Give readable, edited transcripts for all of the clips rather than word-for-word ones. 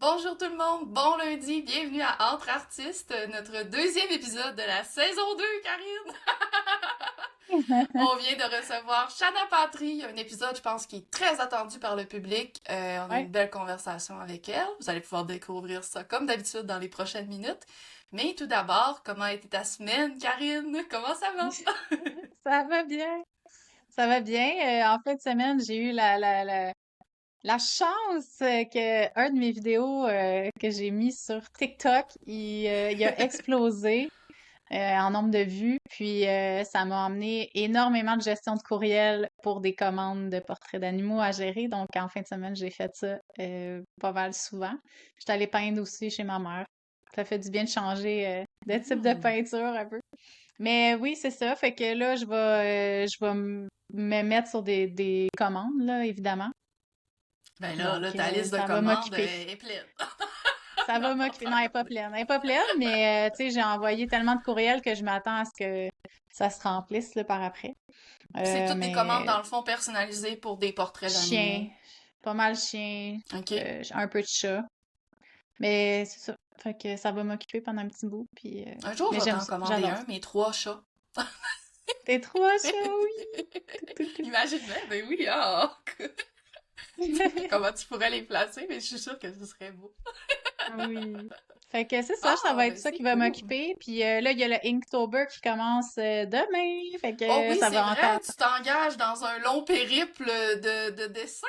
Bonjour tout le monde, bon lundi, bienvenue à Entre Artistes, notre deuxième épisode de la saison 2, Karine! On vient de recevoir Shanna Patry, un épisode, je pense, qui est très attendu par le public. On a eu Ouais. une belle conversation avec elle. Vous allez pouvoir découvrir ça comme d'habitude dans les prochaines minutes. Mais tout d'abord, comment a été ta semaine, Karine? Comment ça va? Ça va bien. Ça va bien. En fin de semaine, j'ai eu la chance que un de mes vidéos que j'ai mis sur TikTok, il a explosé en nombre de vues. Puis ça m'a emmené énormément de gestion de courriel pour des commandes de portraits d'animaux à gérer. Donc en fin de semaine, j'ai fait ça pas mal souvent. J'étais allée peindre aussi chez ma mère. Ça fait du bien de changer de type de Hmm. peinture un peu. Mais oui, c'est ça. Fait que là, me mettre sur des commandes, là, évidemment. Ben là, Donc, ta liste de ça va commandes m'occuper. est pleine. Ça va m'occuper. Non, elle n'est pas pleine. Elle n'est pas pleine, mais tu sais, j'ai envoyé tellement de courriels que je m'attends à ce que ça se remplisse là, par après. Puis c'est toutes des commandes, Mais dans le fond, personnalisées pour des portraits d'animaux. chien, pas mal chien, OK. un peu de chat. Mais c'est ça. Fait que ça va m'occuper pendant un petit bout. Puis, Un jour, mais je vais j'aime t'en ça. commander J'adore un, ça. mais 3 chats. T'es trop chat, oui. Tout, tout, Imagine, ben oui, ah! tout. Comment tu pourrais les placer, mais je suis sûre que ce serait beau. Oui. Fait que c'est ça, ça Ah, va être ben ça qui c'est va cool. m'occuper. Puis là, il y a le Inktober qui commence demain. Fait Oh que oui, ça c'est va vrai, encore. tu t'engages dans un long périple de dessin.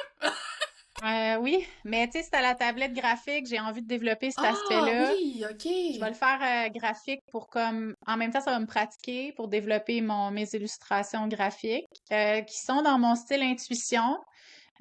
Oui, mais tu sais, c'est à la tablette graphique. J'ai envie de développer cet Ah aspect-là. oui, ok. Je vais le faire graphique pour comme. En même temps, ça va me pratiquer pour développer mes illustrations graphiques qui sont dans mon style intuition.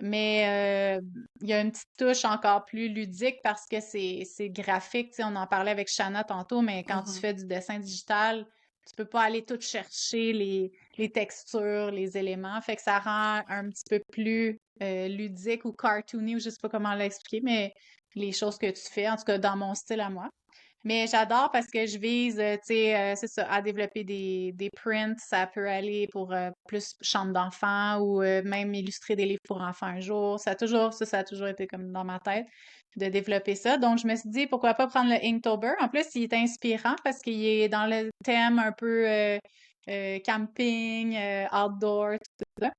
Mais il y a une petite touche encore plus ludique parce que c'est graphique. Tu sais, on en parlait avec Shanna tantôt, mais quand tu Mhm. fais du dessin digital, tu peux pas aller tout chercher les textures, les éléments. Fait que ça rend un petit peu plus ludique ou cartoony, ou je sais pas comment l'expliquer, mais les choses que tu fais, en tout cas dans mon style à moi. Mais j'adore parce que je vise, tu sais, c'est ça, à développer des prints. Ça peut aller pour plus chambre d'enfants ou même illustrer des livres pour enfants un jour. Ça a toujours été comme dans ma tête de développer ça. Donc, je me suis dit, pourquoi pas prendre le Inktober? En plus, il est inspirant parce qu'il est dans le thème un peu camping, outdoor, tout ça.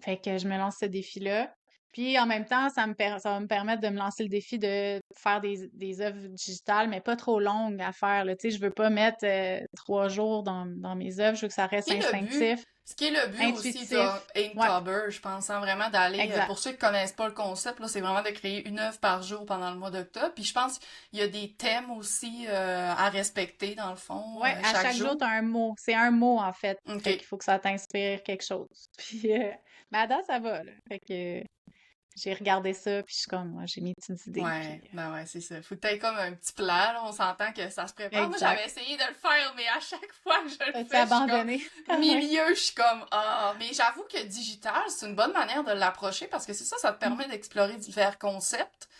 Fait que je me lance ce défi-là. Puis en même temps, ça va me permettre de me lancer le défi de faire des œuvres digitales, mais pas trop longues à faire, là. Tu sais, je veux pas mettre 3 jours dans mes œuvres. Je veux que ça reste Ce qui est le but, instinctif, ce qui est le but aussi de intuitif. Ouais, Inktober, je pense, hein, vraiment d'aller, exact. pour ceux qui connaissent pas le concept, là, c'est vraiment de créer une œuvre par jour pendant le mois d'octobre. Puis je pense qu'il y a des thèmes aussi à respecter, dans le fond, Ouais, à chaque chaque jour, jour. t'as un mot. C'est un mot, en fait. OK. Fait qu'il faut que ça t'inspire quelque chose. Puis, mais à date, ça va, là. Fait que j'ai regardé ça, puis je suis comme, moi, j'ai mes petites idées, puis Ouais, ben ouais, c'est ça. Faut que t'aies comme un petit plan, là. On s'entend que ça se prépare. Moi, j'avais exact. essayé de le faire, mais à chaque fois que je le T'as-tu fais, je suis comme abandonné? Ouais. milieu, je suis comme ah. Mais j'avoue que digital, c'est une bonne manière de l'approcher parce que c'est ça, ça te permet d'explorer divers concepts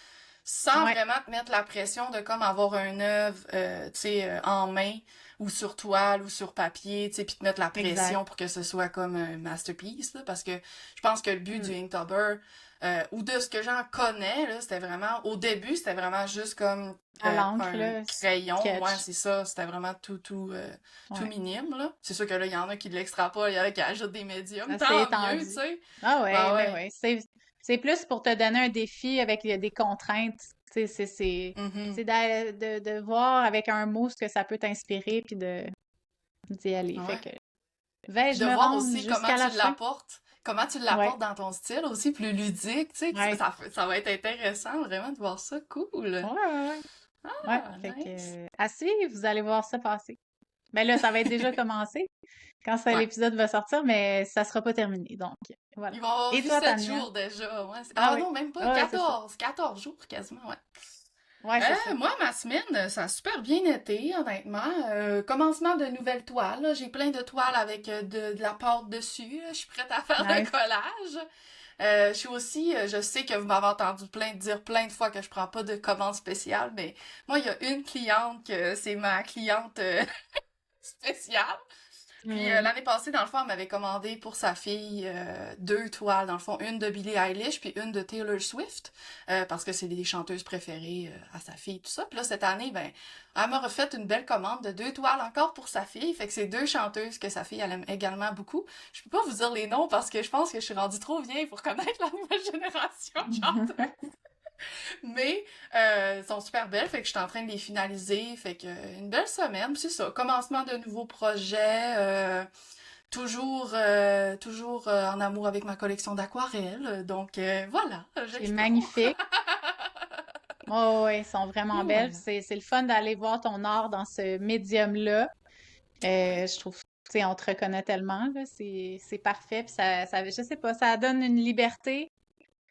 sans Ouais, vraiment te mettre la pression de comme avoir une œuvre, tu sais, en main ou sur toile ou sur papier, tu sais, puis te mettre la exact. pression pour que ce soit comme un masterpiece, là, parce que je pense que le but du Mm. Inktober, ou de ce que j'en connais, là, c'était vraiment, au début, c'était vraiment juste comme À l'encre, un là, crayon, ouais, sketch. c'est ça, c'était vraiment tout Ouais. minime, là. C'est sûr que là, il y en a qui l'extrapolent, il y en a qui ajoutent des médiums, Ça s'est tant mieux, tu étendu. sais. Ah ouais, Ben ben ouais. ouais. C'est plus pour te donner un défi avec des contraintes. Tu sais, Mhm. c'est de voir avec un mot ce que ça peut t'inspirer puis d'y aller. Fait Ouais. que, Puis vais-je de me voir rendre aussi jusqu'à la fin? comment tu Ouais, l'apportes dans ton style aussi, plus ludique, tu sais, ouais, ça va être intéressant vraiment de voir ça, cool. ouais, ouais, ouais. Ouais, Ah, fait que, nice. à suivre, vous allez voir ça passer. Mais là, ça va être déjà commencé quand Ouais. l'épisode va sortir, mais ça sera pas terminé. Donc, voilà. Ils vont avoir Et vu toi, 7 Tania? jours déjà, ouais. Ah Ah oui. non, même pas, Ah ouais, c'est ça. 14 jours quasiment, ouais. Ouais, c'est ça. Moi, ma semaine, ça a super bien été, honnêtement. Commencement de nouvelles toiles, là. J'ai plein de toiles avec de la pâte dessus, là. Je suis prête à faire le Nice. collage. Je suis aussi, je sais que vous m'avez entendu dire plein de fois que je prends pas de commande spéciale, mais moi, il y a une cliente que c'est ma cliente spéciale. Puis l'année passée, dans le fond, elle m'avait commandé pour sa fille 2 toiles, dans le fond, une de Billie Eilish puis une de Taylor Swift, parce que c'est des chanteuses préférées à sa fille, tout ça. Puis là, cette année, ben, elle m'a refait une belle commande de 2 toiles encore pour sa fille, fait que c'est 2 chanteuses que sa fille, elle aime également beaucoup. Je peux pas vous dire les noms parce que je pense que je suis rendue trop vieille pour connaître la nouvelle génération de chanteuses. Mais sont super belles, fait que je suis en train de les finaliser, fait que une belle semaine, c'est ça, commencement de nouveaux projets, toujours en amour avec ma collection d'aquarelles, donc voilà, C'est j'explore. magnifique. Oh, ouais, elles sont vraiment Et belles. voilà. C'est le fun d'aller voir ton art dans ce médium-là. Ouais. Je trouve, tu sais, on te reconnaît tellement, là. C'est parfait. Puis je sais pas, ça donne une liberté.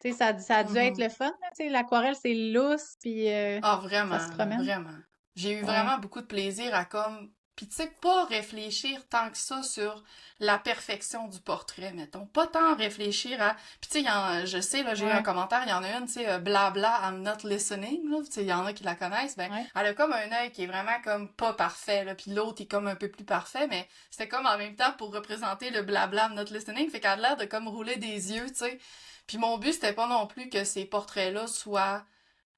Tu sais, ça a dû être Mhm. le fun, là. Tu sais, l'aquarelle, c'est lousse, puis Ah, ça vraiment, se là, promène. vraiment. J'ai eu Ouais, vraiment beaucoup de plaisir à comme... Puis tu sais, pas réfléchir tant que ça sur la perfection du portrait, mettons. Pas tant réfléchir à... Puis tu sais, je sais, là, j'ai eu un ouais, commentaire, il y en a une, tu sais, blabla, I'm not listening, là. Tu sais, il y en a qui la connaissent. Ben, ouais. elle a comme un œil qui est vraiment comme pas parfait, là. Puis l'autre est comme un peu plus parfait, mais c'était comme en même temps pour représenter le blabla, I'm not listening. Fait qu'elle a l'air de comme rouler des yeux, tu sais. Puis mon but, c'était pas non plus que ces portraits-là soient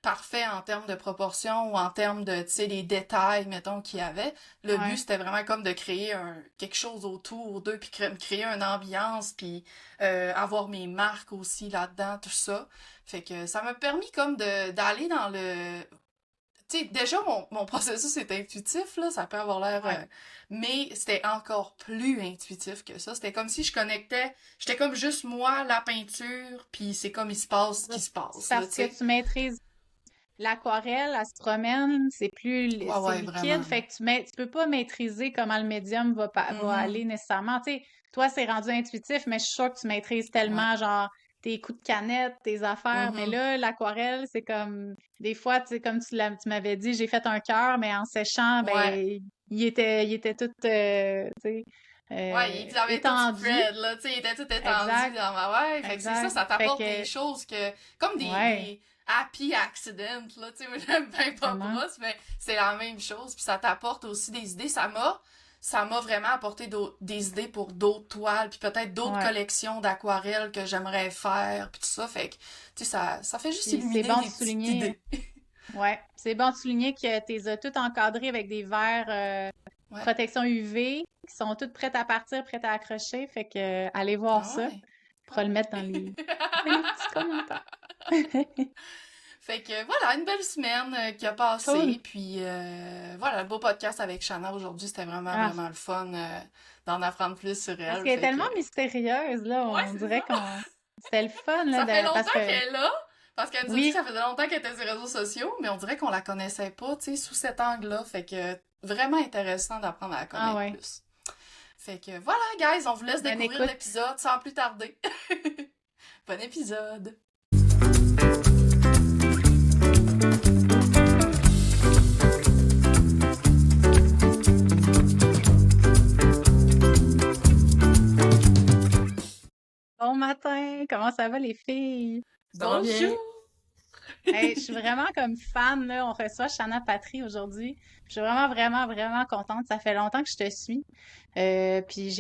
parfait en termes de proportion ou en termes de, tu sais, les détails, mettons, qu'il y avait. Le but, Ouais. c'était vraiment comme de créer quelque chose autour d'eux, puis créer une ambiance, puis avoir mes marques aussi là-dedans, tout ça. Fait que ça m'a permis comme d'aller dans le... Tu sais, déjà, mon processus est intuitif, là, ça peut avoir l'air... Ouais. mais c'était encore plus intuitif que ça. C'était comme si je connectais... J'étais comme juste moi, la peinture, puis c'est comme il se passe ce qui se C'est passe, là, parce tu que sais. tu maîtrises l'aquarelle, elle se promène, Ouais, c'est ouais, vraiment, liquide, là. fait que tu peux pas maîtriser comment le médium va Mhm. aller nécessairement. Tu sais, toi, c'est rendu intuitif, mais je suis sûre que tu maîtrises Ouais. tellement, genre, tes coups de canette, tes affaires. Mais Mhm. là, l'aquarelle, c'est comme, des fois, tu sais, comme tu m'avais dit, j'ai fait un cœur, mais en séchant, Ouais. ben, il était tout, tu sais, Ouais, il avait tout étendu. spread, là, tu sais, il était tout étendu Exact, dans ma... Ouais, fait que c'est ça, exact. ça Fait t'apporte des que, choses que... Comme ouais, des happy accidents, là, tu sais, moi, j'aime bien pas vraiment. brosse, mais c'est la même chose, puis ça t'apporte aussi des idées, ça m'a vraiment apporté des idées pour d'autres toiles, puis peut-être d'autres Ouais. collections d'aquarelles que j'aimerais faire, puis tout ça, fait que, tu sais, ça fait juste Puis c'est illuminer bon de des petites souligner. idées. Ouais, c'est bon de souligner que tu les as toutes encadrées avec des verres Ouais. protection UV qui sont toutes prêtes à partir, prêtes à accrocher. Fait que allez voir Ah ça. ouais. On Ah pourra le mettre ouais. dans les petits commentaires. Fait que voilà, une belle semaine qui a Cool. passé. Puis voilà, le beau podcast avec Shanna aujourd'hui, c'était vraiment, Ah, vraiment le fun d'en apprendre plus sur parce elle. qu'elle est Fait que tellement mystérieuse, là. ouais, On c'est dirait ça. qu'on. C'était le fun, là, Ça fait parce longtemps que qu'elle est là. Parce qu'elle nous a dit que oui, ça faisait longtemps qu'elle était sur les réseaux sociaux, mais on dirait qu'on la connaissait pas, tu sais, sous cet angle-là. Fait que vraiment intéressant d'apprendre à la ah connaître ouais. plus. Fait que voilà, guys, on vous laisse Bonne découvrir écoute. l'épisode sans plus tarder. Bon épisode! Bon matin, comment ça va les filles? Ça va bien? Bonjour! Hey, je suis vraiment comme fan, là. On reçoit Shanna Patry aujourd'hui. Je suis vraiment, vraiment, vraiment contente. Ça fait longtemps que je te suis. Puis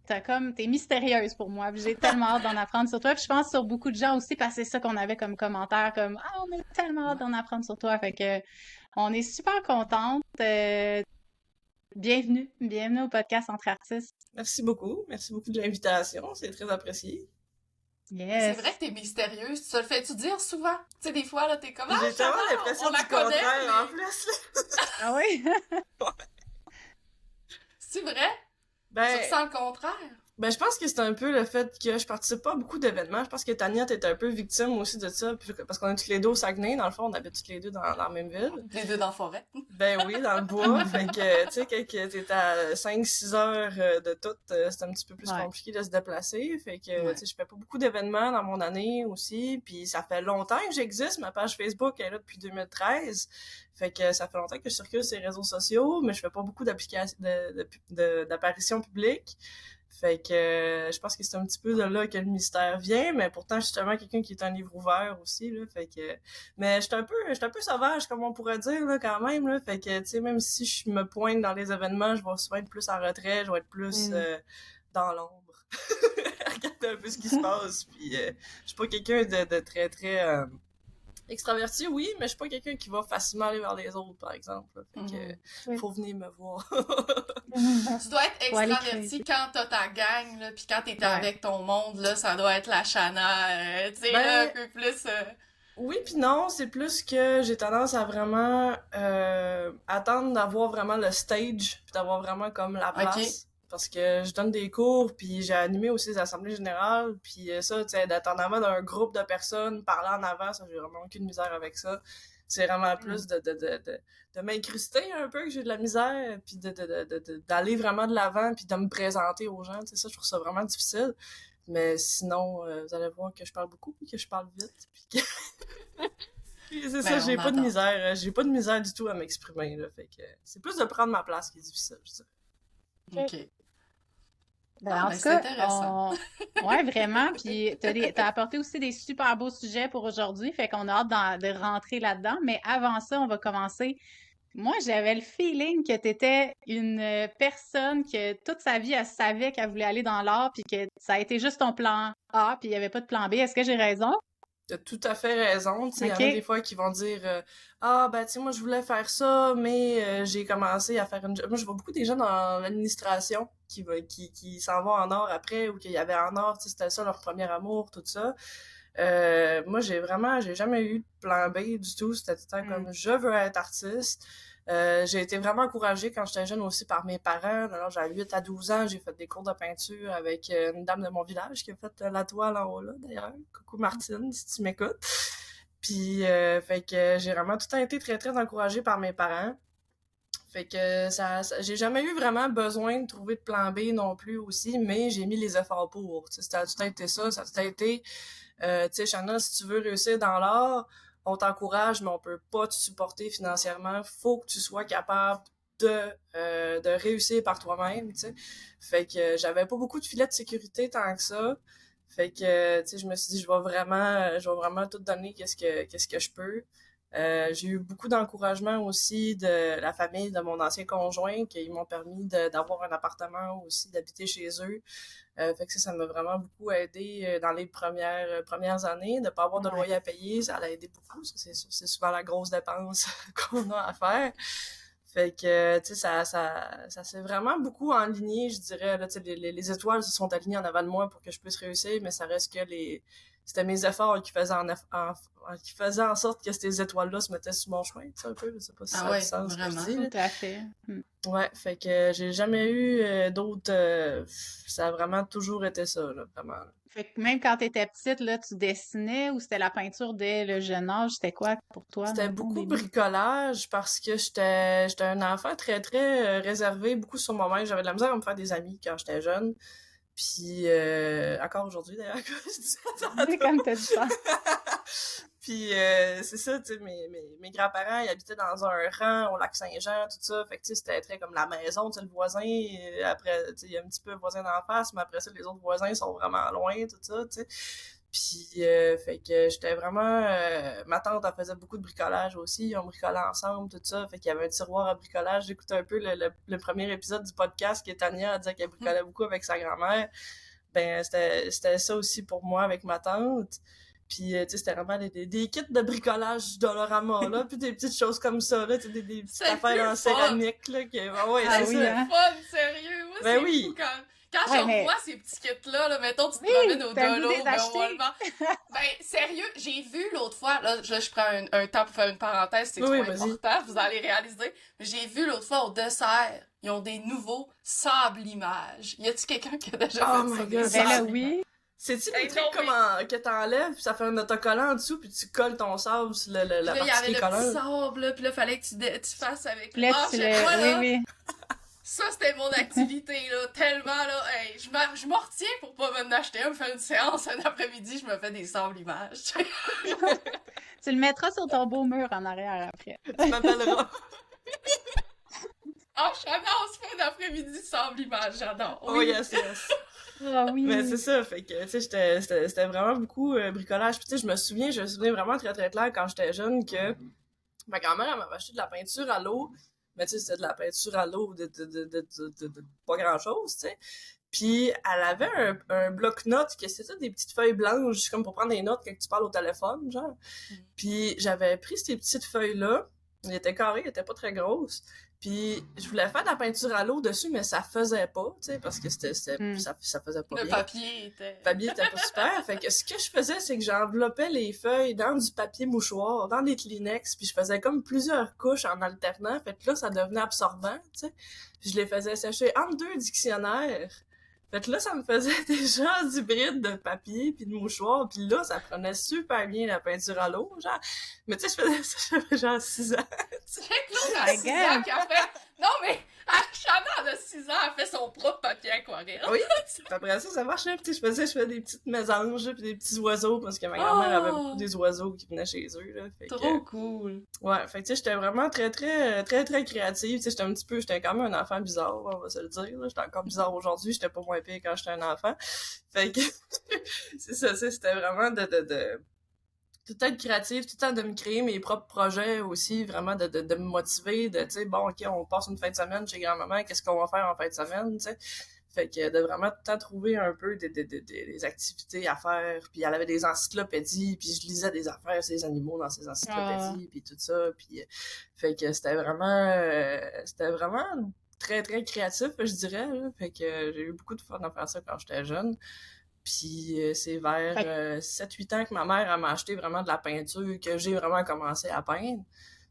t'es mystérieuse pour moi. Puis j'ai tellement hâte d'en apprendre sur toi. Puis je pense sur beaucoup de gens aussi, parce que c'est ça qu'on avait comme commentaire, comme, ah, on a tellement hâte Ouais. d'en apprendre sur toi. Fait que, on est super contente. Bienvenue au podcast Entre artistes. Merci beaucoup. Merci beaucoup de l'invitation. C'est très apprécié. Mais c'est vrai que Yes. t'es mystérieuse. Tu te le fais-tu dire souvent? Tu sais, des fois, là, t'es comme, ah, J'ai tellement Shanna, l'impression on la du connaît, contraire en mais plus. Ah oui? c'est vrai? Tu Ben, ressens le contraire? je pense que c'est un peu le fait que je participe pas à beaucoup d'événements. Je pense que Tania, t'es un peu victime aussi de ça. Parce qu'on est toutes les deux au Saguenay. Dans le fond, on habite toutes les deux dans la même ville. Les deux dans la forêt. Ben oui, dans le bois. Fait que, tu sais, quand t'es à 5-6 heures de tout, c'est un petit peu plus Ouais, compliqué de se déplacer. Fait que, tu Ouais. sais, je fais pas beaucoup d'événements dans mon année aussi. Puis ça fait longtemps que j'existe. Ma page Facebook est là depuis 2013. Fait que ça fait longtemps que je circule sur les réseaux sociaux, mais je fais pas beaucoup d'apparitions publiques. Fait que je pense que c'est un petit peu de là que le mystère vient, mais pourtant, je suis justement quelqu'un qui est un livre ouvert aussi, là, fait que... Mais je suis un peu sauvage, comme on pourrait dire, là, quand même, là, fait que, tu sais, même si je me pointe dans les événements, je vais souvent être plus en retrait, je vais être plus dans l'ombre. Regarder un peu ce qui se passe, puis je suis pas quelqu'un de très, très... extraverti, oui, mais je suis pas quelqu'un qui va facilement aller vers les autres, par exemple, là, fait que faut venir me voir. Tu dois être Faut aller extraverti creuser. quand t'as ta gang, là, pis quand t'es Ouais. avec ton monde, là, ça doit être la Shana, tu sais, là, un peu plus... Oui puis non, c'est plus que j'ai tendance à vraiment attendre d'avoir vraiment le stage, puis d'avoir vraiment comme la place. Ok. Parce que je donne des cours, puis j'ai animé aussi des assemblées générales, puis ça, tu sais, d'être en avant d'un groupe de personnes, parler en avant, ça, j'ai vraiment aucune misère avec ça. C'est vraiment plus de m'incruster un peu que j'ai de la misère, puis d'aller vraiment de l'avant, puis de me présenter aux gens, tu sais, ça, je trouve ça vraiment difficile. Mais sinon, vous allez voir que je parle beaucoup, puis que je parle vite, puis que... Puis c'est ça, Ben, on adore. j'ai pas de misère du tout à m'exprimer, là, fait que c'est plus de prendre ma place qui est difficile, je dirais. Ok. Ben, Ah, en ben, tout c'est intéressant. ouais, vraiment. Puis t'as apporté aussi des super beaux sujets pour aujourd'hui, fait qu'on a hâte de rentrer là-dedans. Mais avant ça, on va commencer. Moi, j'avais le feeling que t'étais une personne que toute sa vie, elle savait qu'elle voulait aller dans l'art, puis que ça a été juste ton plan A, puis il n'y avait pas de plan B. Est-ce que j'ai raison? T'as tout à fait raison, tu sais, il y en a OK. des fois qui vont dire ah, ben, tu sais, moi, je voulais faire ça, mais j'ai commencé à faire une... Moi, je vois beaucoup des gens dans l'administration qui s'en vont en or après, ou qu'il y avait en or, tu sais, c'était ça leur premier amour, tout ça. Moi, j'ai jamais eu de plan B du tout. C'était tout le temps comme, je veux être artiste. J'ai été vraiment encouragée quand j'étais jeune aussi par mes parents. Alors, j'avais 8 à 12 ans, j'ai fait des cours de peinture avec une dame de mon village qui a fait la toile en haut là, d'ailleurs. Coucou Martine, si tu m'écoutes. Puis, fait que j'ai vraiment tout le temps été très, très encouragée par mes parents. Fait que j'ai jamais eu vraiment besoin de trouver de plan B non plus aussi, mais j'ai mis les efforts pour. Tu sais, ça a tout le temps été ça, ça a tout le temps été... tu sais, Shanna, si tu veux réussir dans l'art, on t'encourage, mais on peut pas te supporter financièrement. Faut que tu sois capable de réussir par toi-même, tu sais. Fait que j'avais pas beaucoup de filets de sécurité tant que ça. Fait que, tu sais, je me suis dit, je vais vraiment tout donner qu'est-ce que je peux. J'ai eu beaucoup d'encouragement aussi de la famille de mon ancien conjoint, qui m'ont permis d'avoir un appartement aussi, d'habiter chez eux. Fait que ça m'a vraiment beaucoup aidé dans les premières années. De pas avoir de loyer à payer, ça l'a aidé beaucoup. Ça, c'est souvent la grosse dépense qu'on a à faire. Fait que, tu sais, ça s'est vraiment beaucoup enligné, je dirais. Là, tu sais, les étoiles se sont alignées en avant de moi pour que je puisse réussir, mais ça reste que c'était mes efforts qui faisaient en sorte que ces étoiles-là se mettaient sur mon chemin, tu sais, un peu. Je sais pas si ça a du sens, ce que je vraiment. dis, là. Tout à fait. Ouais, fait que j'ai jamais eu d'autres... ça a vraiment toujours été ça, là, vraiment. Fait que même quand t'étais petite, là, tu dessinais ou c'était la peinture dès le jeune âge? C'était quoi pour toi, dans C'était le fond, au beaucoup début? bricolage parce que j'étais un enfant très, très réservé, beaucoup sur moi-même. J'avais de la misère à me faire des amis quand j'étais jeune. Puis, encore aujourd'hui, d'ailleurs, comme je disais tantôt. Comme t'as dit ça. Puis, c'est ça, tu sais, mes grands-parents, ils habitaient dans un rang au lac Saint-Jean, tout ça. Fait que, tu sais, c'était très comme la maison, tu sais, le voisin. Après, tu sais, il y a un petit peu le voisin d'en face, mais après ça, les autres voisins sont vraiment loin, tout ça, tu sais. Puis, fait que j'étais vraiment... ma tante, elle faisait beaucoup de bricolage aussi. On bricolait ensemble, tout ça. Fait qu'il y avait un tiroir à bricolage. J'écoutais un peu le premier épisode du podcast que Tania disait qu'elle bricolait beaucoup avec sa grand-mère. Ben, c'était ça aussi pour moi avec ma tante. Puis, tu sais, c'était vraiment des kits de bricolage Dollarama, là, puis des petites choses comme ça, là, tu sais, des petites affaires en céramique, là, ouais, Ah c'est oui, ça. hein? Fun, sérieux. Moi, Ben c'est oui. fou quand Ouais, je revois ces petits kits-là, là, mettons, tu te promènes au t'as le goût dolo, de les ben, acheter. au Walmart. Ben, sérieux, j'ai vu l'autre fois, là, je prends un temps pour faire une parenthèse, c'est Oui, trop vas-y. important, vous allez réaliser. J'ai vu l'autre fois au dessert, ils ont des nouveaux sablimages. Y a-tu quelqu'un qui a déjà Oh fait my ça? God, des Ben là, sablimages? oui. C'est-tu Hey, des trucs non, comme que t'enlèves, puis ça fait un autocollant en dessous, puis tu colles ton sable sur la Puis là, il y partie avait qui le est petit collante? sable, là, puis là, fallait que tu fasses avec... Puis là, Ah, tu chez moi, le... là, Oui, oui. ça, c'était mon activité, là, tellement, là, hey, je m'en retiens pour pas m'en acheter un, me faire une séance un après-midi, je me fais des sablimages, tu sais. Tu le mettras sur ton beau mur en arrière après. Tu m'appelleras. Oh, j'adore, c'est pas d'après-midi sans l'image, j'adore. Oh Oui. yes, yes. Ah oui. Mais c'est ça, fait que, tu sais, c'était vraiment beaucoup bricolage. Puis tu sais, je me souviens vraiment très très clair quand j'étais jeune que ma grand-mère, elle m'avait acheté de la peinture à l'eau. Mais tu sais, c'était de la peinture à l'eau de pas grand-chose, tu sais. Puis elle avait un bloc-notes que c'était des petites feuilles blanches, comme pour prendre des notes quand tu parles au téléphone, genre. Puis j'avais pris ces petites feuilles-là. Elles étaient carrées, elles étaient pas très grosses. Puis je voulais faire de la peinture à l'eau dessus, mais ça faisait pas, tu sais, parce que ça faisait pas Le bien. papier était... Le papier était pas super. Fait que ce que je faisais, c'est que j'enveloppais les feuilles dans du papier mouchoir, dans des Kleenex, puis je faisais comme plusieurs couches en alternant. Fait que là, ça devenait absorbant, tu sais. Puis je les faisais sécher entre deux dictionnaires. Fait que là, ça me faisait déjà du bride de papier puis de mouchoir, puis là, ça prenait super bien la peinture à l'eau, genre. Mais tu sais, je faisais ça, j'avais genre 6 ans. C'est Claude Oh à my 6 ans God. qui a fait... Non, mais Chana de 6 ans a fait son propre papier aquarelle. Oui. Puis après ça marchait. Puis je faisais des petites mésanges puis des petits oiseaux, parce que ma grand-mère avait beaucoup des oiseaux qui venaient chez eux, là. Fait que, Trop cool. ouais, fait que tu sais, j'étais vraiment très créative. Tu sais, j'étais quand même un enfant bizarre, on va se le dire, là. J'étais encore bizarre aujourd'hui, j'étais pas moins pire quand j'étais un enfant. Fait que, c'est ça, c'était vraiment tout être créative, tout le temps de me créer mes propres projets aussi, vraiment de me motiver, tu sais, bon, ok, on passe une fin de semaine chez grand-maman, qu'est-ce qu'on va faire en fin de semaine, tu sais. Fait que de vraiment tout le temps trouver un peu des activités à faire, puis elle avait des encyclopédies, puis je lisais des affaires sur les animaux dans ces encyclopédies, puis tout ça, puis fait que c'était vraiment très très créatif, je dirais, là. Fait que j'ai eu beaucoup de fun à faire ça quand j'étais jeune. Puis c'est vers 7-8 ans que ma mère m'a acheté vraiment de la peinture, que j'ai vraiment commencé à peindre.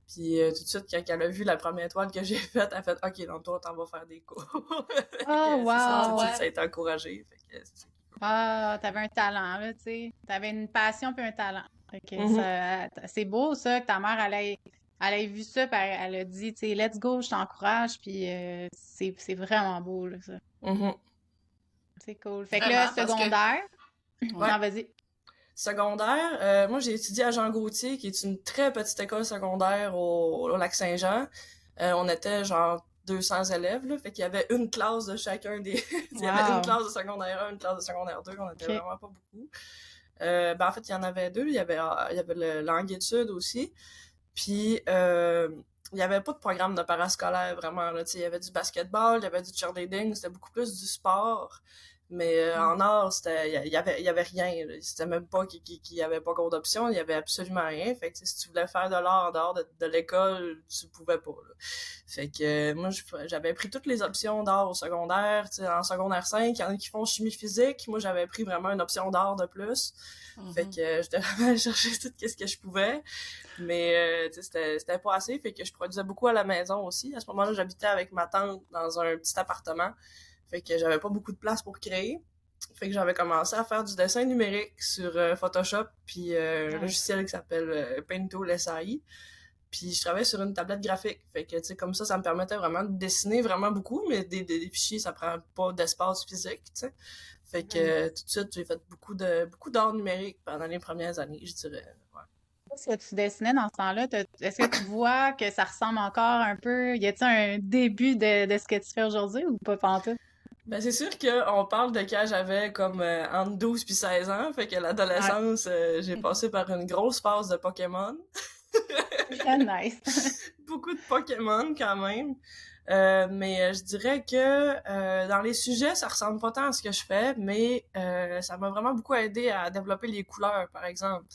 Puis tout de suite, quand elle a vu la première toile que j'ai faite, elle a fait « Ok, donc toi, t'en vas faire des cours. » Oh, C'est ça, wow! tout de suite, ça a été encouragé. Fait que c'est ça. Ah, t'avais un talent, là, tu sais. T'avais une passion puis un talent. Fait que Mhm. c'est beau, ça, que ta mère, elle ait vu ça, puis elle a dit, tu sais, let's go, je t'encourage, puis c'est vraiment beau, là, ça. Mhm. C'est cool. Fait que là, Vraiment, parce que... secondaire. Ouais. Non, vas-y. Secondaire, moi j'ai étudié à Jean Gauthier, qui est une très petite école secondaire au Lac-Saint-Jean. On était genre 200 élèves, là, fait qu'il y avait une classe de chacun des... Il y avait une classe de secondaire 1, une classe de secondaire 2, on était vraiment pas beaucoup. En fait, il y en avait deux, il y avait le langue études aussi, puis il y avait pas de programme de parascolaire vraiment, là, tu sais, il y avait du basketball, il y avait du cheerleading, c'était beaucoup plus du sport. Mais en art, il y avait rien, là. C'était même pas qu'il y avait pas cours d'option, il y avait absolument rien. Fait que si tu voulais faire de l'art en dehors de l'école, tu pouvais pas, là. Fait que moi, j'avais pris toutes les options d'art au secondaire. Tu sais, en secondaire 5, il y en a qui font chimie physique. Moi, j'avais pris vraiment une option d'art de plus. Fait que j'étais vraiment allée chercher tout ce que je pouvais. Mais tu sais, c'était pas assez. Fait que je produisais beaucoup à la maison aussi. À ce moment-là, j'habitais avec ma tante dans un petit appartement. Fait que j'avais pas beaucoup de place pour créer. Fait que j'avais commencé à faire du dessin numérique sur Photoshop, puis un logiciel qui s'appelle Painttool SAI. Puis je travaillais sur une tablette graphique. Fait que, tu sais, comme ça me permettait vraiment de dessiner vraiment beaucoup, mais des fichiers, ça prend pas d'espace physique, tu sais. Fait que tout de suite, j'ai fait beaucoup d'art numérique pendant les premières années, je dirais. Ouais. Ce que tu dessinais dans ce temps-là, est-ce que tu vois que ça ressemble encore un peu? Y a-t-il un début de ce que tu fais aujourd'hui ou pas pantoute? Ben, c'est sûr qu'on parle de quand j'avais comme entre 12 puis 16 ans, fait que l'adolescence, j'ai passé par une grosse phase de Pokémon. Très nice. Beaucoup de Pokémon quand même. Mais je dirais que dans les sujets, ça ressemble pas tant à ce que je fais, mais ça m'a vraiment beaucoup aidé à développer les couleurs, par exemple.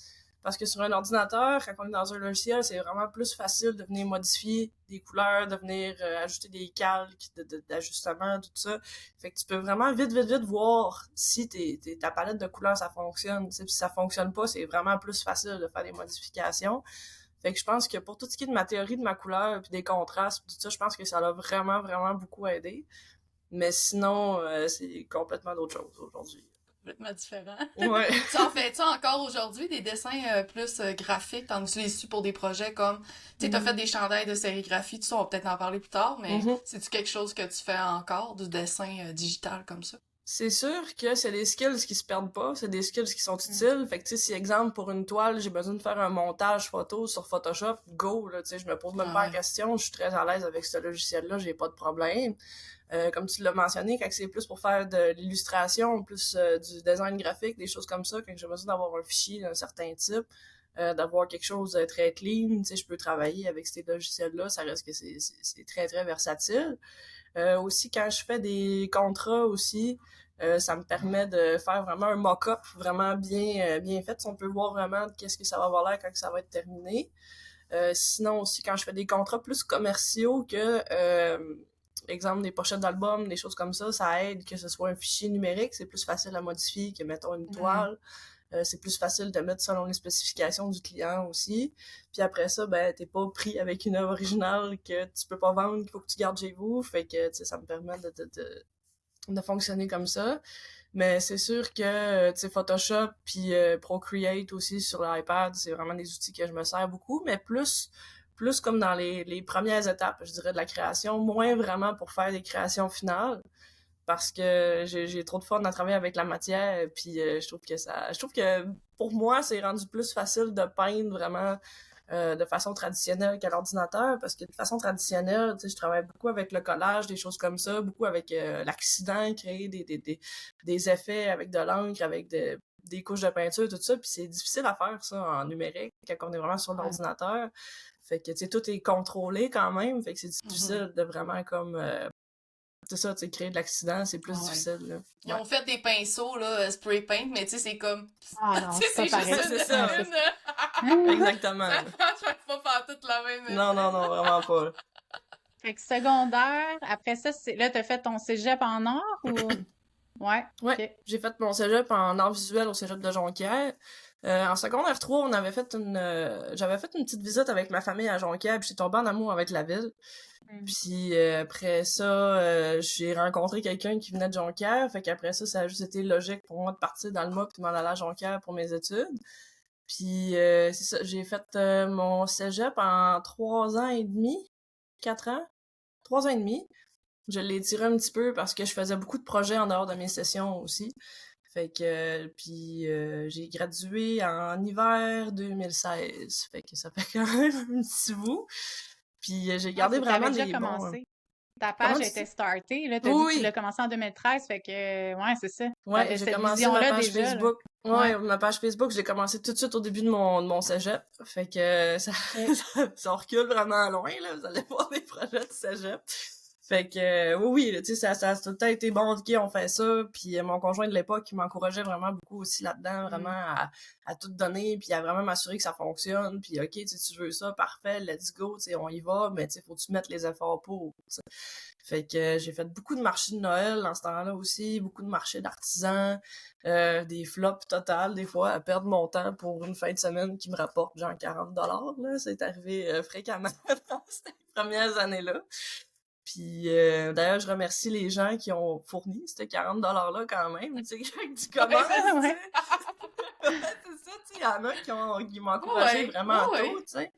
Parce que sur un ordinateur, quand on est dans un logiciel, c'est vraiment plus facile de venir modifier des couleurs, de venir ajouter des calques, d'ajustements, tout ça. Fait que tu peux vraiment vite voir si ta palette de couleurs, ça fonctionne. T'sais, si ça fonctionne pas, c'est vraiment plus facile de faire des modifications. Fait que je pense que pour tout ce qui est de ma théorie de ma couleur, puis des contrastes, tout ça, je pense que ça l'a vraiment, vraiment beaucoup aidé. Mais sinon, c'est complètement d'autre chose aujourd'hui. Complètement différent. Ouais. Tu en fais-tu encore aujourd'hui des dessins plus graphiques? T'en utilises-tu pour des projets comme... Tu sais, t'as fait des chandails de sérigraphie, tout ça, on va peut-être en parler plus tard, mais c'est-tu quelque chose que tu fais encore, du dessin digital comme ça? C'est sûr que c'est des skills qui se perdent pas, c'est des skills qui sont utiles. Fait que, tu sais, si, exemple, pour une toile, j'ai besoin de faire un montage photo sur Photoshop, go, là, tu sais, je me pose même pas la question, je suis très à l'aise avec ce logiciel-là, j'ai pas de problème. Comme tu l'as mentionné, quand c'est plus pour faire de l'illustration, plus du design graphique, des choses comme ça, quand j'ai besoin d'avoir un fichier d'un certain type, d'avoir quelque chose de très clean, tu sais, je peux travailler avec ces logiciels-là, ça reste que c'est très, très versatile. Aussi, quand je fais des contrats aussi, ça me permet de faire vraiment un mock-up vraiment bien fait. On peut voir vraiment qu'est-ce que ça va avoir l'air quand ça va être terminé. Sinon aussi, quand je fais des contrats plus commerciaux que, exemple, des pochettes d'albums, des choses comme ça aide que ce soit un fichier numérique. C'est plus facile à modifier que, mettons, une toile. C'est plus facile de mettre selon les spécifications du client aussi. Puis après ça, ben, t'es pas pris avec une œuvre originale que tu peux pas vendre, qu'il faut que tu gardes chez vous. Fait que, tu sais, ça me permet de fonctionner comme ça. Mais c'est sûr que, tu sais, Photoshop puis Procreate aussi sur l'iPad, c'est vraiment des outils que je me sers beaucoup, mais plus comme dans les premières étapes, je dirais, de la création, moins vraiment pour faire des créations finales parce que j'ai trop de fun à travailler avec la matière puis je trouve que pour moi c'est rendu plus facile de peindre vraiment de façon traditionnelle qu'à l'ordinateur parce que de façon traditionnelle, tu sais, je travaille beaucoup avec le collage, des choses comme ça, beaucoup avec l'accident, créer des effets avec de l'encre, avec des couches de peinture, tout ça, puis c'est difficile à faire ça en numérique quand on est vraiment sur l'ordinateur. Fait que, tu sais, tout est contrôlé quand même, fait que c'est difficile de vraiment comme c'est ça, tu sais, créer de l'accident, c'est plus difficile, là. Ils ont fait des pinceaux, là, spray paint, mais tu sais, c'est comme... Ah non, tu sais, c'est pas pareil. juste C'est ça. Exactement. Ça marche pas pantoute la même. Non, vraiment pas. Fait que secondaire, après ça, là, t'as fait ton cégep en art ou? Ouais. Ouais, ok. j'ai fait mon cégep en art visuel au cégep de Jonquière. En secondaire 3, j'avais fait une petite visite avec ma famille à Jonquière, puis j'ai tombé en amour avec la ville. Puis après ça, j'ai rencontré quelqu'un qui venait de Jonquière, fait qu'après ça a juste été logique pour moi de partir dans le mois puis de m'en aller à Jonquière pour mes études. Puis c'est ça, j'ai fait mon cégep en 3 ans et demi, 4 ans, 3 ans et demi. Je l'ai tiré un petit peu parce que je faisais beaucoup de projets en dehors de mes sessions aussi. Fait que, puis j'ai gradué en hiver 2016. Fait que ça fait quand même un petit bout. Puis j'ai gardé vraiment déjà des commencé. Ta Comment page tu était dis? startée, là, t'as dit que tu l'as commencé en 2013, fait que, ouais, c'est ça. Ouais, T'avais j'ai cette commencé ma vision-là page déjà, là. Facebook. Ouais, Ouais. ma page Facebook, j'ai commencé tout de suite au début de mon cégep. Fait que ça recule vraiment loin, là. Vous allez voir les projets de cégep. Fait que oui, tu sais, ça a tout le temps été bon, ok, on fait ça. Puis mon conjoint de l'époque, il m'encourageait vraiment beaucoup aussi là-dedans, vraiment à tout donner, puis à vraiment m'assurer que ça fonctionne. Puis ok, tu veux ça, parfait, let's go, tu sais, on y va, mais tu sais, faut que tu mettes les efforts pour. T'sais. Fait que j'ai fait beaucoup de marchés de Noël dans ce temps-là aussi, beaucoup de marchés d'artisans, des flops totales des fois, à perdre mon temps pour une fin de semaine qui me rapporte genre 40$, là. C'est arrivé fréquemment dans ces premières années-là. Puis d'ailleurs, je remercie les gens qui ont fourni ces 40$-là quand même, tu sais, quand tu commences, Ouais. c'est ça, tu sais, il y en a qui m'ont encouragé vraiment tôt, tu sais.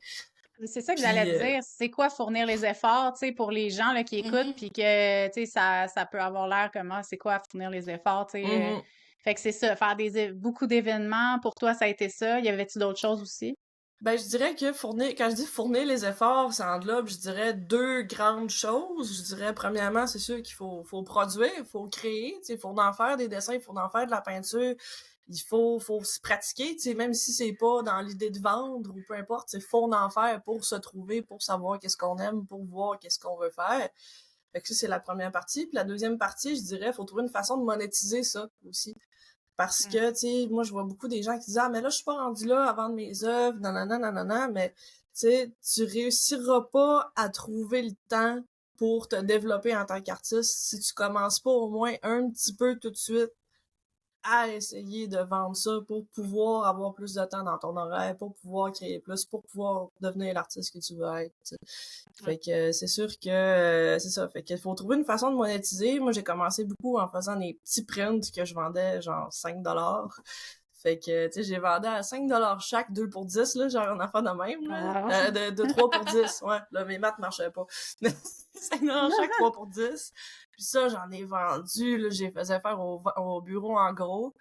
C'est ça que Puis, j'allais te dire. C'est quoi fournir les efforts, tu sais, pour les gens là, qui écoutent, puis que, tu sais, ça peut avoir l'air comme, c'est quoi fournir les efforts, tu sais. Fait que c'est ça, faire beaucoup d'événements, pour toi, ça a été ça. Y avait-tu d'autres choses aussi? Ben, je dirais que quand je dis fournir les efforts, ça englobe, je dirais, deux grandes choses. Je dirais, premièrement, c'est sûr qu'il faut produire, il faut créer, tu sais, il faut en faire des dessins, il faut en faire de la peinture, il faut se pratiquer, tu sais, même si c'est pas dans l'idée de vendre ou peu importe, il faut en faire pour se trouver, pour savoir qu'est-ce qu'on aime, pour voir qu'est-ce qu'on veut faire. Fait que ça, c'est la première partie. Puis la deuxième partie, je dirais, il faut trouver une façon de monétiser ça aussi. Parce que, tu sais, moi, je vois beaucoup des gens qui disent « Ah, mais là, je suis pas rendu là à vendre mes œuvres, nanana, mais, tu sais, tu réussiras pas à trouver le temps pour te développer en tant qu'artiste si tu commences pas au moins un petit peu tout de suite à essayer de vendre ça pour pouvoir avoir plus de temps dans ton horaire, pour pouvoir créer plus, pour pouvoir devenir l'artiste que tu veux être. T'sais. Fait que c'est sûr que c'est ça. Fait qu'il faut trouver une façon de monétiser. Moi, j'ai commencé beaucoup en faisant des petits prints que je vendais genre 5$. Fait que, tu sais, j'ai vendu à 5$ chaque, 2 pour 10, là, genre un enfant de même, là. De 3 pour 10, ouais. Là, mes maths marchaient pas. Mais 5$ chaque, 3 pour 10. Puis ça, j'en ai vendu, là, j'ai faisais faire au bureau en gros.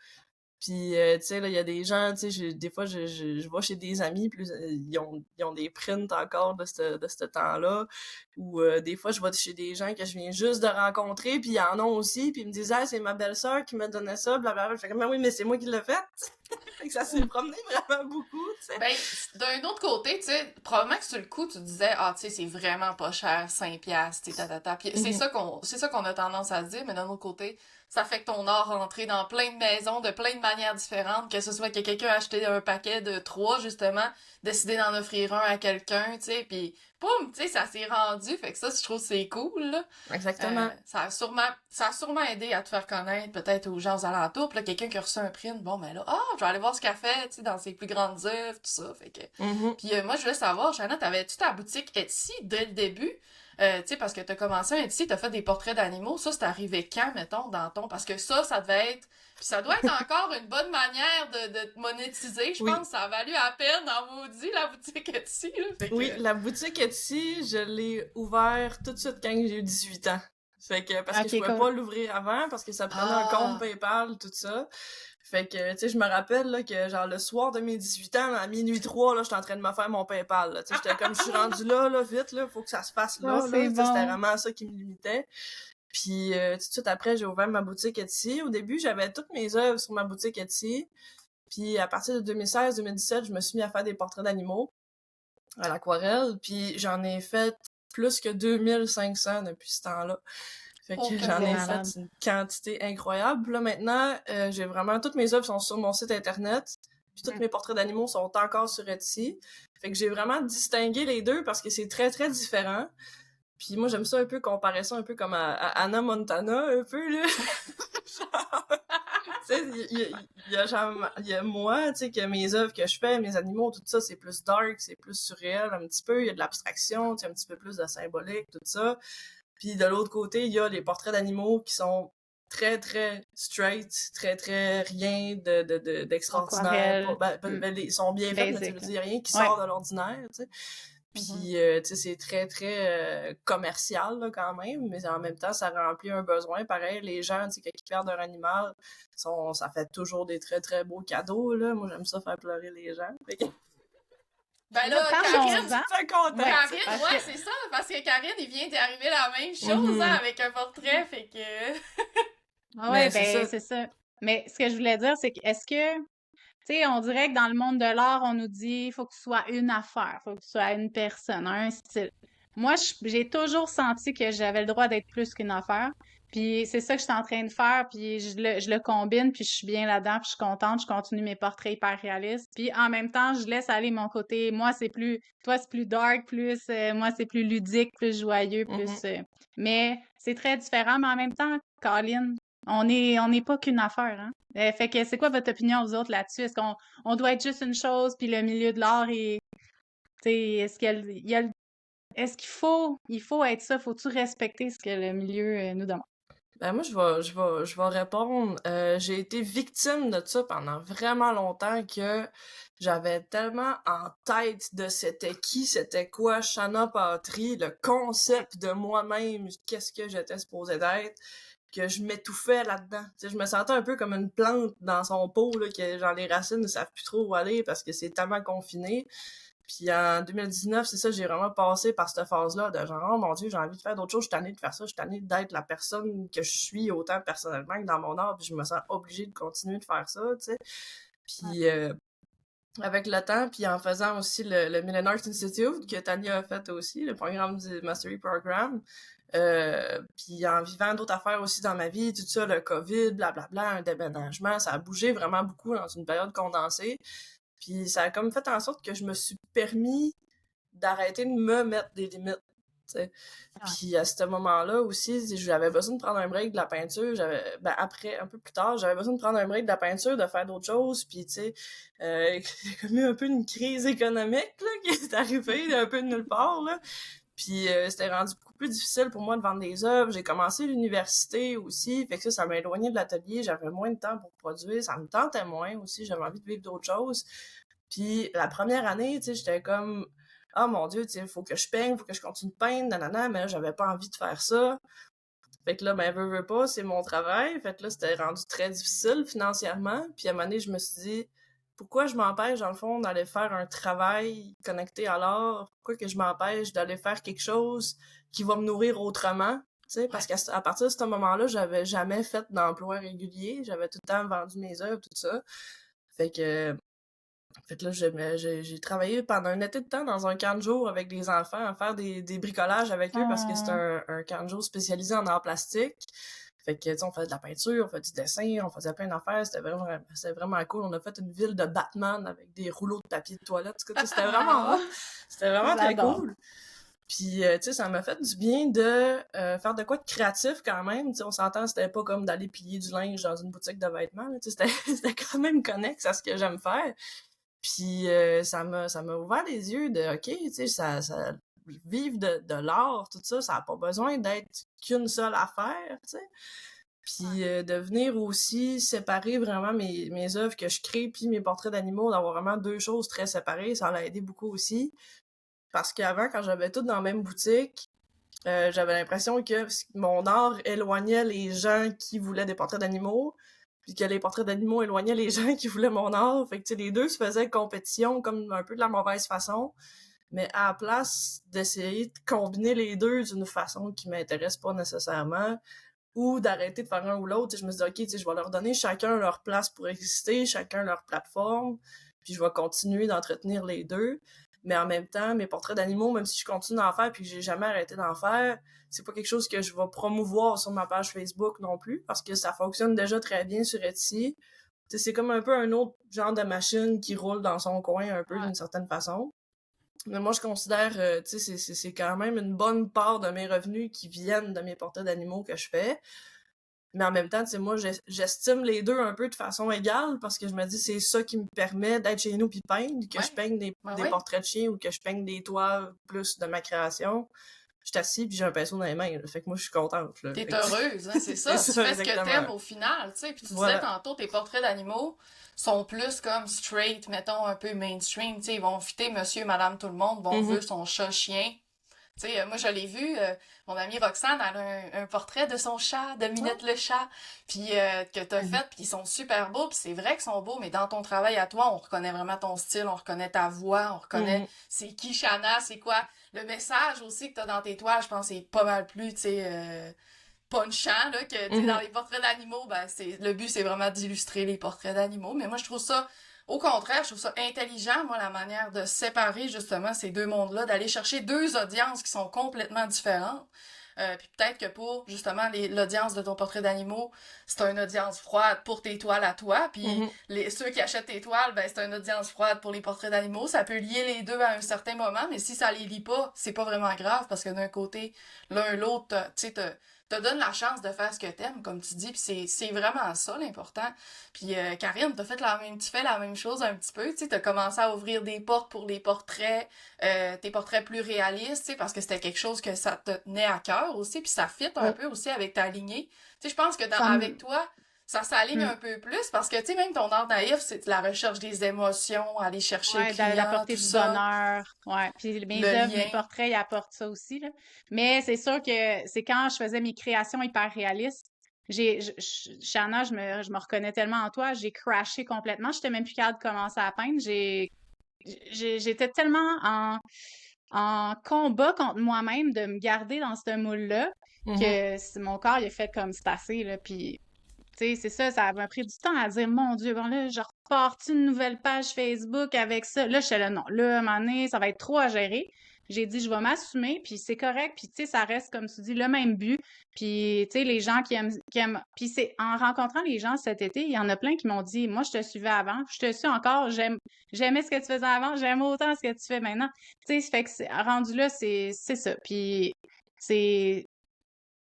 Puis, tu sais, là, il y a des gens, tu sais, des fois, je vais chez des amis, puis ils ont des prints encore de ce temps-là. Ou des fois, je vais chez des gens que je viens juste de rencontrer, puis ils en ont aussi, puis ils me disent « Ah, c'est ma belle-sœur qui m'a donné ça, blablabla. » Je fais comme « Oui, mais c'est moi qui l'ai fait! » Fait que ça s'est promené vraiment beaucoup, tu sais. Ben, d'un autre côté, tu sais, probablement que sur le coup, tu disais, ah, tu sais, c'est vraiment pas cher, 5$, tu sais, Puis c'est ça qu'on a tendance à se dire, mais d'un autre côté, ça fait que ton art rentrer dans plein de maisons, de plein de manières différentes, que ce soit que quelqu'un a acheté un paquet de 3, justement, décidé d'en offrir un à quelqu'un, tu sais, puis poum, tu sais, ça s'est rendu, fait que ça, je trouve que c'est cool, là. Exactement. Ça a sûrement aidé à te faire connaître, peut-être aux gens aux alentours, puis là, quelqu'un qui a reçu un print, bon, ben là, je vais aller voir ce qu'elle fait, tu sais, dans ses plus grandes œuvres, tout ça, fait que... Puis moi, je voulais savoir, Shanna, t'avais-tu ta boutique Etsy dès le début? Tu sais, parce que t'as commencé un Etsy, t'as fait des portraits d'animaux, ça, c'est arrivé quand, mettons, dans ton... Parce que ça devait être... Puis ça doit être encore une bonne manière de te monétiser, je pense. Ça a valu à peine, en maudit, la boutique Etsy, là. Fait que... Oui, la boutique Etsy, je l'ai ouverte tout de suite quand j'ai eu 18 ans. Fait que, parce que je pouvais pas l'ouvrir avant, parce que ça prenait un compte PayPal, tout ça. Fait que, tu sais, je me rappelle, là, que, genre, le soir de mes 18 ans, à minuit 3, là, j'étais en train de me faire mon PayPal, là. Tu sais, j'étais comme, je suis rendue là, vite, là, faut que ça se fasse là, là. C'était vraiment ça qui me limitait. Puis, tout de suite après, j'ai ouvert ma boutique Etsy. Au début, j'avais toutes mes œuvres sur ma boutique Etsy. Puis, à partir de 2016-2017, je me suis mis à faire des portraits d'animaux à l'aquarelle. Puis, j'en ai fait plus que 2500 depuis ce temps-là. Fait que j'en ai fait une quantité incroyable. Puis là, maintenant, j'ai vraiment... Toutes mes œuvres sont sur mon site internet. Puis tous mes portraits d'animaux sont encore sur Etsy. Fait que j'ai vraiment distingué les deux parce que c'est très, très différent. Puis moi, j'aime ça un peu, comparer ça un peu comme à Hannah Montana, un peu, là. Tu sais, il y a moi, tu sais, que mes œuvres que je fais, mes animaux, tout ça, c'est plus dark, c'est plus surréel un petit peu. Il y a de l'abstraction, tu sais, un petit peu plus de symbolique, tout ça. Puis de l'autre côté, il y a les portraits d'animaux qui sont très, très straight, très, très rien d'extraordinaire. Ils sont bien faits, mais tu veux dire, rien qui sort de l'ordinaire, tu sais. Puis, tu sais, c'est très, très commercial, là, quand même, mais en même temps, ça remplit un besoin. Pareil, les gens, tu sais, quand ils perdent un animal, ça fait toujours des très, très beaux cadeaux, là. Moi, j'aime ça faire pleurer les gens. Ben là, Karine, Karine, ouais, c'est ça, parce que Karine, il vient d'arriver la même chose, hein, avec un portrait, fait que... Ouais, ben, c'est ça. Mais ce que je voulais dire, c'est que, est-ce que, tu sais, on dirait que dans le monde de l'art, on nous dit, il faut que tu sois une affaire, il faut que tu sois une personne, un style. Moi, j'ai toujours senti que j'avais le droit d'être plus qu'une affaire. Puis c'est ça que je suis en train de faire, puis je le combine, puis je suis bien là-dedans, puis je suis contente, je continue mes portraits hyper réalistes. Puis en même temps, je laisse aller mon côté. Moi, toi, c'est plus dark, plus, moi, c'est plus ludique, plus joyeux, plus... mais c'est très différent, mais en même temps, Colin, on n'est pas qu'une affaire, hein. Fait que c'est quoi votre opinion, vous autres, là-dessus? Est-ce qu'on doit être juste une chose, puis le milieu de l'art est... Tu sais, est-ce qu'il faut être ça? Faut-tu respecter ce que le milieu nous demande? Ben moi, je vais répondre. J'ai été victime de ça pendant vraiment longtemps que j'avais tellement en tête de c'était quoi Shanna Patry, le concept de moi-même, qu'est-ce que j'étais supposée d'être, que je m'étouffais là-dedans. Tu sais, je me sentais un peu comme une plante dans son pot, là, que genre les racines ne savent plus trop où aller parce que c'est tellement confiné. Puis en 2019, c'est ça, j'ai vraiment passé par cette phase-là de genre, oh mon Dieu, j'ai envie de faire d'autres choses, je suis tannée de faire ça, je suis tannée d'être la personne que je suis autant personnellement que dans mon art, puis je me sens obligée de continuer de faire ça, tu sais. Puis avec le temps, puis en faisant aussi le Millennium Arts Institute, que Tania a fait aussi, le programme du Mastery Program, puis en vivant d'autres affaires aussi dans ma vie, tout ça, le COVID, blablabla, un déménagement, ça a bougé vraiment beaucoup dans une période condensée. Puis ça a comme fait en sorte que je me suis permis d'arrêter de me mettre des limites, tu sais. Puis à ce moment-là aussi, j'avais besoin de prendre un break de la peinture. Après, un peu plus tard, j'avais besoin de prendre un break de la peinture, de faire d'autres choses. Puis tu sais, il y a comme eu un peu une crise économique là, qui est arrivée un peu de nulle part, là. Puis c'était rendu beaucoup plus difficile pour moi de vendre des œuvres. J'ai commencé l'université aussi, fait que ça m'a éloigné de l'atelier. J'avais moins de temps pour produire, ça me tentait moins aussi. J'avais envie de vivre d'autres choses. Puis la première année, tu sais, j'étais comme ah mon Dieu, tu sais, faut que je peigne, faut que je continue de peindre, nanana, mais là, j'avais pas envie de faire ça. Fait que là, ben, veux pas, c'est mon travail. Fait que là, c'était rendu très difficile financièrement. Puis à un moment donné, je me suis dit, pourquoi je m'empêche, dans le fond, d'aller faire un travail connecté à l'art? Pourquoi que je m'empêche d'aller faire quelque chose qui va me nourrir autrement? Tu sais, parce qu'à partir de ce moment-là, j'avais jamais fait d'emploi régulier. J'avais tout le temps vendu mes œuvres, tout ça. Fait que là, j'ai travaillé pendant un été de temps dans un camp de jour avec des enfants à faire des bricolages avec eux parce que c'est un camp de jour spécialisé en art plastique. Fait que, tu sais, on faisait de la peinture, on faisait du dessin, on faisait plein d'affaires. C'était vraiment cool. On a fait une ville de Batman avec des rouleaux de papier de toilette. C'était vraiment hot. C'était vraiment très cool. Puis, tu sais, ça m'a fait du bien de faire de quoi de créatif quand même. Tu sais, on s'entend, c'était pas comme d'aller plier du linge dans une boutique de vêtements. Tu sais, c'était quand même connexe à ce que j'aime faire. Puis ça m'a ouvert les yeux de OK, tu sais, ça vivre de l'art, tout ça, ça n'a pas besoin d'être qu'une seule affaire, tu sais. Puis de venir aussi séparer vraiment mes œuvres que je crée puis mes portraits d'animaux, d'avoir vraiment deux choses très séparées, ça l'a aidé beaucoup aussi. Parce qu'avant, quand j'avais tout dans la même boutique, j'avais l'impression que mon art éloignait les gens qui voulaient des portraits d'animaux, puis que les portraits d'animaux éloignaient les gens qui voulaient mon art. Fait que, tu sais, les deux se faisaient compétition comme un peu de la mauvaise façon. Mais à la place d'essayer de combiner les deux d'une façon qui m'intéresse pas nécessairement, ou d'arrêter de faire un ou l'autre, je me suis dit, OK, tu sais, je vais leur donner chacun leur place pour exister, chacun leur plateforme, puis je vais continuer d'entretenir les deux. Mais en même temps, mes portraits d'animaux, même si je continue d'en faire puis que j'ai jamais arrêté d'en faire, c'est pas quelque chose que je vais promouvoir sur ma page Facebook non plus, parce que ça fonctionne déjà très bien sur Etsy. T'sais, c'est comme un peu un autre genre de machine qui roule dans son coin un peu d'une certaine façon. Mais moi, je considère, tu sais, c'est quand même une bonne part de mes revenus qui viennent de mes portraits d'animaux que je fais. Mais en même temps, tu sais, moi, j'estime les deux un peu de façon égale parce que je me dis c'est ça qui me permet d'être chez nous puis peindre, que je peigne des portraits de chiens ou que je peigne des toiles plus de ma création. Je suis assise puis j'ai un pinceau dans les mains, là. Fait que moi, je suis contente, là. T'es heureuse, hein, c'est ça. Tu fais ce que t'aimes au final, tu sais. Puis tu disais tantôt, tes portraits d'animaux sont plus comme straight, mettons, un peu mainstream, tu sais. Ils vont fitter monsieur, madame, tout le monde. Bon, veut son chat-chien. Tu sais, moi, je l'ai vu, mon amie Roxane, elle a un portrait de son chat, de Minette le chat, puis que t'as fait, puis ils sont super beaux, puis c'est vrai qu'ils sont beaux, mais dans ton travail à toi, on reconnaît vraiment ton style, on reconnaît ta voix, on reconnaît c'est qui Shanna, c'est quoi. Le message aussi que t'as dans tes toiles, je pense, c'est pas mal plus, tu sais, punchant, là, que, tu sais, dans les portraits d'animaux, ben, le but, c'est vraiment d'illustrer les portraits d'animaux, mais moi, je trouve ça au contraire, je trouve ça intelligent, moi, la manière de séparer justement ces deux mondes-là, d'aller chercher deux audiences qui sont complètement différentes. Puis peut-être que pour, justement, l'audience de ton portrait d'animaux, c'est une audience froide pour tes toiles à toi, puis ceux qui achètent tes toiles, ben c'est une audience froide pour les portraits d'animaux. Ça peut lier les deux à un certain moment, mais si ça les lie pas, c'est pas vraiment grave, parce que d'un côté, l'un l'autre, tu sais, te donne la chance de faire ce que t'aimes, comme tu dis, puis c'est vraiment ça l'important. Puis Karine, tu fais la même chose un petit peu, tu sais, t'as commencé à ouvrir des portes pour les portraits, tes portraits plus réalistes, tu sais, parce que c'était quelque chose que ça te tenait à cœur aussi, puis ça fit un peu aussi avec ta lignée. Tu sais, je pense que avec toi, ça s'aligne un peu plus, parce que, tu sais, même ton art naïf, c'est la recherche des émotions, aller chercher le client, d'apporter du bonheur. Ouais, puis mes œuvres, mes portraits, ils apportent ça aussi, là. Mais c'est sûr que c'est quand je faisais mes créations hyper réalistes, Shanna, je me reconnais tellement en toi, j'ai crashé complètement, j'étais même plus capable de commencer à peindre, j'étais tellement en combat contre moi-même de me garder dans ce moule-là que mon corps, il a fait comme c'est assez, là, puis tu sais, c'est ça m'a pris du temps à dire, mon Dieu, bon là, je repars une nouvelle page Facebook avec ça. Là, je suis là, non, là, à un moment donné, ça va être trop à gérer. J'ai dit, je vais m'assumer, puis c'est correct, puis tu sais, ça reste, comme tu dis, le même but. Puis, tu sais, les gens qui aiment... Puis c'est en rencontrant les gens cet été, il y en a plein qui m'ont dit, moi, je te suivais avant, je te suis encore, j'aimais ce que tu faisais avant, j'aime autant ce que tu fais maintenant. Tu sais, fait que rendu là, c'est ça. Puis, c'est...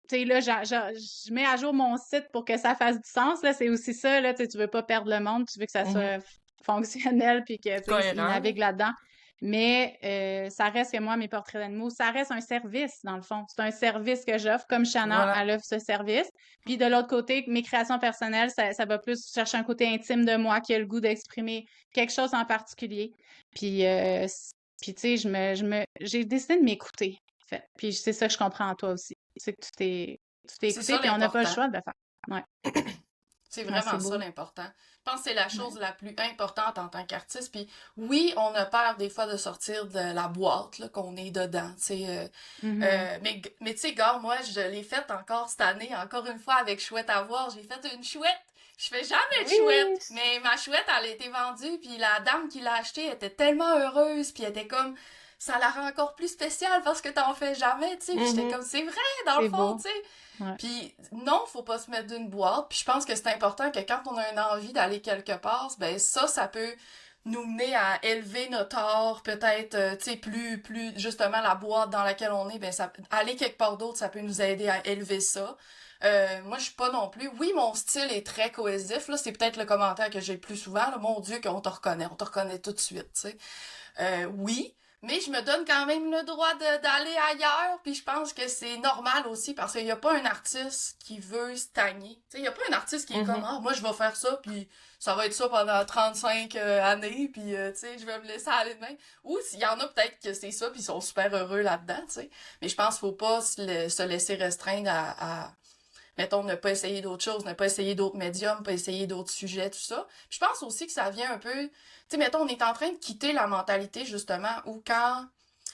Tu sais, là, je mets à jour mon site pour que ça fasse du sens, là. C'est aussi ça, là. Tu veux pas perdre le monde, tu veux que ça soit fonctionnel puis que tu navigues là-dedans. Mais ça reste que moi, mes portraits d'animaux, ça reste un service, dans le fond. C'est un service que j'offre, comme Shanna, Voilà. elle offre ce service. Puis de l'autre côté, mes créations personnelles, ça va plus chercher un côté intime de moi qui a le goût d'exprimer quelque chose en particulier. Puis, puis tu sais, j'ai décidé de m'écouter, en fait. Puis c'est ça que je comprends en toi aussi. C'est que tu t'es C'est écouté, ça puis on n'a pas le l'important. choix de le faire. Ouais, C'est ouais, c'est vraiment ça beau. l'important. Je pense que c'est la Ouais. chose la plus importante en tant qu'artiste. Puis oui, on a peur des fois de sortir de la boîte là, qu'on est dedans. Tu sais, Mhm. mais tu sais, gars, moi, je l'ai faite encore cette année, encore une fois avec Chouette à voir. J'ai fait une chouette. Je fais jamais de Oui! chouette, mais ma chouette, elle a été vendue, puis la dame qui l'a achetée était tellement heureuse, puis elle était comme, ça la rend encore plus spéciale parce que t'en fais jamais, tu sais. Puis j'étais Mhm. comme, c'est vrai, dans le C'est fond, beau. tu sais. Ouais. Puis non, faut pas se mettre d'une boîte. Puis je pense que c'est important que quand on a une envie d'aller quelque part, ben ça peut nous mener à élever notre art, peut-être, tu sais, plus justement la boîte dans laquelle on est, ben ça, aller quelque part d'autre, ça peut nous aider à élever ça. Moi, je suis pas non plus. Oui, mon style est très cohésif. Là, c'est peut-être le commentaire que j'ai le plus souvent. Là. Mon Dieu, qu'on on te reconnaît tout de suite, tu sais. Oui, mais je me donne quand même le droit d'aller ailleurs, puis je pense que c'est normal aussi, parce qu'il n'y a pas un artiste qui veut stagner. Tu sais, il n'y a pas un artiste qui est comme, Mhm. ah, moi je vais faire ça, puis ça va être ça pendant 35 années, puis tu sais, je vais me laisser aller demain. Ou s'il y en a peut-être que c'est ça, puis ils sont super heureux là-dedans, tu sais. Mais je pense qu'il faut pas se laisser restreindre mettons, ne pas essayer d'autres choses, ne pas essayer d'autres médiums, pas essayer d'autres sujets, tout ça. Puis je pense aussi que ça vient un peu, tu sais, mettons, on est en train de quitter la mentalité, justement, où quand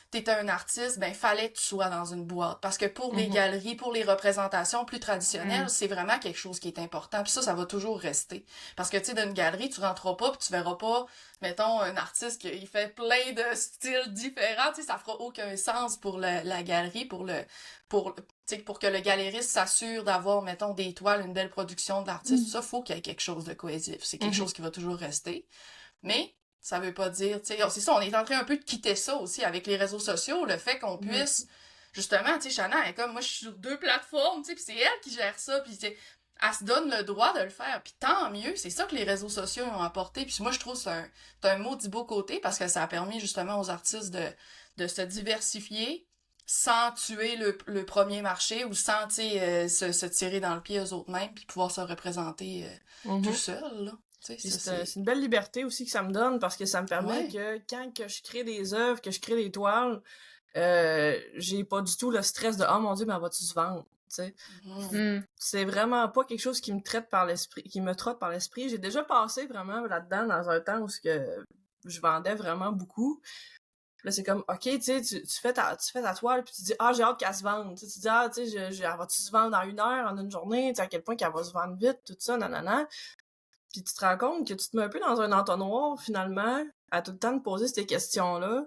t'étais un artiste, ben, fallait que tu sois dans une boîte. Parce que pour les Mhm. galeries, pour les représentations plus traditionnelles, Mm. c'est vraiment quelque chose qui est important. Puis ça va toujours rester. Parce que, tu sais, dans une galerie, tu rentreras pas, puis tu verras pas, mettons, un artiste qui fait plein de styles différents. Tu sais, ça fera aucun sens pour la galerie, pour, tu sais, pour que le galériste s'assure d'avoir, mettons, des toiles, une belle production de l'artiste. Mm. Ça, faut qu'il y ait quelque chose de cohésif. C'est quelque Mhm. chose qui va toujours rester. Mais ça veut pas dire, tu sais, c'est ça, on est en train un peu de quitter ça aussi avec les réseaux sociaux, le fait qu'on Mm. puisse, justement, tu sais, Shanna, elle est comme, moi, je suis sur 2 plateformes, tu sais, puis c'est elle qui gère ça, puis elle se donne le droit de le faire, puis tant mieux, c'est ça que les réseaux sociaux ont apporté, puis moi, je trouve que c'est un maudit beau côté, parce que ça a permis, justement, aux artistes de se diversifier, sans tuer le premier marché, ou sans, tu sais, se tirer dans le pied eux autres mêmes, puis pouvoir se représenter tout Mhm. seul, là. Tu sais, Puis ça, c'est... c'est une belle liberté aussi que ça me donne parce que ça me permet Ouais. que quand que je crée des œuvres, que je crée des toiles, j'ai pas du tout le stress de oh mon Dieu, mais elle va-tu se vendre? Tu sais. Mhm. Mm. C'est vraiment pas quelque chose qui me traite par l'esprit, qui me trotte par l'esprit. J'ai déjà passé vraiment là-dedans dans un temps où ce que je vendais vraiment beaucoup. Puis là, c'est comme, OK, tu sais, tu fais ta toile, puis tu dis, ah, j'ai hâte qu'elle se vende. Tu sais, tu dis, ah, tu sais, elle va-tu se vendre en 1 heure, en une journée? Tu sais, à quel point qu'elle va se vendre vite, tout ça, nanana. Puis tu te rends compte que tu te mets un peu dans un entonnoir, finalement, à tout le temps de poser ces questions-là.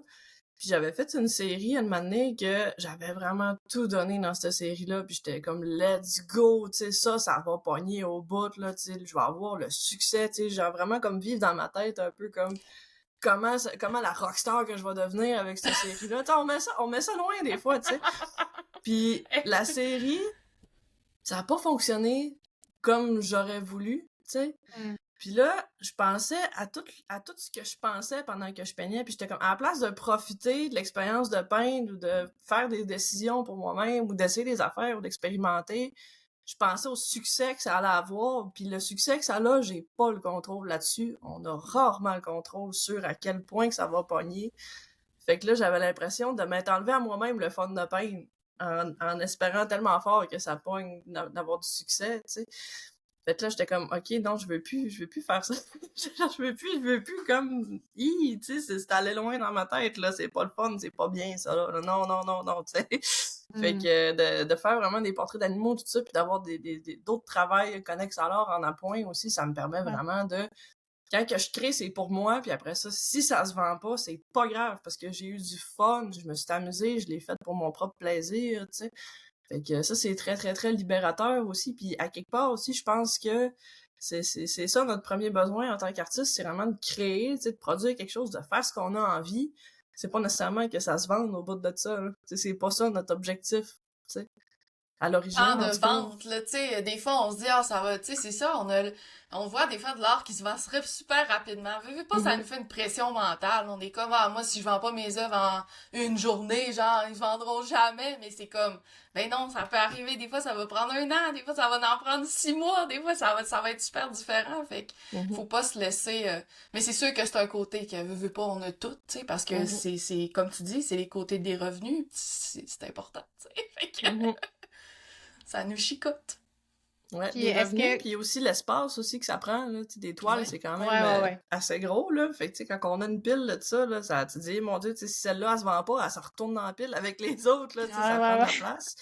Puis j'avais fait une série à un moment donné que j'avais vraiment tout donné dans cette série-là, puis j'étais comme let's go, tu sais, ça va pogner au bout, là, tu sais, je vais avoir le succès, tu sais, genre vraiment comme vivre dans ma tête un peu comme comment la rockstar que je vais devenir avec cette série-là. Tu sais, on met ça loin des fois, tu sais. Puis la série, ça a pas fonctionné comme j'aurais voulu, tu sais. Mm. Puis là, je pensais à tout ce que je pensais pendant que je peignais, puis j'étais comme, à la place de profiter de l'expérience de peindre ou de faire des décisions pour moi-même ou d'essayer des affaires ou d'expérimenter, je pensais au succès que ça allait avoir, puis le succès que ça a, j'ai pas le contrôle là-dessus. On a rarement le contrôle sur à quel point que ça va pogner. Fait que là, j'avais l'impression de m'être enlevé à moi-même le fun de peindre en espérant tellement fort que ça pogne d'avoir du succès, tu sais. Fait que là, j'étais comme, OK, non, je veux plus faire ça. Je veux plus comme, tu sais, c'est allé loin dans ma tête, là, c'est pas le fun, c'est pas bien, ça, là. Non, non, non, non, tu sais. Fait Mm. que de faire vraiment des portraits d'animaux, tout ça, puis d'avoir d'autres travails connexes à l'art en appoint aussi, ça me permet Ouais. vraiment de, quand que je crée, c'est pour moi, puis après ça, si ça se vend pas, c'est pas grave, parce que j'ai eu du fun, je me suis amusée, je l'ai fait pour mon propre plaisir, tu sais. Fait que ça, c'est très, très, très libérateur aussi. Puis à quelque part aussi, je pense que c'est ça notre premier besoin en tant qu'artiste, c'est vraiment de créer, tu sais, de produire quelque chose, de faire ce qu'on a envie. C'est pas nécessairement que ça se vende au bout de ça, là. Tu sais, c'est pas ça notre objectif, tu sais. à l'origine, Ah, en de tout cas. vente, là, tu sais, des fois, on se dit, ah, ça va, tu sais, c'est ça, on voit des fois de l'art qui se vend super rapidement. Veux pas, ça Mhm. nous fait une pression mentale. On est comme, ah, moi, si je vends pas mes œuvres en une journée, genre, ils se vendront jamais, mais c'est comme, ben non, ça peut arriver, des fois, ça va prendre 1 an, des fois, ça va en prendre 6 mois, des fois, ça va être super différent, fait que Mhm. faut pas se laisser, mais c'est sûr que c'est un côté que veut pas, on a tout, tu sais, parce que Mhm. comme tu dis, c'est les côtés des revenus, c'est important, tu sais, fait que Mhm. ça nous chicote. Ouais, Puis des est-ce revenus, que... puis aussi l'espace aussi que ça prend, là, tu sais, des toiles, Ouais. c'est quand Ouais, même ouais, ouais. assez gros, là, fait que, tu sais, quand on a une pile là, de ça, là, ça, tu te dis, mon Dieu, tu sais, si celle-là, elle se vend pas, elle se retourne dans la pile avec les autres, là, tu sais, Ouais, ça ouais, prend de ouais. la place,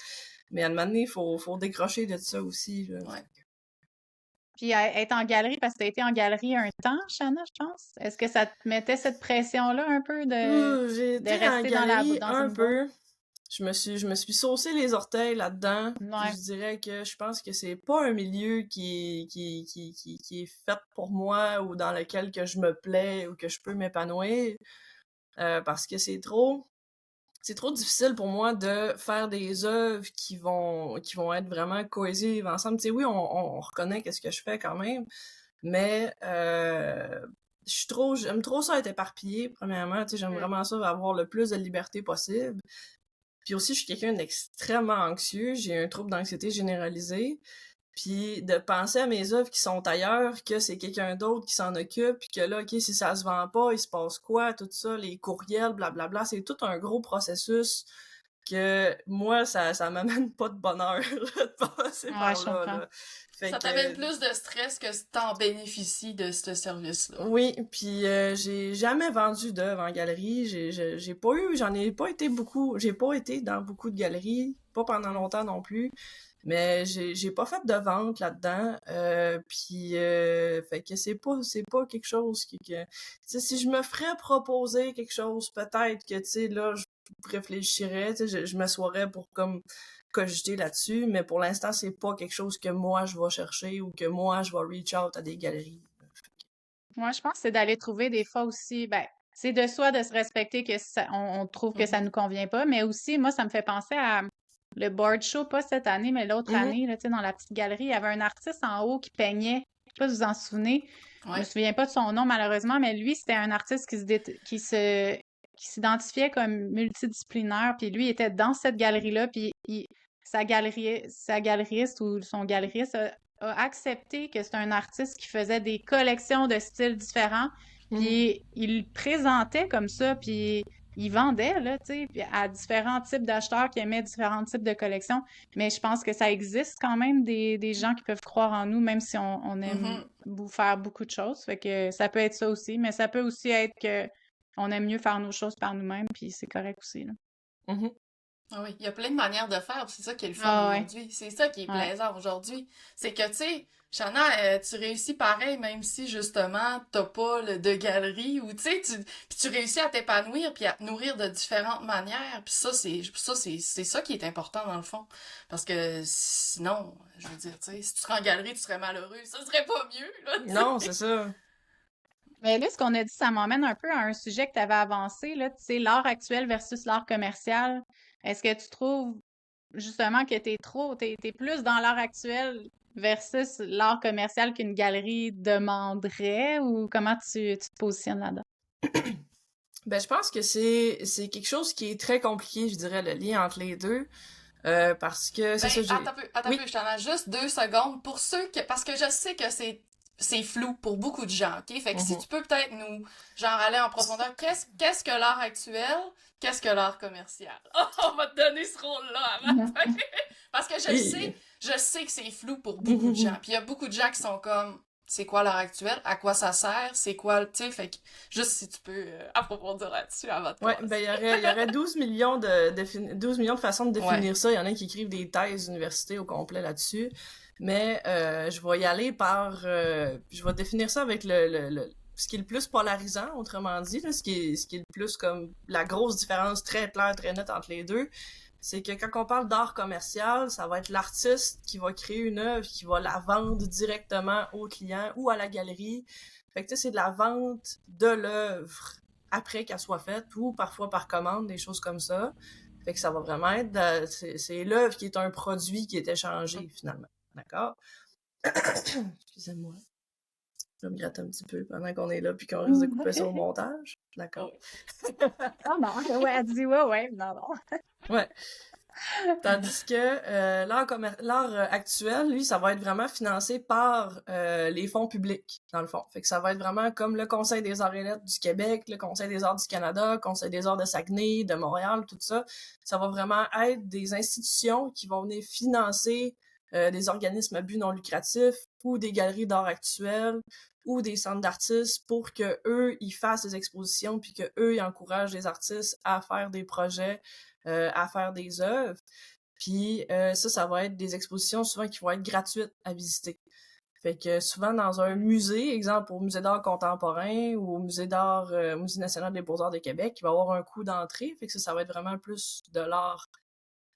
mais à un moment donné, faut décrocher de ça aussi, là. Ouais. Puis être en galerie, parce que tu as été en galerie un temps, Shanna, je pense. Est-ce que ça te mettait cette pression-là un peu J'ai de été en rester galerie dans un une boîte? peu. Je me suis saucé les orteils là-dedans. Puis Ouais. je dirais que je pense que c'est pas un milieu qui est fait pour moi ou dans lequel que je me plais ou que je peux m'épanouir. Parce que c'est trop difficile pour moi de faire des œuvres qui vont être vraiment cohésives ensemble. Tu sais, oui, on reconnaît qu'est-ce que je fais quand même, mais j'aime trop ça être éparpillé, premièrement. Tu sais, j'aime Mm. vraiment ça avoir le plus de liberté possible. Puis aussi, je suis quelqu'un d'extrêmement anxieux. J'ai un trouble d'anxiété généralisé. Puis de penser à mes œuvres qui sont ailleurs, que c'est quelqu'un d'autre qui s'en occupe, puis que là, OK, si ça se vend pas, il se passe quoi, tout ça, les courriels, blablabla, c'est tout un gros processus que moi, ça m'amène pas de bonheur là, de passer Ouais, par je là, comprends. là. Fait Ça t'amène que plus de stress que t'en bénéficies de ce service-là. oui, puis j'ai jamais vendu d'œuvres en galerie. J'en ai pas été beaucoup. J'ai pas été dans beaucoup de galeries, pas pendant Mm. longtemps non plus. Mais j'ai pas fait de vente là-dedans. Puis fait que c'est pas quelque chose tu sais, si je me ferais proposer quelque chose, peut-être que tu sais là, je réfléchirais, tu sais, je m'assoirais pour comme cogiter là-dessus. Mais pour l'instant, c'est pas quelque chose que moi je vais chercher ou que moi je vais reach out à des galeries. Moi, je pense que c'est d'aller trouver des fois aussi, ben, c'est de soi de se respecter que on trouve que ça Mhm. nous convient pas, mais aussi, moi, ça me fait penser à le board show, pas cette année, mais l'autre Mhm. année, là, tu sais, dans la petite galerie, il y avait un artiste en haut qui peignait, je sais pas si vous en souvenez, je me Ouais. souviens pas de son nom malheureusement, mais lui, c'était un artiste qui s'identifiait comme multidisciplinaire, puis lui était dans cette galerie-là, puis sa galeriste ou son galeriste a accepté que c'est un artiste qui faisait des collections de styles différents, Mhm. puis il le présentait comme ça, puis il vendait, là, tu sais, puis à différents types d'acheteurs qui aimaient différents types de collections. Mais je pense que ça existe quand même des gens qui peuvent croire en nous, même si on aime Mhm. faire beaucoup de choses. Fait que ça peut être ça aussi, mais ça peut aussi être que on aime mieux faire nos choses par nous-mêmes, puis c'est correct aussi, là. Mhm. Ah oui, il y a plein de manières de faire, puis c'est ça qui est le fun Ah ouais, aujourd'hui. C'est ça qui est ouais. plaisant aujourd'hui. C'est que, tu sais, Shanna, tu réussis pareil, même si, justement, t'as pas de galerie, ou, tu sais, puis tu réussis à t'épanouir, puis à te nourrir de différentes manières, puis c'est ça qui est important, dans le fond. Parce que, sinon, je veux dire, tu sais, si tu serais en galerie, tu serais malheureux, ça serait pas mieux, là, tu Non, sais. c'est ça. Mais là, ce qu'on a dit, ça m'emmène un peu à un sujet que tu avais avancé, là, tu sais, l'art actuel versus l'art commercial. Est-ce que tu trouves justement que t'es plus dans l'art actuel versus l'art commercial qu'une galerie demanderait ou comment tu te positionnes là-dedans? Ben, je pense que c'est quelque chose qui est très compliqué, je dirais, le lien entre les deux. Parce que c'est Ben, ça, attends un Oui. peu, je t'en ai juste 2 secondes pour parce que je sais que c'est flou pour beaucoup de gens, ok? Fait que si Mhm. tu peux peut-être nous, genre, aller en profondeur, qu'est-ce que l'art actuel? Qu'est-ce que l'art commercial? Oh, on va te donner ce rôle-là avant. Parce que Oui. je sais que c'est flou pour beaucoup de gens. Mhm. Puis il y a beaucoup de gens qui sont comme, c'est quoi l'art actuel? À quoi ça sert? C'est quoi, tu sais? Fait que, juste si tu peux approfondir là-dessus avant de Ouais, ben commencer. il y aurait 12 millions 12 millions de façons de Ouais. définir ça. Il y en a qui écrivent des thèses d'université au complet là-dessus. Mais je vais y aller je vais définir ça avec ce qui est le plus polarisant, autrement dit, là, ce qui est le plus comme la grosse différence très claire, très nette entre les deux. C'est que quand on parle d'art commercial, ça va être l'artiste qui va créer une œuvre, qui va la vendre directement au client ou à la galerie. Fait que tu sais, c'est de la vente de l'œuvre après qu'elle soit faite ou parfois par commande, des choses comme ça. Fait que ça va vraiment être... c'est l'œuvre qui est un produit qui est échangé, finalement. D'accord? Excusez-moi. Je vais me gratter un petit peu pendant qu'on est là puis qu'on risque de couper ça au montage. D'accord. Ah non, ouais, elle dit ouais, non. Ouais. Tandis que l'art actuel, lui, ça va être vraiment financé par les fonds publics, dans le fond. Fait que ça va être vraiment comme le Conseil des arts et lettres du Québec, le Conseil des arts du Canada, le Conseil des arts de Saguenay, de Montréal, tout ça. Ça va vraiment être des institutions qui vont venir financer des organismes à but non lucratif ou des galeries d'art actuel ou des centres d'artistes pour que eux ils fassent des expositions puis que eux ils encouragent les artistes à faire des projets, à faire des œuvres. Puis ça va être des expositions souvent qui vont être gratuites à visiter. Fait que souvent dans un musée, exemple au Musée d'art contemporain ou au Musée d'art, Musée national des beaux-arts de Québec, il va y avoir un coût d'entrée. Fait que ça va être vraiment plus de l'art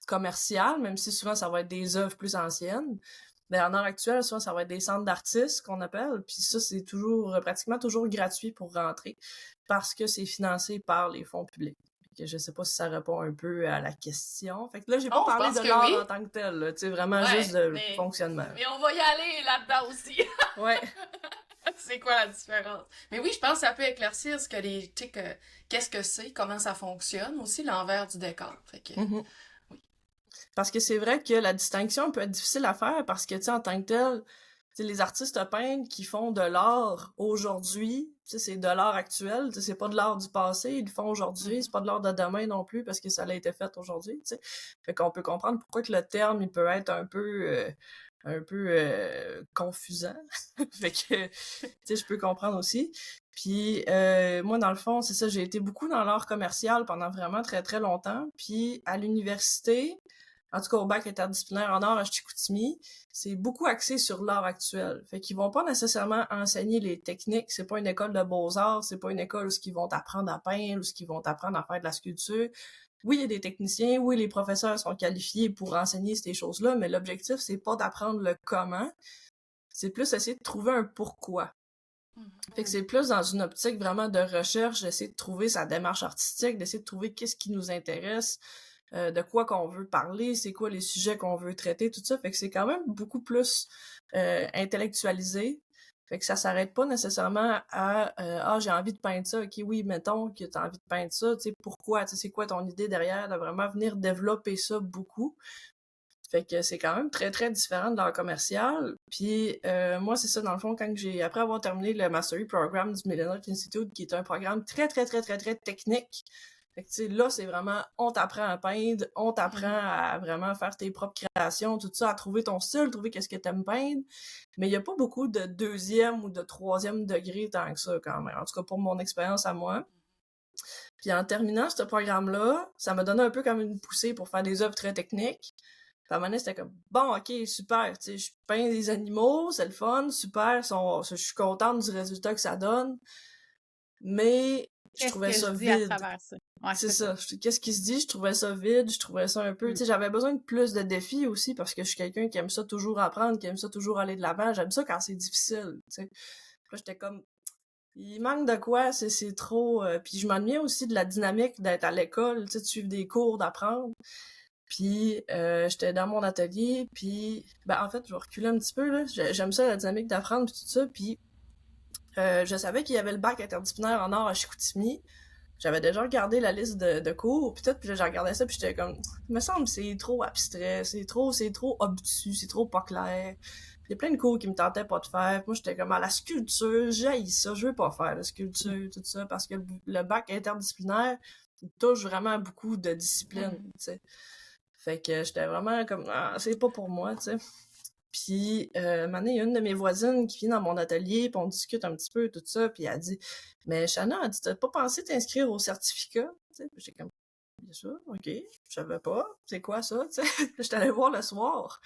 commercial, même si souvent ça va être des œuvres plus anciennes. Mais en art actuel, souvent ça va être des centres d'artistes qu'on appelle, puis ça c'est toujours pratiquement toujours gratuit pour rentrer parce que c'est financé par les fonds publics. Que je sais pas si ça répond un peu à la question. Fait que là, j'ai pas parlé de l'art en tant que tel, là, tu sais, vraiment juste de fonctionnement. Mais on va y aller là-dedans aussi. Ouais. C'est quoi la différence? Mais oui, je pense que ça peut éclaircir ce que les, tu sais, qu'est-ce que c'est, comment ça fonctionne, aussi l'envers du décor. Fait que, Mm-hmm. oui. Parce que c'est vrai que la distinction peut être difficile à faire parce que, tu sais, en tant que tel, les artistes peintres qui font de l'art aujourd'hui, c'est de l'art actuel, c'est pas de l'art du passé, ils le font aujourd'hui, c'est pas de l'art de demain non plus parce que ça a été fait aujourd'hui, t'sais. Fait qu'on peut comprendre pourquoi que le terme il peut être un peu confusant. Fait que je peux comprendre aussi. Puis moi dans le fond, c'est ça, j'ai été beaucoup dans l'art commercial pendant vraiment très très longtemps, puis à l'université, en tout cas au bac interdisciplinaire en art à Chicoutimi, c'est beaucoup axé sur l'art actuel. Fait qu'ils vont pas nécessairement enseigner les techniques, c'est pas une école de beaux-arts, c'est pas une école où ils vont t'apprendre à peindre, où ils vont t'apprendre à faire de la sculpture. Oui, il y a des techniciens, oui, les professeurs sont qualifiés pour enseigner ces choses-là, mais l'objectif, c'est pas d'apprendre le comment, c'est plus essayer de trouver un pourquoi. Fait que c'est plus dans une optique vraiment de recherche, d'essayer de trouver sa démarche artistique, d'essayer de trouver qu'est-ce qui nous intéresse, de quoi qu'on veut parler, c'est quoi les sujets qu'on veut traiter, tout ça. Fait que c'est quand même beaucoup plus intellectualisé. Fait que ça s'arrête pas nécessairement à j'ai envie de peindre ça, ok oui, mettons que t'as envie de peindre ça, tu sais, pourquoi, tu sais, c'est quoi ton idée derrière, de vraiment venir développer ça beaucoup. Fait que c'est quand même très, très différent de l'art commercial. Puis moi, c'est ça, dans le fond, après avoir terminé le Mastery Program du Millennium Institute, qui est un programme très, très, très, très, très technique. Fait que, tu sais, là, c'est vraiment, on t'apprend à peindre, on t'apprend à vraiment faire tes propres créations, tout ça, à trouver ton style, trouver qu'est-ce que t'aimes peindre. Mais il y a pas beaucoup de deuxième ou de troisième degré tant que ça, quand même. En tout cas, pour mon expérience à moi. Puis en terminant ce programme-là, ça m'a donné un peu comme une poussée pour faire des œuvres très techniques. Puis à un moment donné, c'était comme, bon, ok, super, tu sais, je peins des animaux, c'est le fun, super, je suis contente du résultat que ça donne, mais je trouvais ça vide. Ouais, c'est ça. Qu'est-ce qui se dit? Je trouvais ça vide, je trouvais ça un peu... Tu sais, j'avais besoin de plus de défis aussi, parce que je suis quelqu'un qui aime ça toujours apprendre, qui aime ça toujours aller de l'avant, j'aime ça quand c'est difficile, tu sais. Là, j'étais comme... Il manque de quoi, c'est trop... Puis je m'ennuyais aussi de la dynamique d'être à l'école, tu sais, de suivre des cours, d'apprendre. Puis j'étais dans mon atelier, puis en fait, je vais reculer un petit peu, là. J'aime ça, la dynamique d'apprendre, puis tout ça, puis je savais qu'il y avait le bac interdisciplinaire en art à Chicoutimi. J'avais déjà regardé la liste de cours, puis tout, puis là, j'ai regardé ça, puis j'étais comme... Il me semble que c'est trop abstrait, c'est trop obtus, c'est trop pas clair. Il y a plein de cours qui me tentaient pas de faire. Moi, j'étais comme, la sculpture, j'haïs ça, je veux pas faire la sculpture, tout ça, parce que le bac interdisciplinaire, il touche vraiment beaucoup de disciplines, tu sais. Fait que j'étais vraiment comme, c'est pas pour moi, tu sais. Puis, maintenant, il y a une de mes voisines qui vient dans mon atelier, puis on discute un petit peu, tout ça, puis elle dit, mais Shanna, elle dit, t'as pas pensé t'inscrire au certificat? Tu sais, j'étais comme, bien sûr, ok, je savais pas, c'est quoi ça, tu sais? J'étais allée voir le soir.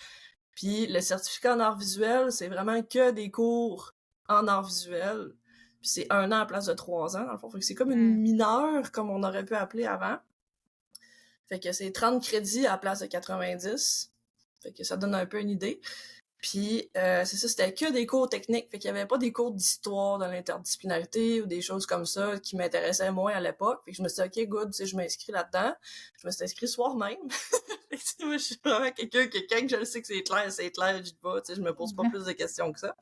Puis, le certificat en art visuel, c'est vraiment que des cours en art visuel. Puis, c'est 1 an à place de 3 ans, dans le fond. Fait que c'est comme une mineure, comme on aurait pu appeler avant. Fait que c'est 30 crédits à la place de 90. Fait que ça donne un peu une idée. Puis c'est ça, c'était que des cours techniques. Fait qu'il y avait pas des cours d'histoire de l'interdisciplinarité ou des choses comme ça qui m'intéressaient moins à l'époque. Fait que je me suis dit, OK, good, tu sais, je m'inscris là-dedans. Je me suis inscrit soir même. Fait que, moi, je suis vraiment quelqu'un que quand je le sais que c'est clair, j'y vais. Tu sais, je me pose pas plus de questions que ça.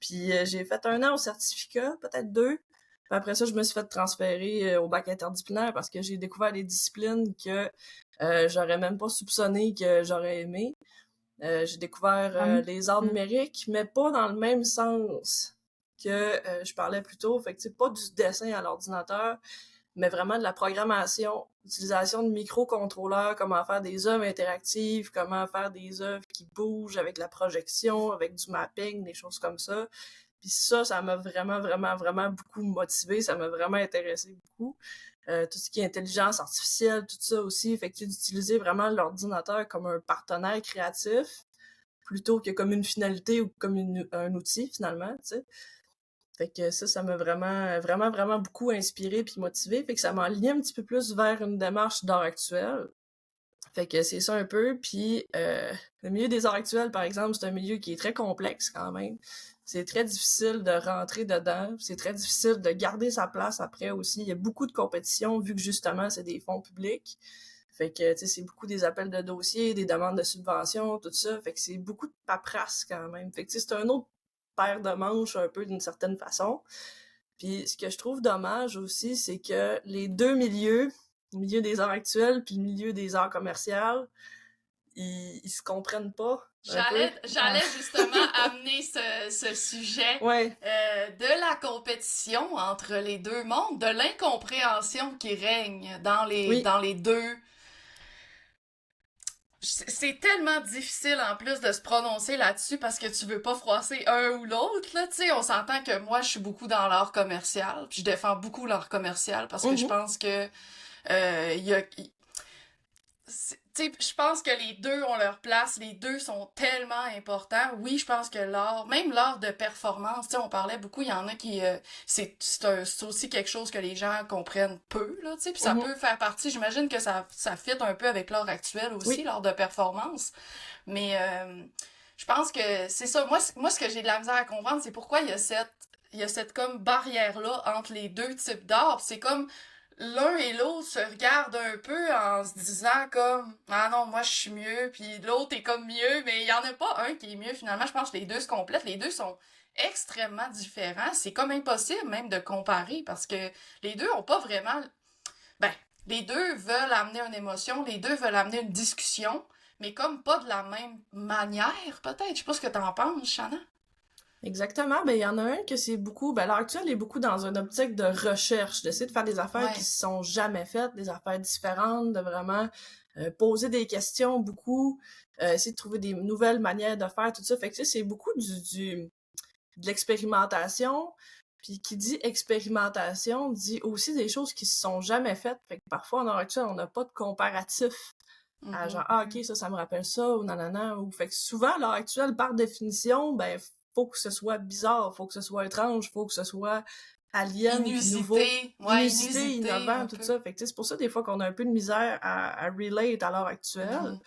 Puis j'ai fait 1 an au certificat, peut-être 2. Puis après ça, je me suis fait transférer au bac interdisciplinaire parce que j'ai découvert des disciplines que j'aurais même pas soupçonné que j'aurais aimé. J'ai découvert les arts numériques, mais pas dans le même sens que je parlais plus tôt. Fait que c'est pas du dessin à l'ordinateur, mais vraiment de la programmation, utilisation de microcontrôleurs, comment faire des œuvres interactives, comment faire des œuvres qui bougent avec la projection, avec du mapping, des choses comme ça. Puis ça m'a vraiment, vraiment, vraiment beaucoup motivé, ça m'a vraiment intéressé beaucoup. Tout ce qui est intelligence artificielle, tout ça aussi, fait que d'utiliser vraiment l'ordinateur comme un partenaire créatif plutôt que comme une finalité ou comme un outil finalement, tu sais. Fait que ça m'a vraiment, vraiment, vraiment beaucoup inspiré puis motivé, fait que ça m'a aligné un petit peu plus vers une démarche d'art actuel. Fait que c'est ça un peu, puis le milieu des arts actuels, par exemple, c'est un milieu qui est très complexe quand même. C'est très difficile de rentrer dedans, c'est très difficile de garder sa place après aussi. Il y a beaucoup de compétition vu que justement c'est des fonds publics. Fait que, tu sais, c'est beaucoup des appels de dossiers, des demandes de subventions, tout ça. Fait que c'est beaucoup de paperasse quand même. Fait que, tu sais, c'est un autre paire de manches un peu d'une certaine façon. Puis ce que je trouve dommage aussi, c'est que les deux milieux, le milieu des arts actuels puis le milieu des arts commerciaux, ils se comprennent pas. J'allais justement amener ce sujet de la compétition entre les deux mondes, de l'incompréhension qui règne dans les deux. C'est tellement difficile en plus de se prononcer là-dessus parce que tu veux pas froisser un ou l'autre, là, tu sais, on s'entend que moi je suis beaucoup dans l'art commercial, puis je défends beaucoup l'art commercial parce que je pense que je pense que les deux ont leur place, les deux sont tellement importants. Oui, je pense que même l'art de performance, tu sais, on parlait beaucoup, il y en a qui, c'est aussi quelque chose que les gens comprennent peu, là, tu sais, puis ça peut faire partie, j'imagine que ça fit un peu avec l'art actuel aussi, l'art de performance, mais je pense que c'est ça, moi ce que j'ai de la misère à comprendre, c'est pourquoi il y a cette comme barrière-là entre les deux types d'art, c'est comme l'un et l'autre se regardent un peu en se disant comme ah non moi je suis mieux puis l'autre est comme mieux mais il y en a pas un qui est mieux finalement. Je pense que les deux se complètent, les deux sont extrêmement différents, c'est comme impossible même de comparer parce que les deux ont pas vraiment les deux veulent amener une émotion, les deux veulent amener une discussion mais comme pas de la même manière peut-être. Je sais pas ce que t'en penses, Shanna. Exactement, ben il y en a un que c'est beaucoup, l'art actuel est beaucoup dans une optique de recherche, d'essayer de faire des affaires qui se sont jamais faites, des affaires différentes, de vraiment poser des questions beaucoup, essayer de trouver des nouvelles manières de faire, tout ça. Fait que tu sais, c'est beaucoup de l'expérimentation, puis qui dit expérimentation dit aussi des choses qui se sont jamais faites. Fait que parfois en art actuel, on n'a pas de comparatif. Genre, ok, ça me rappelle ça, ou nanana, ou fait que souvent, l'art actuel, par définition, faut que ce soit bizarre, faut que ce soit étrange, faut que ce soit alien, nouveau, inusité, innovant, tout ça. Fait que c'est pour ça des fois qu'on a un peu de misère à relate à l'art actuel.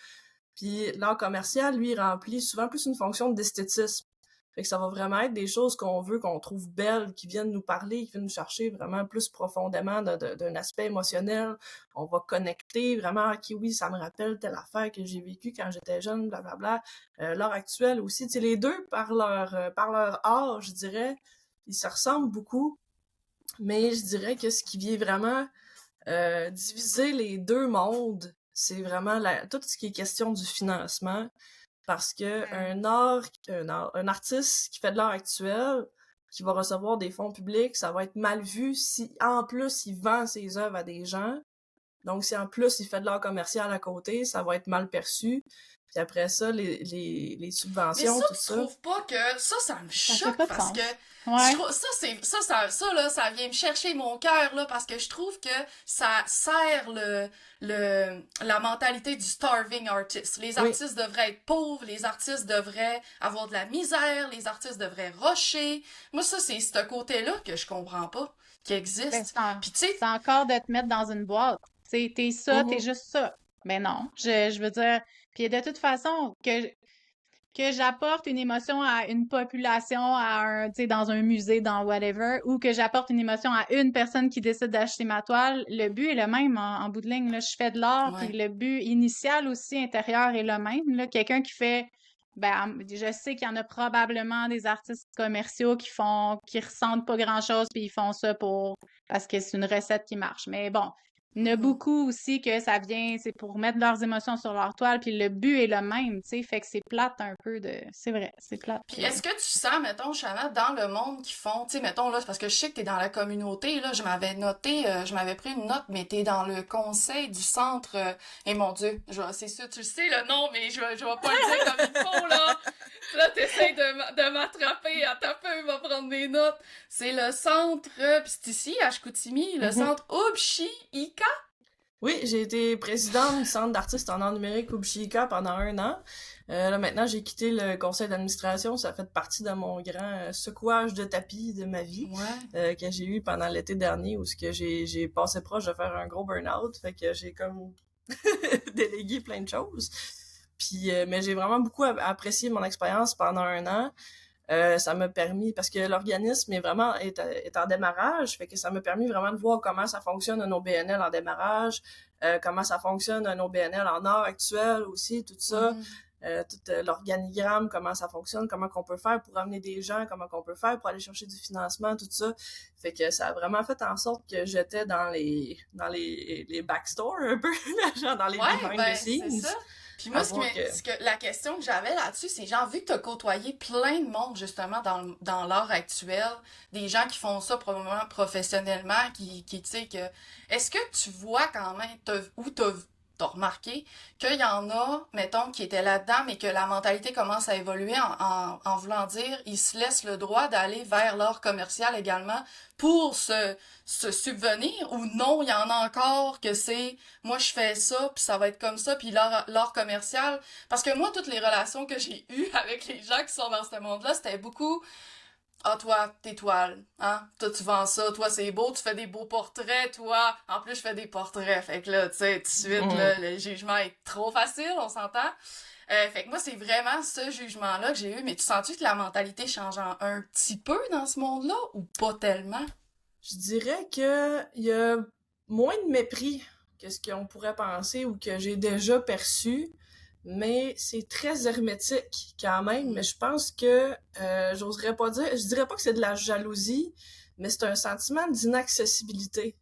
Puis l'art commercial, lui, remplit souvent plus une fonction d'esthétisme. Fait que ça va vraiment être des choses qu'on veut, qu'on trouve belles, qui viennent nous parler, qui viennent nous chercher vraiment plus profondément d'un aspect émotionnel. On va connecter vraiment, ok, oui, ça me rappelle telle affaire que j'ai vécue quand j'étais jeune, blablabla. L'art actuel aussi, tu sais, les deux, par leur art, je dirais, ils se ressemblent beaucoup, mais je dirais que ce qui vient vraiment diviser les deux mondes, c'est vraiment tout ce qui est question du financement. Parce que un artiste qui fait de l'art actuel, qui va recevoir des fonds publics, ça va être mal vu si, en plus, il vend ses œuvres à des gens. Donc, si en plus, il fait de l'art commercial à côté, ça va être mal perçu. Puis après ça, les subventions, mais ça, tout ça. Mais ça, tu trouves pas que... Ça me choque parce que... Ouais. Je trouve, ça vient me chercher mon cœur, là, parce que je trouve que ça sert la mentalité du starving artist. Les artistes devraient être pauvres, les artistes devraient avoir de la misère, les artistes devraient rusher. Moi, ça, c'est ce côté-là que je comprends pas, qui existe. Puis, tu sais... C'est encore de te mettre dans une boîte. T'es ça, t'es juste ça. Mais non, je veux dire... Puis de toute façon, que j'apporte une émotion à une population, tu sais, dans un musée, dans whatever, ou que j'apporte une émotion à une personne qui décide d'acheter ma toile, le but est le même en bout de ligne, là. Je fais de l'art, puis Ouais. le but initial aussi intérieur est le même, là. Quelqu'un qui fait, je sais qu'il y en a probablement des artistes commerciaux qui ressentent pas grand-chose, puis ils font ça parce que c'est une recette qui marche. Mais bon, il y en a beaucoup aussi que ça vient, c'est pour mettre leurs émotions sur leur toile, puis le but est le même, tu sais, fait que c'est plate un peu C'est vrai, c'est plate. Puis est-ce que tu sens, mettons, Shanna, dans le monde qui font, tu sais, mettons, là, c'est parce que je sais que t'es dans la communauté, là, je m'avais noté, je m'avais pris une note, mais t'es dans le conseil du centre, et mon Dieu, c'est sûr, tu le sais le nom, mais je vais pas le dire comme il faut, là. Là, t'essayes de m'attraper, à taper, va prendre des notes. C'est le centre, pis c'est ici, à Chicoutimi, le centre Ubshi-Ika. Oui, j'ai été présidente du Centre d'artistes en art numérique Ubshi-Ika pendant 1 an. Là, maintenant, j'ai quitté le conseil d'administration. Ça fait partie de mon grand secouage de tapis de ma vie que j'ai eu pendant l'été dernier où j'ai passé proche de faire un gros burn-out. Fait que j'ai comme délégué plein de choses. Puis, mais j'ai vraiment beaucoup apprécié mon expérience pendant 1 an. Ça m'a permis, parce que l'organisme est en démarrage, fait que ça m'a permis vraiment de voir comment ça fonctionne un OBNL en démarrage, comment ça fonctionne un OBNL en art actuel aussi, tout ça, tout l'organigramme, comment ça fonctionne, comment qu'on peut faire pour amener des gens, comment qu'on peut faire pour aller chercher du financement, tout ça. Fait que ça a vraiment fait en sorte que j'étais dans les backstores un peu, genre dans les behind the scenes. C'est ça. Puis moi, la question que j'avais là-dessus, c'est genre, vu que t'as côtoyé plein de monde, justement, dans l'art actuel, des gens qui font ça probablement professionnellement, qui tu sais, est-ce que tu vois quand même, t'as remarqué qu'il y en a, mettons, qui étaient là-dedans, mais que la mentalité commence à évoluer en voulant dire, ils se laissent le droit d'aller vers l'art commercial également pour se subvenir, ou non, il y en a encore que c'est, moi je fais ça, puis ça va être comme ça, puis l'art commercial, parce que moi, toutes les relations que j'ai eues avec les gens qui sont dans ce monde-là, c'était beaucoup... Ah, toi, tes toiles, hein? Toi, tu vends ça, toi, c'est beau, tu fais des beaux portraits, toi. En plus, je fais des portraits. Fait que là, tu sais, tout de suite, là, le jugement est trop facile, on s'entend? Fait que moi, c'est vraiment ce jugement-là que j'ai eu. Mais tu sens-tu que la mentalité change un petit peu dans ce monde-là ou pas tellement? Je dirais que il y a moins de mépris que ce qu'on pourrait penser ou que j'ai déjà perçu. Mais c'est très hermétique quand même, mais je pense que je dirais pas que c'est de la jalousie, mais c'est un sentiment d'inaccessibilité.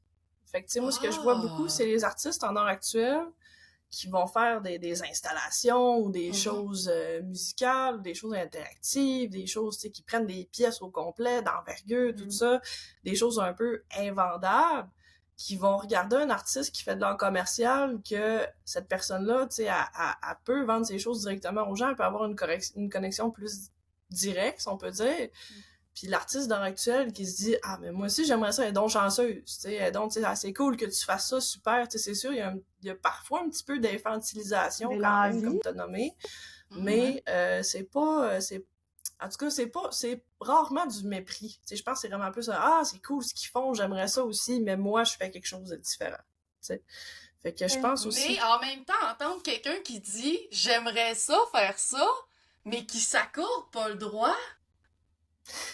Fait que tu sais, moi ce que je vois beaucoup, c'est les artistes en art actuel qui vont faire des installations ou des choses musicales, des choses interactives, des choses tu sais qui prennent des pièces au complet, d'envergure, tout ça, des choses un peu invendables, qui vont regarder un artiste qui fait de l'art commercial, que cette personne-là, tu sais, elle peut vendre ses choses directement aux gens, elle peut avoir une connexion plus directe, si on peut dire. Puis l'artiste d'art actuel qui se dit « Ah, mais moi aussi, j'aimerais ça, elle est donc chanceuse, tu sais, donc, tu sais, c'est cool que tu fasses ça, super. » Tu sais, c'est sûr, il y a parfois un petit peu d'infantilisation quand même, comme t'as nommé, mais c'est pas... En tout cas, c'est rarement du mépris. Tu sais, je pense que c'est vraiment plus ah, c'est cool ce qu'ils font, j'aimerais ça aussi, mais moi, je fais quelque chose de différent. Tu sais. Fait que je pense aussi... Mais en même temps, entendre quelqu'un qui dit « J'aimerais ça, faire ça », mais qui s'accorde pas le droit...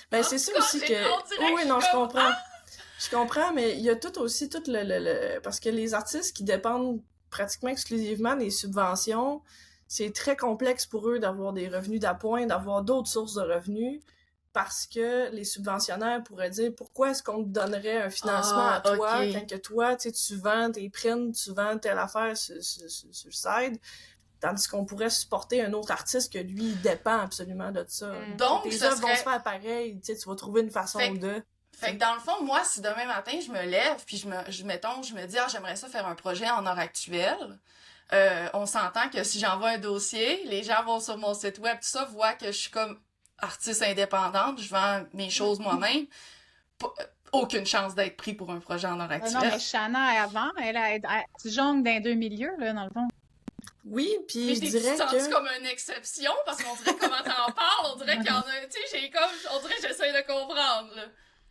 Ben, c'est ça aussi que... Oui, non, je comprends. Je comprends, mais il y a tout le... Parce que les artistes qui dépendent pratiquement exclusivement des subventions, c'est très complexe pour eux d'avoir des revenus d'appoint, d'avoir d'autres sources de revenus, parce que les subventionnaires pourraient dire « Pourquoi est-ce qu'on te donnerait un financement à toi quand que toi, tu vends tes prints, tu vends telle affaire sur le side ?» Tandis qu'on pourrait supporter un autre artiste que lui, il dépend absolument de ça. Donc, tes œuvres vont se faire pareil, tu vas trouver une façon de... Fait que dans le fond, moi, si demain matin, je me lève, puis je me dis « Ah, j'aimerais ça faire un projet en art actuel », on s'entend que si j'envoie un dossier, les gens vont sur mon site web, tout ça, voient que je suis comme artiste indépendante, je vends mes choses moi-même. Aucune chance d'être pris pour un projet en art actuel. Non, mais Shanna, avant, tu jongles dans 2 milieux, là, dans le fond. Oui, puis mais je dirais que... sens-tu comme une exception? Parce qu'on dirait comment t'en parles, on dirait qu'il y en a... Tu sais, on dirait que j'essaie de comprendre, là.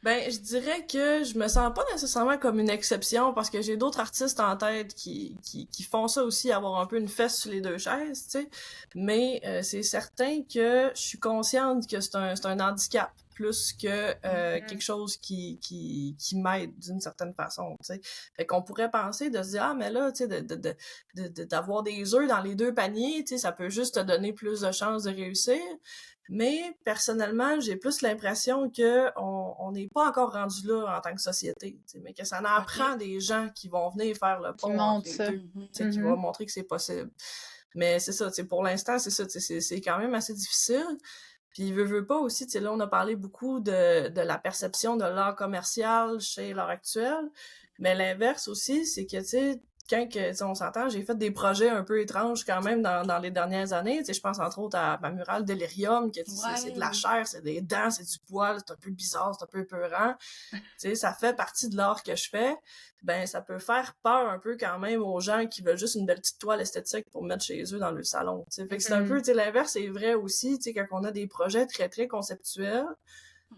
Ben, je dirais que je me sens pas nécessairement comme une exception parce que j'ai d'autres artistes en tête qui font ça aussi, avoir un peu une fesse sur les deux chaises, tu sais. Mais c'est certain que je suis consciente que c'est un handicap plus que quelque chose qui m'aide d'une certaine façon, tu sais. Fait qu'on pourrait penser de se dire, ah, mais là, tu sais, d'avoir des œufs dans les deux paniers, tu sais, ça peut juste te donner plus de chances de réussir. Mais personnellement, j'ai plus l'impression que on n'est pas encore rendu là en tant que société, t'sais, mais que ça en prend des gens qui vont venir faire le Qui pont entre montrent les ça. deux, qui vont montrer que c'est possible. Mais c'est ça, pour l'instant, c'est ça, c'est quand même assez difficile. Puis veut pas aussi, là, on a parlé beaucoup de la perception de l'art commercial chez l'art actuel, mais l'inverse aussi, c'est que, tu sais, quand on s'entend, j'ai fait des projets un peu étranges quand même dans les dernières années. Tu sais, je pense entre autres à ma murale Delirium, que c'est de la chair, c'est des dents, c'est du poil, c'est un peu bizarre, c'est un peu épeurant. Tu sais, ça fait partie de l'art que je fais. Ben, ça peut faire peur un peu quand même aux gens qui veulent juste une belle petite toile esthétique pour mettre chez eux dans le salon. Tu sais, fait que c'est un peu, tu sais, l'inverse est vrai aussi, tu sais, quand on a des projets très, très conceptuels.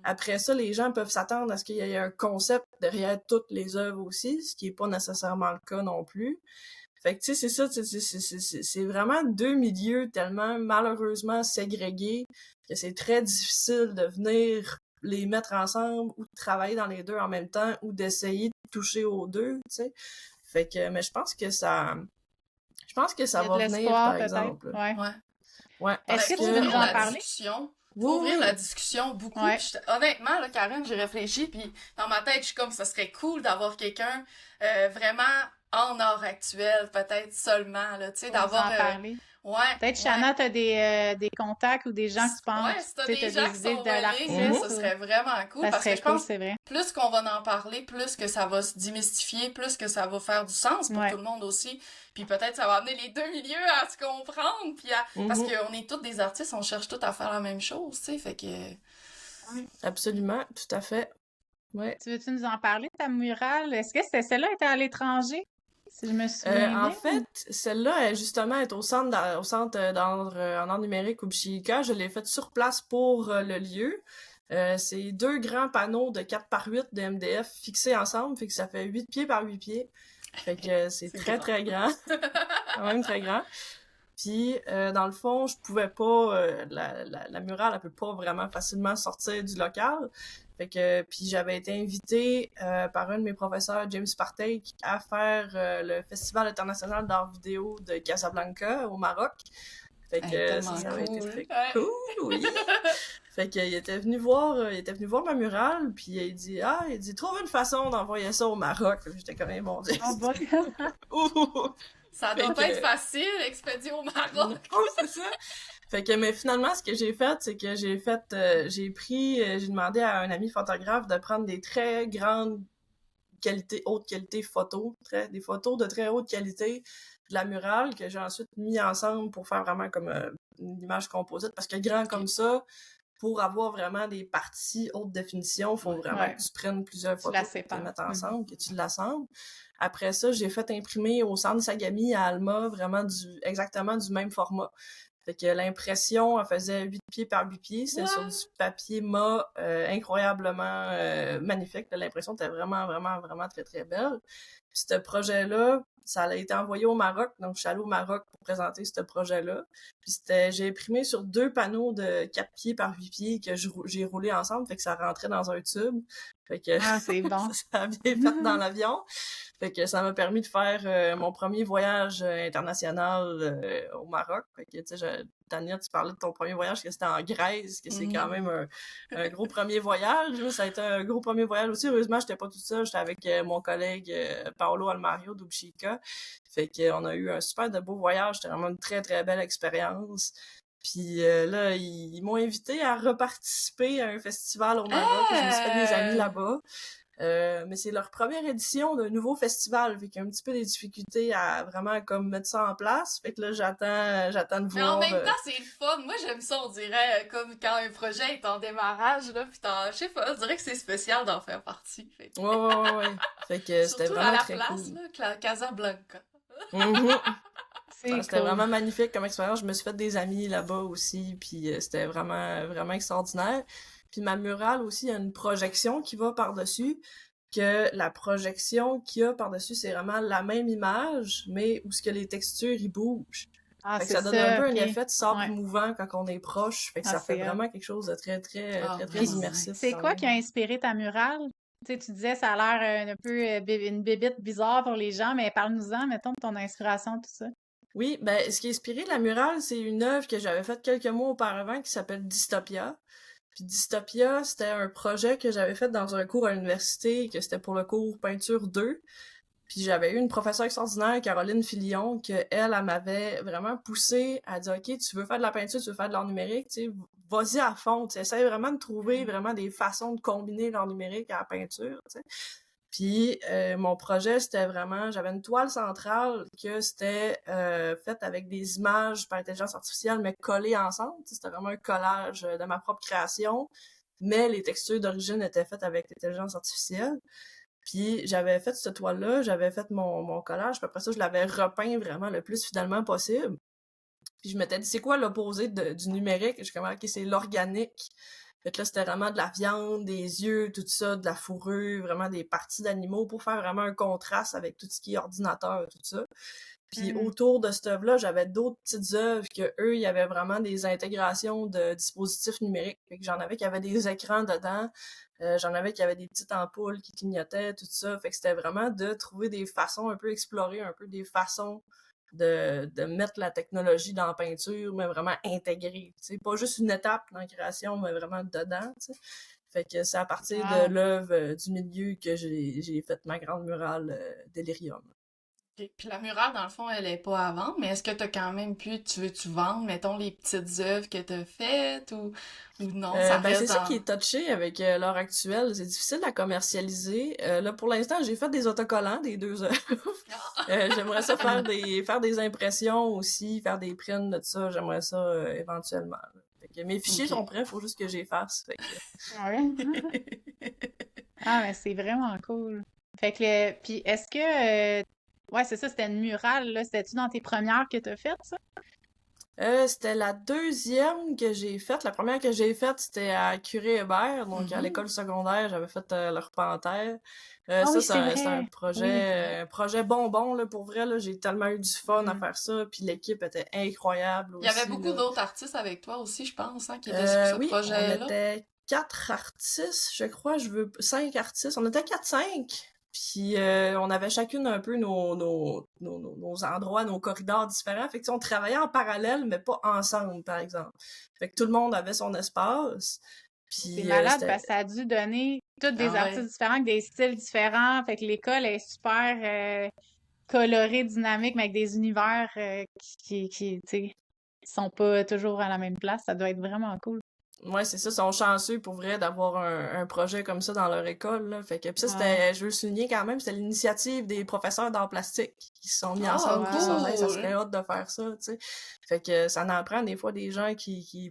Après ça, les gens peuvent s'attendre à ce qu'il y ait un concept derrière toutes les œuvres aussi, ce qui est pas nécessairement le cas non plus. Fait que, tu sais, c'est ça, c'est vraiment deux milieux tellement malheureusement ségrégés que c'est très difficile de venir les mettre ensemble ou de travailler dans les deux en même temps ou d'essayer de toucher aux deux, tu sais. Fait que, mais je pense que ça va venir, par exemple. Ouais. Est-ce que tu veux nous en parler? Faut ouvrir la discussion beaucoup. Ouais. Honnêtement, là, Karen, j'ai réfléchi, puis dans ma tête, je suis comme, ça serait cool d'avoir quelqu'un vraiment en art actuel, peut-être seulement, là, tu sais, d'avoir... parler. Ouais. Peut-être, Shanna, t'as des contacts ou des gens qui pensent. Ouais, si t'as des gens qui sont de mêlés, ça serait vraiment cool. Parce que je pense c'est vrai. plus qu'on va en parler, plus que ça va se démystifier, plus que ça va faire du sens pour tout le monde aussi. Puis peut-être ça va amener les deux milieux à se comprendre. Puis parce qu'on est tous des artistes, on cherche tous à faire la même chose, tu sais. Fait que... Absolument, tout à fait. Ouais. Tu veux-tu nous en parler, ta murale? Est-ce que celle-là était à l'étranger? Si je me souviens bien. En fait, celle-là, justement, est au centre d'art en art numérique au Bishika. Je l'ai faite sur place pour le lieu. C'est deux grands panneaux de 4x8 de MDF fixés ensemble, fait que ça fait 8 pieds par 8 pieds. Fait que c'est très, très grand. Quand même très grand. Puis, dans le fond, je pouvais pas... la murale, elle peut pas vraiment facilement sortir du local. Fait que, puis j'avais été invitée par un de mes professeurs, James Partey, à faire le Festival international d'art vidéo de Casablanca, au Maroc. Fait que ça avait été très cool, oui! Fait qu'il était venu voir ma murale, puis il dit trouve une façon d'envoyer ça au Maroc. J'étais comme mon Dieu. Ça doit pas être facile, expédier au Maroc. Oh, c'est ça. Fait que, mais finalement, ce que j'ai fait, c'est que j'ai demandé à un ami photographe de prendre des très grandes haute qualité photos, des photos de très haute qualité de la murale que j'ai ensuite mis ensemble pour faire vraiment comme une image composite, parce que grand comme ça, pour avoir vraiment des parties haute définition, il faut vraiment que tu prennes plusieurs photos pour les mettre ensemble, que tu l'assembles. Après ça, j'ai fait imprimer au centre Sagami à Alma vraiment exactement du même format. Fait que l'impression, elle faisait 8 pieds par 8 pieds. C'était sur du papier mat incroyablement magnifique. L'impression était vraiment, vraiment, vraiment très, très belle. Puis ce projet-là, ça a été envoyé au Maroc. Donc, je suis allée au Maroc pour présenter ce projet-là. Puis j'ai imprimé sur 2 panneaux de 4 pieds par 8 pieds que j'ai roulé ensemble. Fait que ça rentrait dans un tube. Fait que c'est bon. ça a bien fait dans l'avion. Fait que ça m'a permis de faire mon premier voyage international au Maroc. Fait que, tu sais, Tania, tu parlais de ton premier voyage, que c'était en Grèce, que c'est quand même un gros premier voyage. Ça a été un gros premier voyage aussi. Heureusement, j'étais pas toute seule. J'étais avec mon collègue Paolo Almario d'Ubchica. Fait qu'on a eu un super de beau voyage. C'était vraiment une très, très belle expérience. Puis là, ils m'ont invité à reparticiper à un festival au Maroc. Je me suis fait des amis là-bas. Mais c'est leur première édition d'un nouveau festival, fait qu'il y a un petit peu des difficultés à vraiment comme mettre ça en place. Fait que là, j'attends de voir. Mais en même temps, c'est le fun. Moi, j'aime ça, on dirait, comme quand un projet est en démarrage, là, pis je sais pas, je dirais que c'est spécial d'en faire partie. Fait que... Ouais. Fait que c'était vraiment très cool. Surtout à la place, là, Casablanca. C'était vraiment magnifique comme expérience. Je me suis fait des amis là-bas aussi, puis c'était vraiment, vraiment extraordinaire. Puis ma murale aussi, il y a une projection qui va par-dessus, que la projection qu'il y a par-dessus, c'est vraiment la même image, mais où ce que les textures, ils bougent. Ah, Fait que c'est ça donne un ça, peu un ok. effet de sable Ouais. mouvant quand on est proche. Fait que Ah, ça fait c'est hot. vraiment quelque chose de très, très, Ah, très, très Puis, vraiment immersif nice. c'est quand quoi même. qui a inspiré ta murale? Tu sais, tu disais, ça a l'air un peu une bébite bizarre pour les gens, mais parle-nous-en, mettons, de ton inspiration, tout ça. Oui, ben, ce qui a inspiré la murale, c'est une œuvre que j'avais faite quelques mois auparavant qui s'appelle Dystopia. Puis Dystopia, c'était un projet que j'avais fait dans un cours à l'université, que c'était pour le cours peinture 2. Puis j'avais eu une professeure extraordinaire, Caroline Filion, elle m'avait vraiment poussé à dire, OK, tu veux faire de la peinture, tu veux faire de l'art numérique, tu sais, vas-y à fond, tu sais, essaie vraiment de trouver vraiment des façons de combiner l'art numérique à la peinture, tu sais. Puis mon projet, c'était vraiment, j'avais une toile centrale que c'était faite avec des images par intelligence artificielle, mais collées ensemble. C'était vraiment un collage de ma propre création, mais les textures d'origine étaient faites avec l'intelligence artificielle. Puis j'avais fait cette toile-là, j'avais fait mon collage, puis après ça, je l'avais repeint vraiment le plus fidèlement possible. Puis je m'étais dit, c'est quoi l'opposé du numérique? Je suis comme, OK, c'est l'organique. Fait que là, c'était vraiment de la viande, des yeux, tout ça, de la fourrure, vraiment des parties d'animaux pour faire vraiment un contraste avec tout ce qui est ordinateur, tout ça. Puis autour de cette œuvre-là, j'avais d'autres petites œuvres que eux, il y avait vraiment des intégrations de dispositifs numériques. Fait que j'en avais qui avaient des écrans dedans, j'en avais qui avaient des petites ampoules qui clignotaient, tout ça. Fait que c'était vraiment de trouver des façons, un peu explorer un peu des façons de mettre la technologie dans la peinture, mais vraiment intégrée. C'est pas juste une étape dans la création, mais vraiment dedans, t'sais. Fait que c'est à partir de Wow. l'œuvre du milieu que j'ai fait ma grande murale Delirium. Ok. Puis la murale, dans le fond, elle est pas à vendre, mais est-ce que t'as quand même tu veux-tu vendre, mettons, les petites œuvres que t'as faites ou non, ça Ben c'est reste ça dans... qui est touché avec l'heure actuelle. C'est difficile à commercialiser. Là, pour l'instant, j'ai fait des autocollants des 2 œuvres. J'aimerais ça faire des impressions aussi, faire des prints de ça. J'aimerais ça éventuellement. Là. Fait que mes fichiers Ok. sont prêts, faut juste que j'y fasse. Fait Ouais. Ah, mais c'est vraiment cool. Fait que, puis est-ce que, ouais, c'est ça, c'était une murale, là. C'était-tu dans tes premières que t'as faites, ça? C'était la deuxième que j'ai faite. La première que j'ai faite, c'était à Curé-Hébert, donc à l'école secondaire, j'avais fait leur panthère. Ah oui, c'est C'est un vrai. Oui. projet bonbon, là, pour vrai, là. J'ai tellement eu du fun à Mhm. faire ça, puis l'équipe était incroyable Il y avait aussi, beaucoup là. d'autres artistes avec toi aussi, je pense, hein, qui étaient sur ce Oui, on projet-là. était 4 artistes, je crois, 5 artistes. On était 4-5. Puis on avait chacune un peu nos endroits, nos corridors différents. Fait que tu sais, on travaillait en parallèle, mais pas ensemble, par exemple. Fait que tout le monde avait son espace. C'est Puis malade c'était... parce que ça a dû donner tous des Ah ouais. artistes différents, avec des styles différents. Fait que l'école est super colorée, dynamique, mais avec des univers tu sais, qui sont pas toujours à la même place. Ça doit être vraiment cool. Ouais, c'est ça, ils sont chanceux pour vrai d'avoir un projet comme ça dans leur école, là. Fait que, pis ça, Ouais. c'était, je veux le souligner quand même, c'était l'initiative des professeurs d'art plastique qui se sont mis Ah, ensemble, qui se sont dit, hey, ça cool! serait hâte de faire ça, tu sais. Fait que ça en prend des fois des gens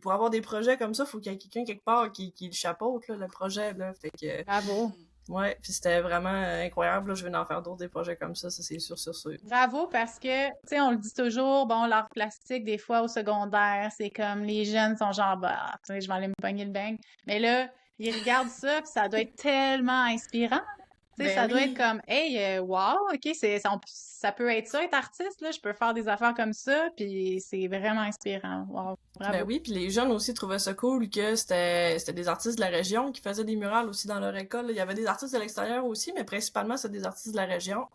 pour avoir des projets comme ça, faut qu'il y ait quelqu'un quelque part qui le chapeaute, là, le projet, là. Fait que, Bravo. Mhm. ouais, puis c'était vraiment incroyable, là. Je vais en faire d'autres des projets comme ça c'est sûr, sûr, sûr. Bravo parce que, tu sais, on le dit toujours, bon, l'art plastique, des fois au secondaire, c'est comme les jeunes sont genre, bah, tu sais, je vais aller me pogner le beigne. Mais là, ils regardent ça, puis ça doit être tellement inspirant. Tu sais, Ben ça doit être oui. comme, hey, wow, ok, ça peut être ça, être artiste, là, je peux faire des affaires comme ça, puis c'est vraiment inspirant. Wow, Ben bravo. oui, puis les jeunes aussi trouvaient ça cool que c'était des artistes de la région qui faisaient des murales aussi dans leur école. Il y avait des artistes de l'extérieur aussi, mais principalement c'était des artistes de la région.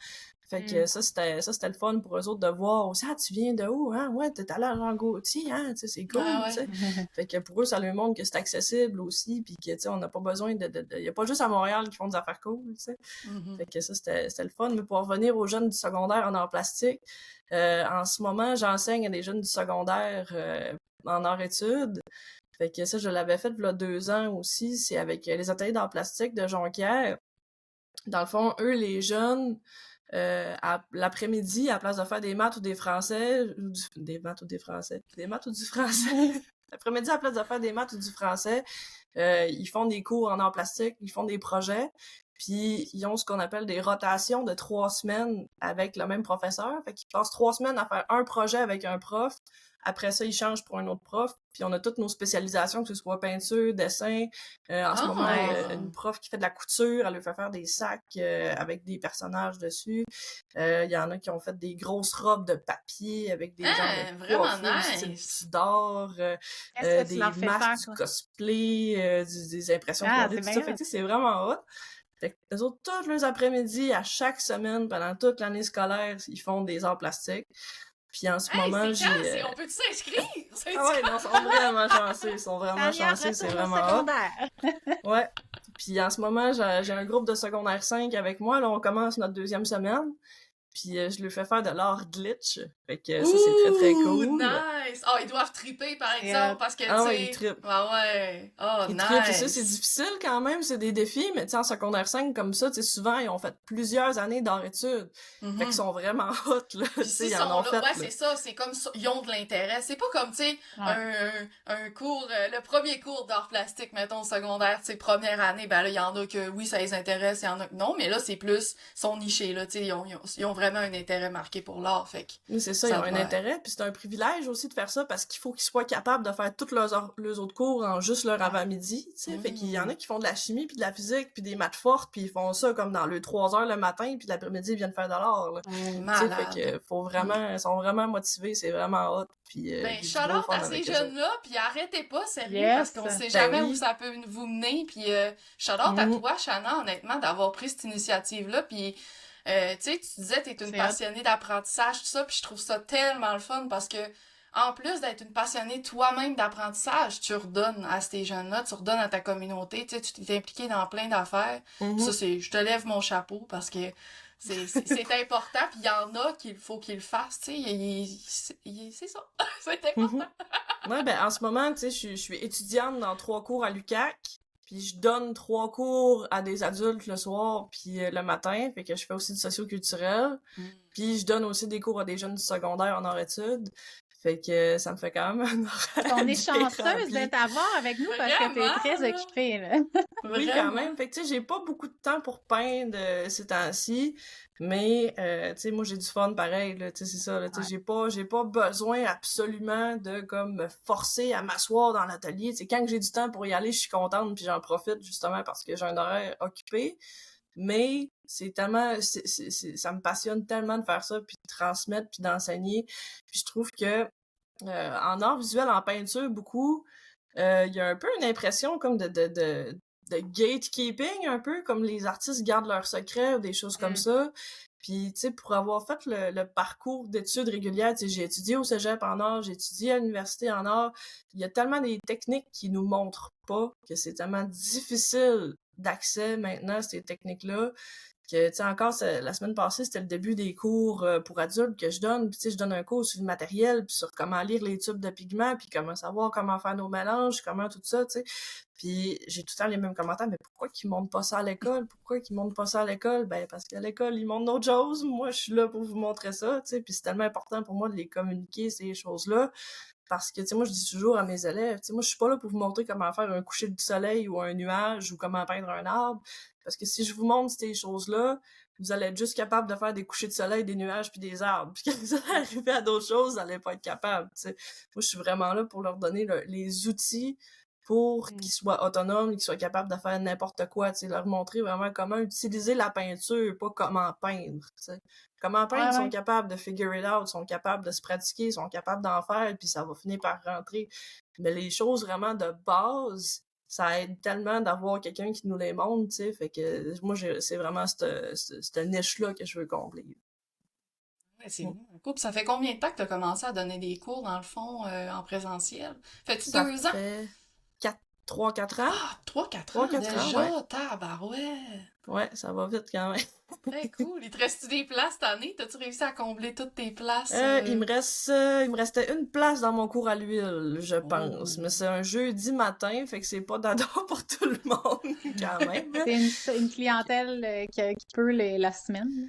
Fait que Hmm. ça c'était le fun pour eux autres de voir aussi, ah, tu viens de où, hein? Ouais, t'es allé à Jean Gaultier, hein? Tu sais, c'est cool, Ah tu sais. ouais. Fait que pour eux, ça leur montre que c'est accessible aussi, puis que, tu sais, on n'a pas besoin il y a pas juste à Montréal qui font des affaires cool, tu sais. Mhm. Fait que ça, c'était le fun. Mais pour revenir aux jeunes du secondaire en art plastique, en ce moment, j'enseigne à des jeunes du secondaire en art-études. Fait que ça, je l'avais fait il y a 2 ans aussi. C'est avec les ateliers d'art plastique de Jonquière. Dans le fond, eux, les jeunes, l'après-midi, à la place de faire des maths ou des français, des maths ou des français, des maths ou du français, l'après-midi, à la place de faire des maths ou du français, ils font des cours en art plastique, ils font des projets. Puis ils ont ce qu'on appelle des rotations de 3 semaines avec le même professeur. Fait qu'ils passent 3 semaines à faire un projet avec un prof. Après ça, ils changent pour un autre prof. Puis on a toutes nos spécialisations, que ce soit peinture, dessin. En ce moment, une prof qui fait de la couture, elle lui fait faire des sacs avec des personnages dessus. Il y en a qui ont fait des grosses robes de papier avec des genres de vraiment coiffures, nice. d'or, Qu'est-ce que tu des leur fais masques, faire, du toi? cosplay, des impressions Ah, 3D, c'est tout ça. bien Fait hot. que tu sais, c'est vraiment hot. Fait que eux autres, tous les après-midi, à chaque semaine, pendant toute l'année scolaire, ils font des arts plastiques. Puis en ce moment, c'est quand? j'ai... On peut-tu s'inscrire? Ah ouais, non, ils sont vraiment chanceux, Tania c'est retourne au vraiment hot. secondaire. Ouais. Puis en ce moment, j'ai un groupe de secondaire 5 avec moi, là, on commence notre 2e semaine. Puis je lui fais faire de l'art glitch. Fait que ça, c'est très, très cool. Nice! Oh, ils doivent triper, par Et, exemple, parce que, Ah tu ouais, ils sais... trippent. Ah ouais! Oh, Ils trippent, c'est ça, c'est nice! difficile quand même, c'est des défis, mais tu sais, en secondaire 5, comme ça, tu sais, souvent, ils ont fait plusieurs années d'art-études. Fait qu'ils sont vraiment hot, là, tu Puis sais, s'ils ils sont en ont là, fait, ouais, là. c'est ça, c'est comme ça, ils ont de l'intérêt. C'est pas comme, tu sais, un cours, le premier cours d'art plastique, mettons, au secondaire, tu sais, première année, ben là, il y en a que, oui, ça les intéresse, il y en a que non, mais là, c'est plus, ils sont nichés, là, tu sais, ils ont vraiment un intérêt marqué pour l'art, fait que... Oui, c'est ça, ils ont un intérêt, puis c'est un privilège aussi de faire ça, parce qu'il faut qu'ils soient capables de faire tous leurs autres cours en juste leur avant-midi, tu sais, fait qu'il y en a qui font de la chimie, puis de la physique, puis des maths fortes, puis ils font ça comme dans le 3 heures le matin, puis l'après-midi, ils viennent faire de l'art, là. Tu sais, fait que faut vraiment, ils sont vraiment motivés, c'est vraiment hot, puis Ben, du shout gros out fun à ces avec eux autres. jeunes-là, puis arrêtez pas, sérieux, Yes. parce qu'on sait Ben jamais oui. où ça peut vous mener, puis shout out à toi, Shanna, honnêtement, d'avoir pris cette initiative-là, puis tu sais, tu disais t'es une C'est passionnée d'apprentissage, tout ça, puis je trouve ça tellement le fun, parce que en plus d'être une passionnée toi-même d'apprentissage, tu redonnes à ces jeunes-là, tu redonnes à ta communauté, tu sais, tu t'es impliqué dans plein d'affaires. Ça, je te lève mon chapeau, parce que c'est important, puis il y en a qu'il faut qu'ils le fassent, tu sais, c'est ça, c'est important. Ouais, ben, en ce moment, tu sais, je suis étudiante dans 3 cours à l'UQAC, puis je donne 3 cours à des adultes le soir puis le matin, fait que je fais aussi du socio-culturel, puis je donne aussi des cours à des jeunes du secondaire en art-études, fait que ça me fait quand même un horaire On est bien chanceuse rempli. de t'avoir avec nous parce que t'es Vraiment, très là. occupée, là. Oui, quand même. Fait que, tu sais, j'ai pas beaucoup de temps pour peindre ces temps-ci, mais, tu sais, moi, j'ai du fun pareil, là, tu sais, c'est ça, là, tu sais, j'ai pas besoin absolument de, comme, me forcer à m'asseoir dans l'atelier, tu sais, quand j'ai du temps pour y aller, je suis contente, puis j'en profite, justement, parce que j'ai un horaire occupé, mais c'est tellement, ça me passionne tellement de faire ça, puis de transmettre, puis d'enseigner, puis je trouve que, en art visuel, en peinture, beaucoup, il y a un peu une impression comme de gatekeeping, un peu, comme les artistes gardent leurs secrets ou des choses comme ça. Puis, tu sais, pour avoir fait le parcours d'études régulières, tu sais, j'ai étudié au cégep en art, j'ai étudié à l'université en art, il y a tellement des techniques qui nous montrent pas que c'est tellement difficile d'accès maintenant, ces techniques-là, que, tu sais, encore, la semaine passée, c'était le début des cours pour adultes que je donne. Puis, tu sais, je donne un cours sur le matériel, puis sur comment lire les tubes de pigments, puis comment savoir comment faire nos mélanges, comment tout ça, tu sais. Puis, j'ai tout le temps les mêmes commentaires, mais pourquoi qu'ils montrent pas ça à l'école? Pourquoi qu'ils montrent pas ça à l'école? Ben, parce qu'à l'école, ils montrent d'autres choses. Moi, je suis là pour vous montrer ça, tu sais. Puis, c'est tellement important pour moi de les communiquer, ces choses-là. Parce que, tu sais, moi, je dis toujours à mes élèves, tu sais, moi, je suis pas là pour vous montrer comment faire un coucher du soleil ou un nuage ou comment peindre un arbre. Parce que si je vous montre ces choses-là, vous allez être juste capable de faire des couchers de soleil, des nuages puis des arbres. Puis quand vous allez arriver à d'autres choses, vous allez pas être capable, tu sais. Moi, je suis vraiment là pour leur donner les outils pour qu'ils soient autonomes, qu'ils soient capables de faire n'importe quoi, tu sais, leur montrer vraiment comment utiliser la peinture, pas comment peindre, tu sais. Comment peindre, ils sont capables de figure it out, ils sont capables de se pratiquer, ils sont capables d'en faire, puis ça va finir par rentrer. Mais les choses vraiment de base, ça aide tellement d'avoir quelqu'un qui nous les montre, tu sais, fait que moi, c'est vraiment cette niche-là que je veux combler. Ouais, c'est cool. Puis ça fait combien de temps que tu as commencé à donner des cours, dans le fond, en présentiel? Fais-tu 2 ans? Ça fait 3-4 ans. Ah, 3-4 ans 3-4 déjà, ans, ouais. Tabarouette! Ouais, ça va vite quand même. Très cool. Il te reste-tu des places cette année? T'as-tu réussi à combler toutes tes places? Il me restait une place dans mon cours à l'huile, je pense. Mais c'est un jeudi matin, fait que c'est pas d'adon pour tout le monde, quand même. C'est une clientèle qui peut la semaine.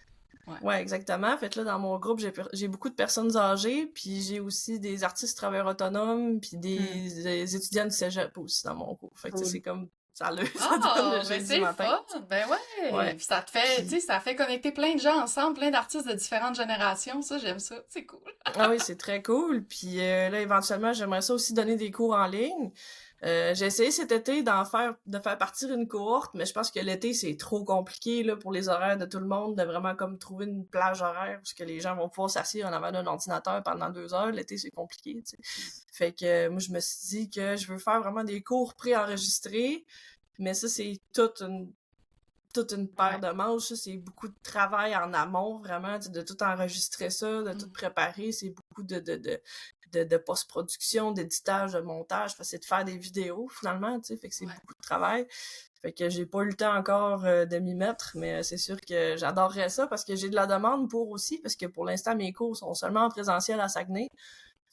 Ouais, exactement. Fait que là, dans mon groupe, j'ai beaucoup de personnes âgées, puis j'ai aussi des artistes travailleurs autonomes, puis des étudiants du cégep aussi dans mon cours. Fait que c'est comme ça donne Ah, le ben jeudi c'est le matin. fun! Ben ouais! Ouais. Puis ça te fait, tu sais, Puis, ça fait connecter plein de gens ensemble, plein d'artistes de différentes générations. Ça, j'aime ça. C'est cool. ah oui, c'est très cool. Puis là, éventuellement, j'aimerais ça aussi donner des cours en ligne. J'ai essayé cet été de faire partir une cohorte, mais je pense que l'été, c'est trop compliqué, là, pour les horaires de tout le monde, de vraiment comme trouver une plage horaire où ce que les gens vont pouvoir s'asseoir en avant d'un ordinateur pendant 2 heures. L'été, c'est compliqué, tu sais. Fait que moi, je me suis dit que je veux faire vraiment des cours préenregistrés, mais ça, c'est toute une paire Ouais. de manches, ça, c'est beaucoup de travail en amont, vraiment, tu sais, de tout enregistrer ça, de tout préparer, c'est beaucoup de post-production, d'éditage, de montage, parce que c'est de faire des vidéos, finalement, tu sais, fait que c'est Ouais. beaucoup de travail. Fait que j'ai pas eu le temps encore de m'y mettre, mais c'est sûr que j'adorerais ça, parce que j'ai de la demande pour aussi, parce que pour l'instant, mes cours sont seulement en présentiel à Saguenay.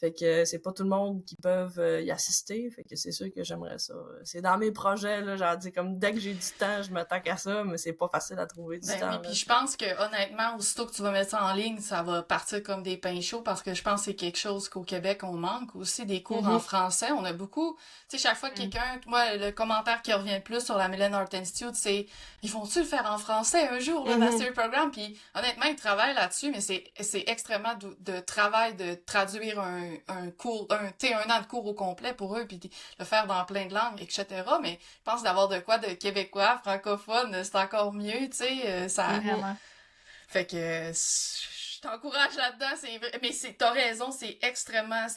Fait que c'est pas tout le monde qui peuvent y assister. Fait que c'est sûr que j'aimerais ça. C'est dans mes projets, là, genre, dis, comme dès que j'ai du temps, je m'attaque à ça, mais c'est pas facile à trouver du Ben temps, oui, là. puis je pense que honnêtement, aussitôt que tu vas mettre ça en ligne, ça va partir comme des pains chauds parce que je pense que c'est quelque chose qu'au Québec on manque aussi des cours en français. On a beaucoup, tu sais, chaque fois que quelqu'un, moi, le commentaire qui revient le plus sur la Mylène Art Institute, c'est ils vont-tu le faire en français un jour, le master programme? Puis honnêtement, ils travaillent là-dessus, mais c'est extrêmement de travail de traduire un cours, tu sais, un an de cours au complet pour eux, puis le faire dans plein de langues, etc. Mais je pense d'avoir de quoi de québécois, francophone, c'est encore mieux, tu sais, ça... Vraiment. Fait que je t'encourage là-dedans, c'est vrai. Mais t'as raison, c'est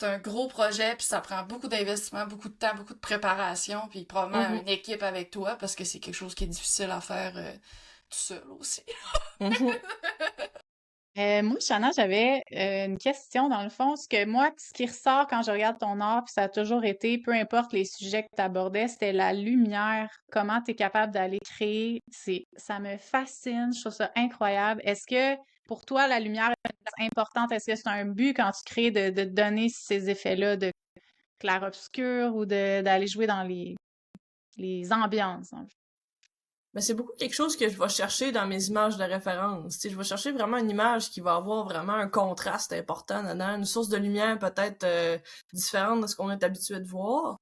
un gros projet, puis ça prend beaucoup d'investissement, beaucoup de temps, beaucoup de préparation, puis probablement une équipe avec toi, parce que c'est quelque chose qui est difficile à faire tout seul aussi. Moi, Shanna, j'avais une question dans le fond. Ce qui ressort quand je regarde ton art, puis ça a toujours été, peu importe les sujets que tu abordais, c'était la lumière. Comment tu es capable d'aller créer. Ça me fascine, je trouve ça incroyable. Est-ce que pour toi, la lumière est importante? Est-ce que c'est un but quand tu crées de donner ces effets-là de clair-obscur ou d'aller jouer dans les ambiances, en fait? Mais c'est beaucoup quelque chose que je vais chercher dans mes images de référence. Tu sais, je vais chercher vraiment une image qui va avoir vraiment un contraste important dedans, une source de lumière peut-être différente de ce qu'on est habitué de voir.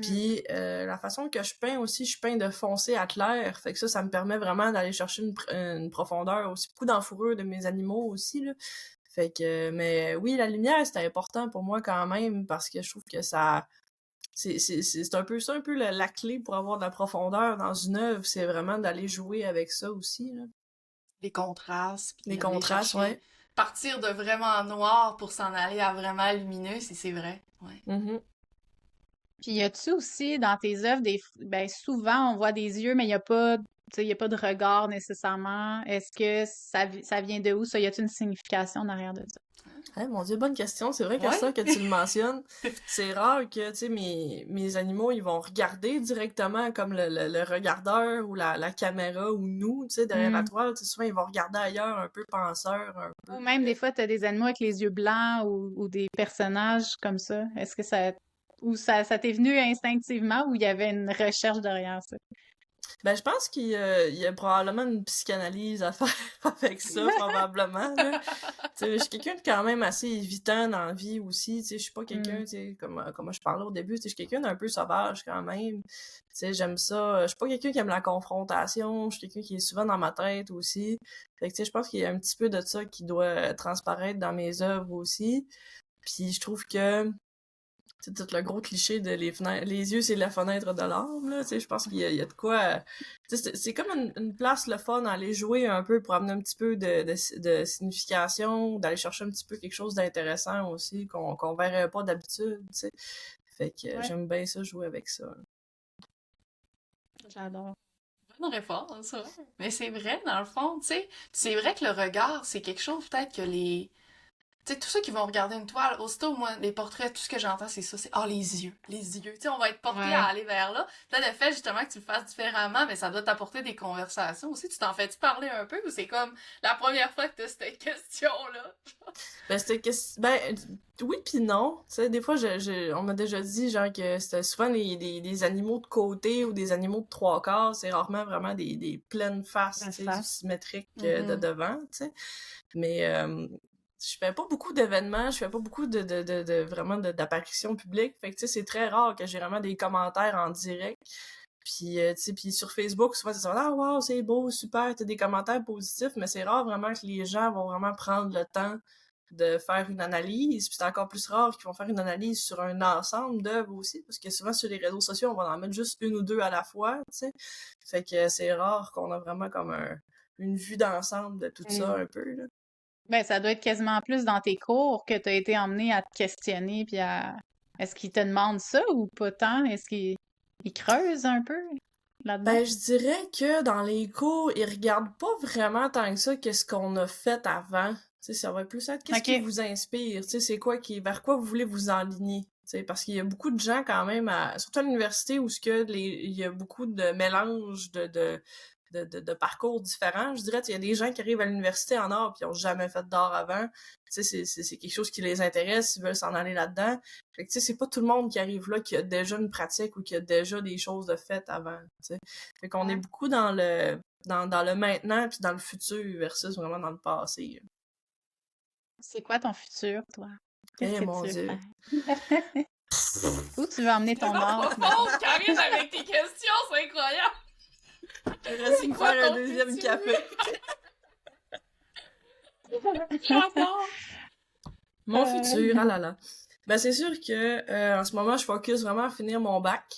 Puis la façon que je peins aussi, je peins de foncé à clair. Fait que ça me permet vraiment d'aller chercher une profondeur aussi, beaucoup dans la fourrure de mes animaux aussi, là. Fait que, mais oui, la lumière, c'est important pour moi quand même, parce que je trouve que ça... C'est un peu ça, un peu la clé pour avoir de la profondeur dans une œuvre, c'est vraiment d'aller jouer avec ça aussi, là. Les contrastes, puis Les aller contrastes, chercher, ouais. partir de vraiment noir pour s'en aller à vraiment lumineux, si c'est vrai. Ouais. Mhm. Puis y a-tu aussi dans tes œuvres ben souvent on voit des yeux mais il y a pas tu sais, il y a pas de regard nécessairement. Est-ce que ça vient de où ça? Y a-t-il une signification derrière de ça? Hey, mon Dieu, bonne question. C'est vrai que Ouais. ça, que tu le mentionnes, c'est rare que, tu sais, mes animaux, ils vont regarder directement comme le regardeur ou la caméra ou nous, tu sais, derrière la toile. Tu sais, souvent, ils vont regarder ailleurs, un peu penseur, un peu. Ou même des fois, tu as des animaux avec les yeux blancs ou des personnages comme ça. Est-ce que ça t'est venu instinctivement ou il y avait une recherche derrière ça? Ben, je pense qu'il y a probablement une psychanalyse à faire avec ça, probablement, là. Tu sais, je suis quelqu'un de quand même assez évitant dans la vie aussi, tu sais, je suis pas quelqu'un, tu sais, comme je parlais au début, tu sais, je suis quelqu'un d'un peu sauvage quand même. Tu sais, j'aime ça, je suis pas quelqu'un qui aime la confrontation, je suis quelqu'un qui est souvent dans ma tête aussi. Fait que, tu sais, je pense qu'il y a un petit peu de ça qui doit transparaître dans mes œuvres aussi. Puis je trouve que c'est tout le gros cliché de les yeux, c'est la fenêtre de l'âme, là, tu sais, je pense qu'il y a de quoi... tu sais, c'est comme une place le fun à aller jouer un peu pour amener un petit peu de signification, d'aller chercher un petit peu quelque chose d'intéressant aussi, qu'on verrait pas d'habitude, tu sais. Fait que Ouais, j'aime bien ça, jouer avec ça. j'adore. Bonne réponse, ça. Mais c'est vrai, dans le fond, tu sais. C'est vrai que le regard, c'est quelque chose peut-être que les... Tu sais, tous ceux qui vont regarder une toile, aussitôt, moi, les portraits, tout ce que j'entends, c'est ça, c'est « Ah, les yeux, les yeux. » Tu sais, on va être porté à Ouais. aller vers là. Puis là, le fait, justement, que tu le fasses différemment, mais ça doit t'apporter des conversations aussi. Tu t'en fais-tu parler un peu ou c'est comme la première fois que t'as cette question-là? Ben, oui pis non. Tu sais, des fois, on m'a déjà dit, genre, que c'était souvent des animaux de côté ou des animaux de trois quarts. C'est rarement vraiment des pleines faces, La tu sais, face. symétriques de devant, tu sais. Mais je fais pas beaucoup d'événements, je fais pas beaucoup vraiment d'apparitions publiques. Fait que, tu sais, c'est très rare que j'ai vraiment des commentaires en direct. Puis, tu sais, puis sur Facebook, souvent, c'est ça, ah, wow, c'est beau, super, t'as des commentaires positifs, mais c'est rare vraiment que les gens vont vraiment prendre le temps de faire une analyse, puis c'est encore plus rare qu'ils vont faire une analyse sur un ensemble d'œuvres aussi, parce que souvent sur les réseaux sociaux, on va en mettre juste une ou deux à la fois, tu sais. Fait que c'est rare qu'on a vraiment comme une vue d'ensemble de tout ça un peu, là. Ben, ça doit être quasiment plus dans tes cours que tu as été emmené à te questionner puis à... Est-ce qu'ils te demandent ça ou pas tant? Est-ce qu'ils creusent un peu là-dedans? Ben, je dirais que dans les cours, ils regardent pas vraiment tant que ça qu'est-ce qu'on a fait avant. Tu sais, ça va plus être qu'est-ce qui OK. vous inspire, tu sais, c'est quoi vers quoi vous voulez vous enligner. Tu sais, parce qu'il y a beaucoup de gens quand même, surtout à l'université, où il y a beaucoup de mélange de parcours différents. Je dirais, il y a des gens qui arrivent à l'université en art puis ils ont jamais fait d'art avant. Tu sais, c'est quelque chose qui les intéresse, ils veulent s'en aller là-dedans. Fait que, tu sais, c'est pas tout le monde qui arrive là qui a déjà une pratique ou qui a déjà des choses de faites avant, tu sais. Fait qu'on est beaucoup dans le maintenant puis dans le futur versus vraiment dans le passé. C'est quoi ton futur, toi? Qu'est-ce que Mon tu veux Dieu. faire? Où tu veux emmener ton art? Oh, Karine, avec tes questions, c'est incroyable! J'aimerais me faire un deuxième café. J'adore! Mon futur, ah là là. Ben, c'est sûr que en ce moment, je focus vraiment à finir mon bac.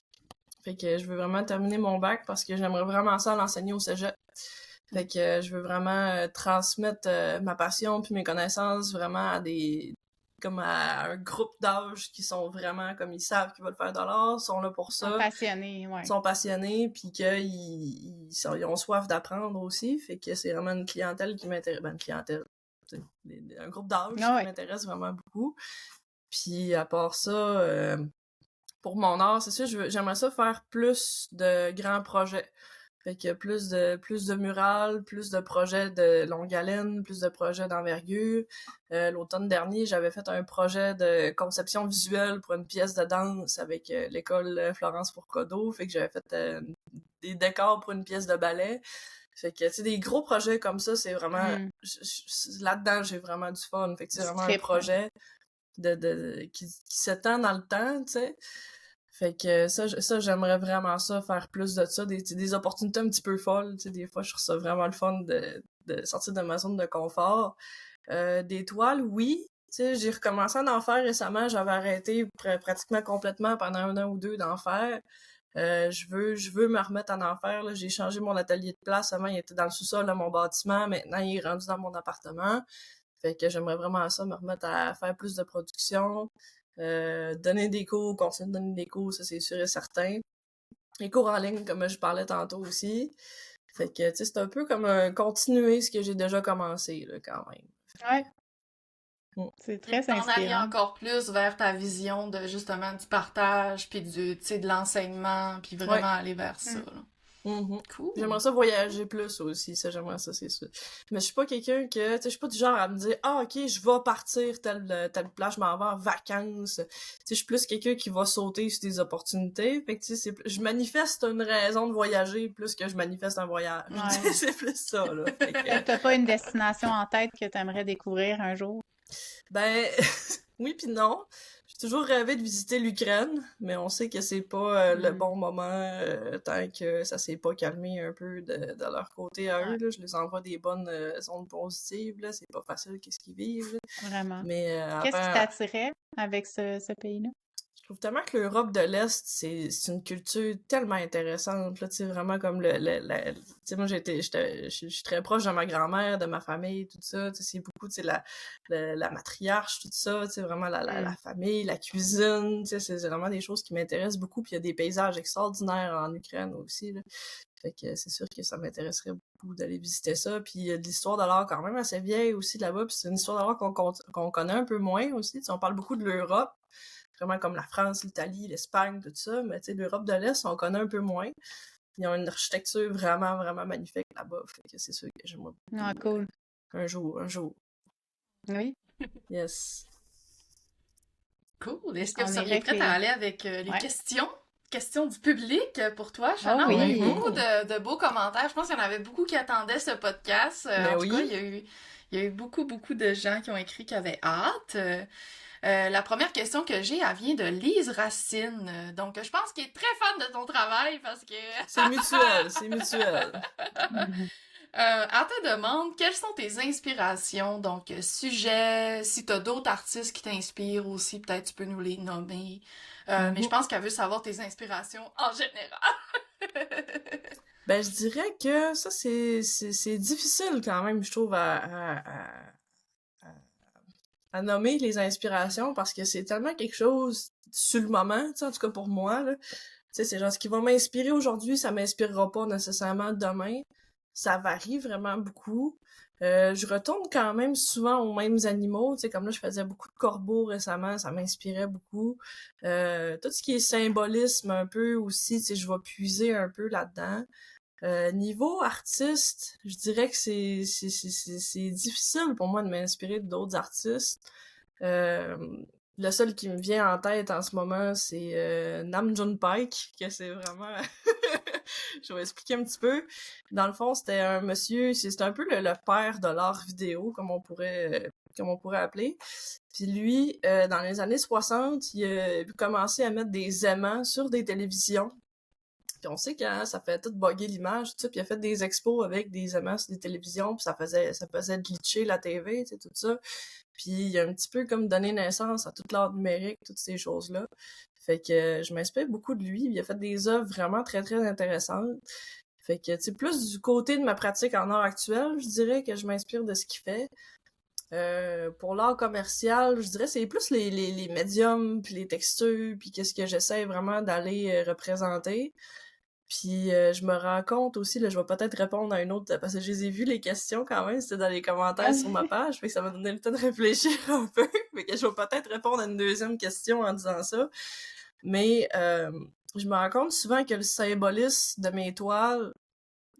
Fait que je veux vraiment terminer mon bac parce que j'aimerais vraiment ça l'enseigner au cégep. Fait que je veux vraiment transmettre ma passion puis mes connaissances vraiment à un groupe d'âge qui sont vraiment comme ils savent qu'ils veulent faire de l'art, sont là pour ça. Sont passionnés, ouais. Sont passionnés puis ils ont soif d'apprendre aussi. Fait que c'est vraiment une clientèle qui m'intéresse. Ben, une clientèle. Un groupe d'âge qui m'intéresse vraiment beaucoup. Puis à part ça, pour mon art, c'est sûr, j'aimerais ça faire plus de grands projets. Fait que plus de murales, plus de projets de longue haleine, plus de projets d'envergure. L'automne dernier, j'avais fait un projet de conception visuelle pour une pièce de danse avec l'école Florence Fourcade. Fait que j'avais fait des décors pour une pièce de ballet. Fait que, tu sais, des gros projets comme ça, c'est vraiment... Là-dedans, j'ai vraiment du fun. Fait que c'est vraiment un projet qui s'étend dans le temps, tu sais. Fait que ça j'aimerais vraiment ça, faire plus de ça, des opportunités un petit peu folles, tu sais, des fois je trouve ça vraiment le fun de sortir de ma zone de confort. Des toiles, oui, tu sais, j'ai recommencé à en faire récemment, j'avais arrêté pratiquement complètement pendant un an ou deux d'en faire. Je veux me remettre à en faire, là. J'ai changé mon atelier de place, avant il était dans le sous-sol de mon bâtiment, maintenant il est rendu dans mon appartement. Fait que j'aimerais vraiment ça, me remettre à faire plus de production. Donner des cours, continuer de donner des cours, ça c'est sûr et certain. Les cours en ligne, comme je parlais tantôt aussi. Fait que, tu sais, c'est un peu comme continuer ce que j'ai déjà commencé, là, quand même. Ouais. C'est très inspirant. En aller encore plus vers ta vision de, justement, du partage, puis tu sais, de l'enseignement, puis vraiment aller vers ça, là. Cool. J'aimerais ça voyager plus aussi, ça j'aimerais ça, c'est sûr. Mais je suis pas quelqu'un que, tu sais, je suis pas du genre à me dire « Ah, ok, je vais partir telle plage, je m'en vais en vacances. » Tu sais, je suis plus quelqu'un qui va sauter sur des opportunités. Fait que, tu sais, je manifeste une raison de voyager plus que je manifeste un voyage. Ouais. C'est plus ça, là. Fait que... T'as pas une destination en tête que t'aimerais découvrir un jour? Ben, oui puis non. J'ai toujours rêvé de visiter l'Ukraine, mais on sait que c'est pas le bon moment tant que ça s'est pas calmé un peu de leur côté à eux. Là. Je les envoie des bonnes ondes positives, là. C'est pas facile qu'est-ce qu'ils vivent. Là. Vraiment. Mais qu'est-ce qui t'attirait avec ce pays-là? Je trouve tellement que l'Europe de l'Est, c'est une culture tellement intéressante, là, tu sais, vraiment comme tu sais, moi, je suis très proche de ma grand-mère, de ma famille, tout ça, tu sais, c'est beaucoup, tu sais, la matriarche, tout ça, tu sais, vraiment la famille, la cuisine, tu sais, c'est vraiment des choses qui m'intéressent beaucoup, puis il y a des paysages extraordinaires en Ukraine aussi, là. Fait que c'est sûr que ça m'intéresserait beaucoup d'aller visiter ça, puis il y a de l'histoire de l'art quand même assez vieille aussi là-bas, puis c'est une histoire de l'art qu'on connaît un peu moins aussi, tu sais, on parle beaucoup de l'Europe, vraiment comme la France, l'Italie, l'Espagne, tout ça, mais tu sais, l'Europe de l'Est, on connaît un peu moins. Ils ont une architecture vraiment, vraiment magnifique là-bas, fait que c'est sûr que j'aimerais beaucoup. Ah, cool. Un jour. Oui. Yes. Cool. Est-ce que vous seriez prête à aller avec les questions? Questions du public pour toi, Shanna? Oh, oui. On a eu beaucoup de beaux commentaires. Je pense qu'il y en avait beaucoup qui attendaient ce podcast. En tout cas, il y a eu beaucoup de gens qui ont écrit qu'ils avaient hâte. La première question que j'ai, elle vient de Lise Racine. Donc, je pense qu'elle est très fan de ton travail parce que... C'est mutuel, c'est mutuel. Elle te demande quelles sont tes inspirations, donc sujets, si t'as d'autres artistes qui t'inspirent aussi, peut-être tu peux nous les nommer. Mais je pense qu'elle veut savoir tes inspirations en général. Ben, je dirais que ça, c'est difficile quand même, je trouve, à nommer les inspirations parce que c'est tellement quelque chose sur le moment, tu sais, en tout cas pour moi, là. Tu sais, c'est genre ce qui va m'inspirer aujourd'hui, ça m'inspirera pas nécessairement demain. Ça varie vraiment beaucoup. Je retourne quand même souvent aux mêmes animaux, tu sais, comme là, je faisais beaucoup de corbeaux récemment, ça m'inspirait beaucoup. Tout ce qui est symbolisme un peu aussi, tu sais, je vais puiser un peu là-dedans. Niveau artiste, je dirais que c'est difficile pour moi de m'inspirer d'autres artistes. Euh, le seul qui me vient en tête en ce moment, c'est Nam June Paik, que c'est vraiment... Je vais expliquer un petit peu. Dans le fond, c'était un monsieur, c'est un peu le père de l'art vidéo, comme on pourrait appeler. Puis lui, dans les années 60, il a commencé à mettre des aimants sur des télévisions. Puis on sait que ça fait tout bugger l'image, tout ça. Puis il a fait des expos avec des aimants sur des télévisions, puis ça faisait glitcher la TV, tu sais, tout ça. Puis il a un petit peu comme donné naissance à tout l'art numérique, toutes ces choses-là. Fait que je m'inspire beaucoup de lui. Il a fait des œuvres vraiment très, très intéressantes. Fait que, tu sais, plus du côté de ma pratique en art actuel, je dirais que je m'inspire de ce qu'il fait. Pour l'art commercial, je dirais c'est plus les médiums, puis les textures, puis qu'est-ce que j'essaie vraiment d'aller représenter. Puis je me rends compte aussi, là, je vais peut-être répondre à une autre, parce que je les ai vues les questions quand même, c'était dans les commentaires sur ma page, fait que ça m'a donné le temps de réfléchir un peu, fait que je vais peut-être répondre à une deuxième question en disant ça. Mais je me rends compte souvent que le symbolisme de mes toiles,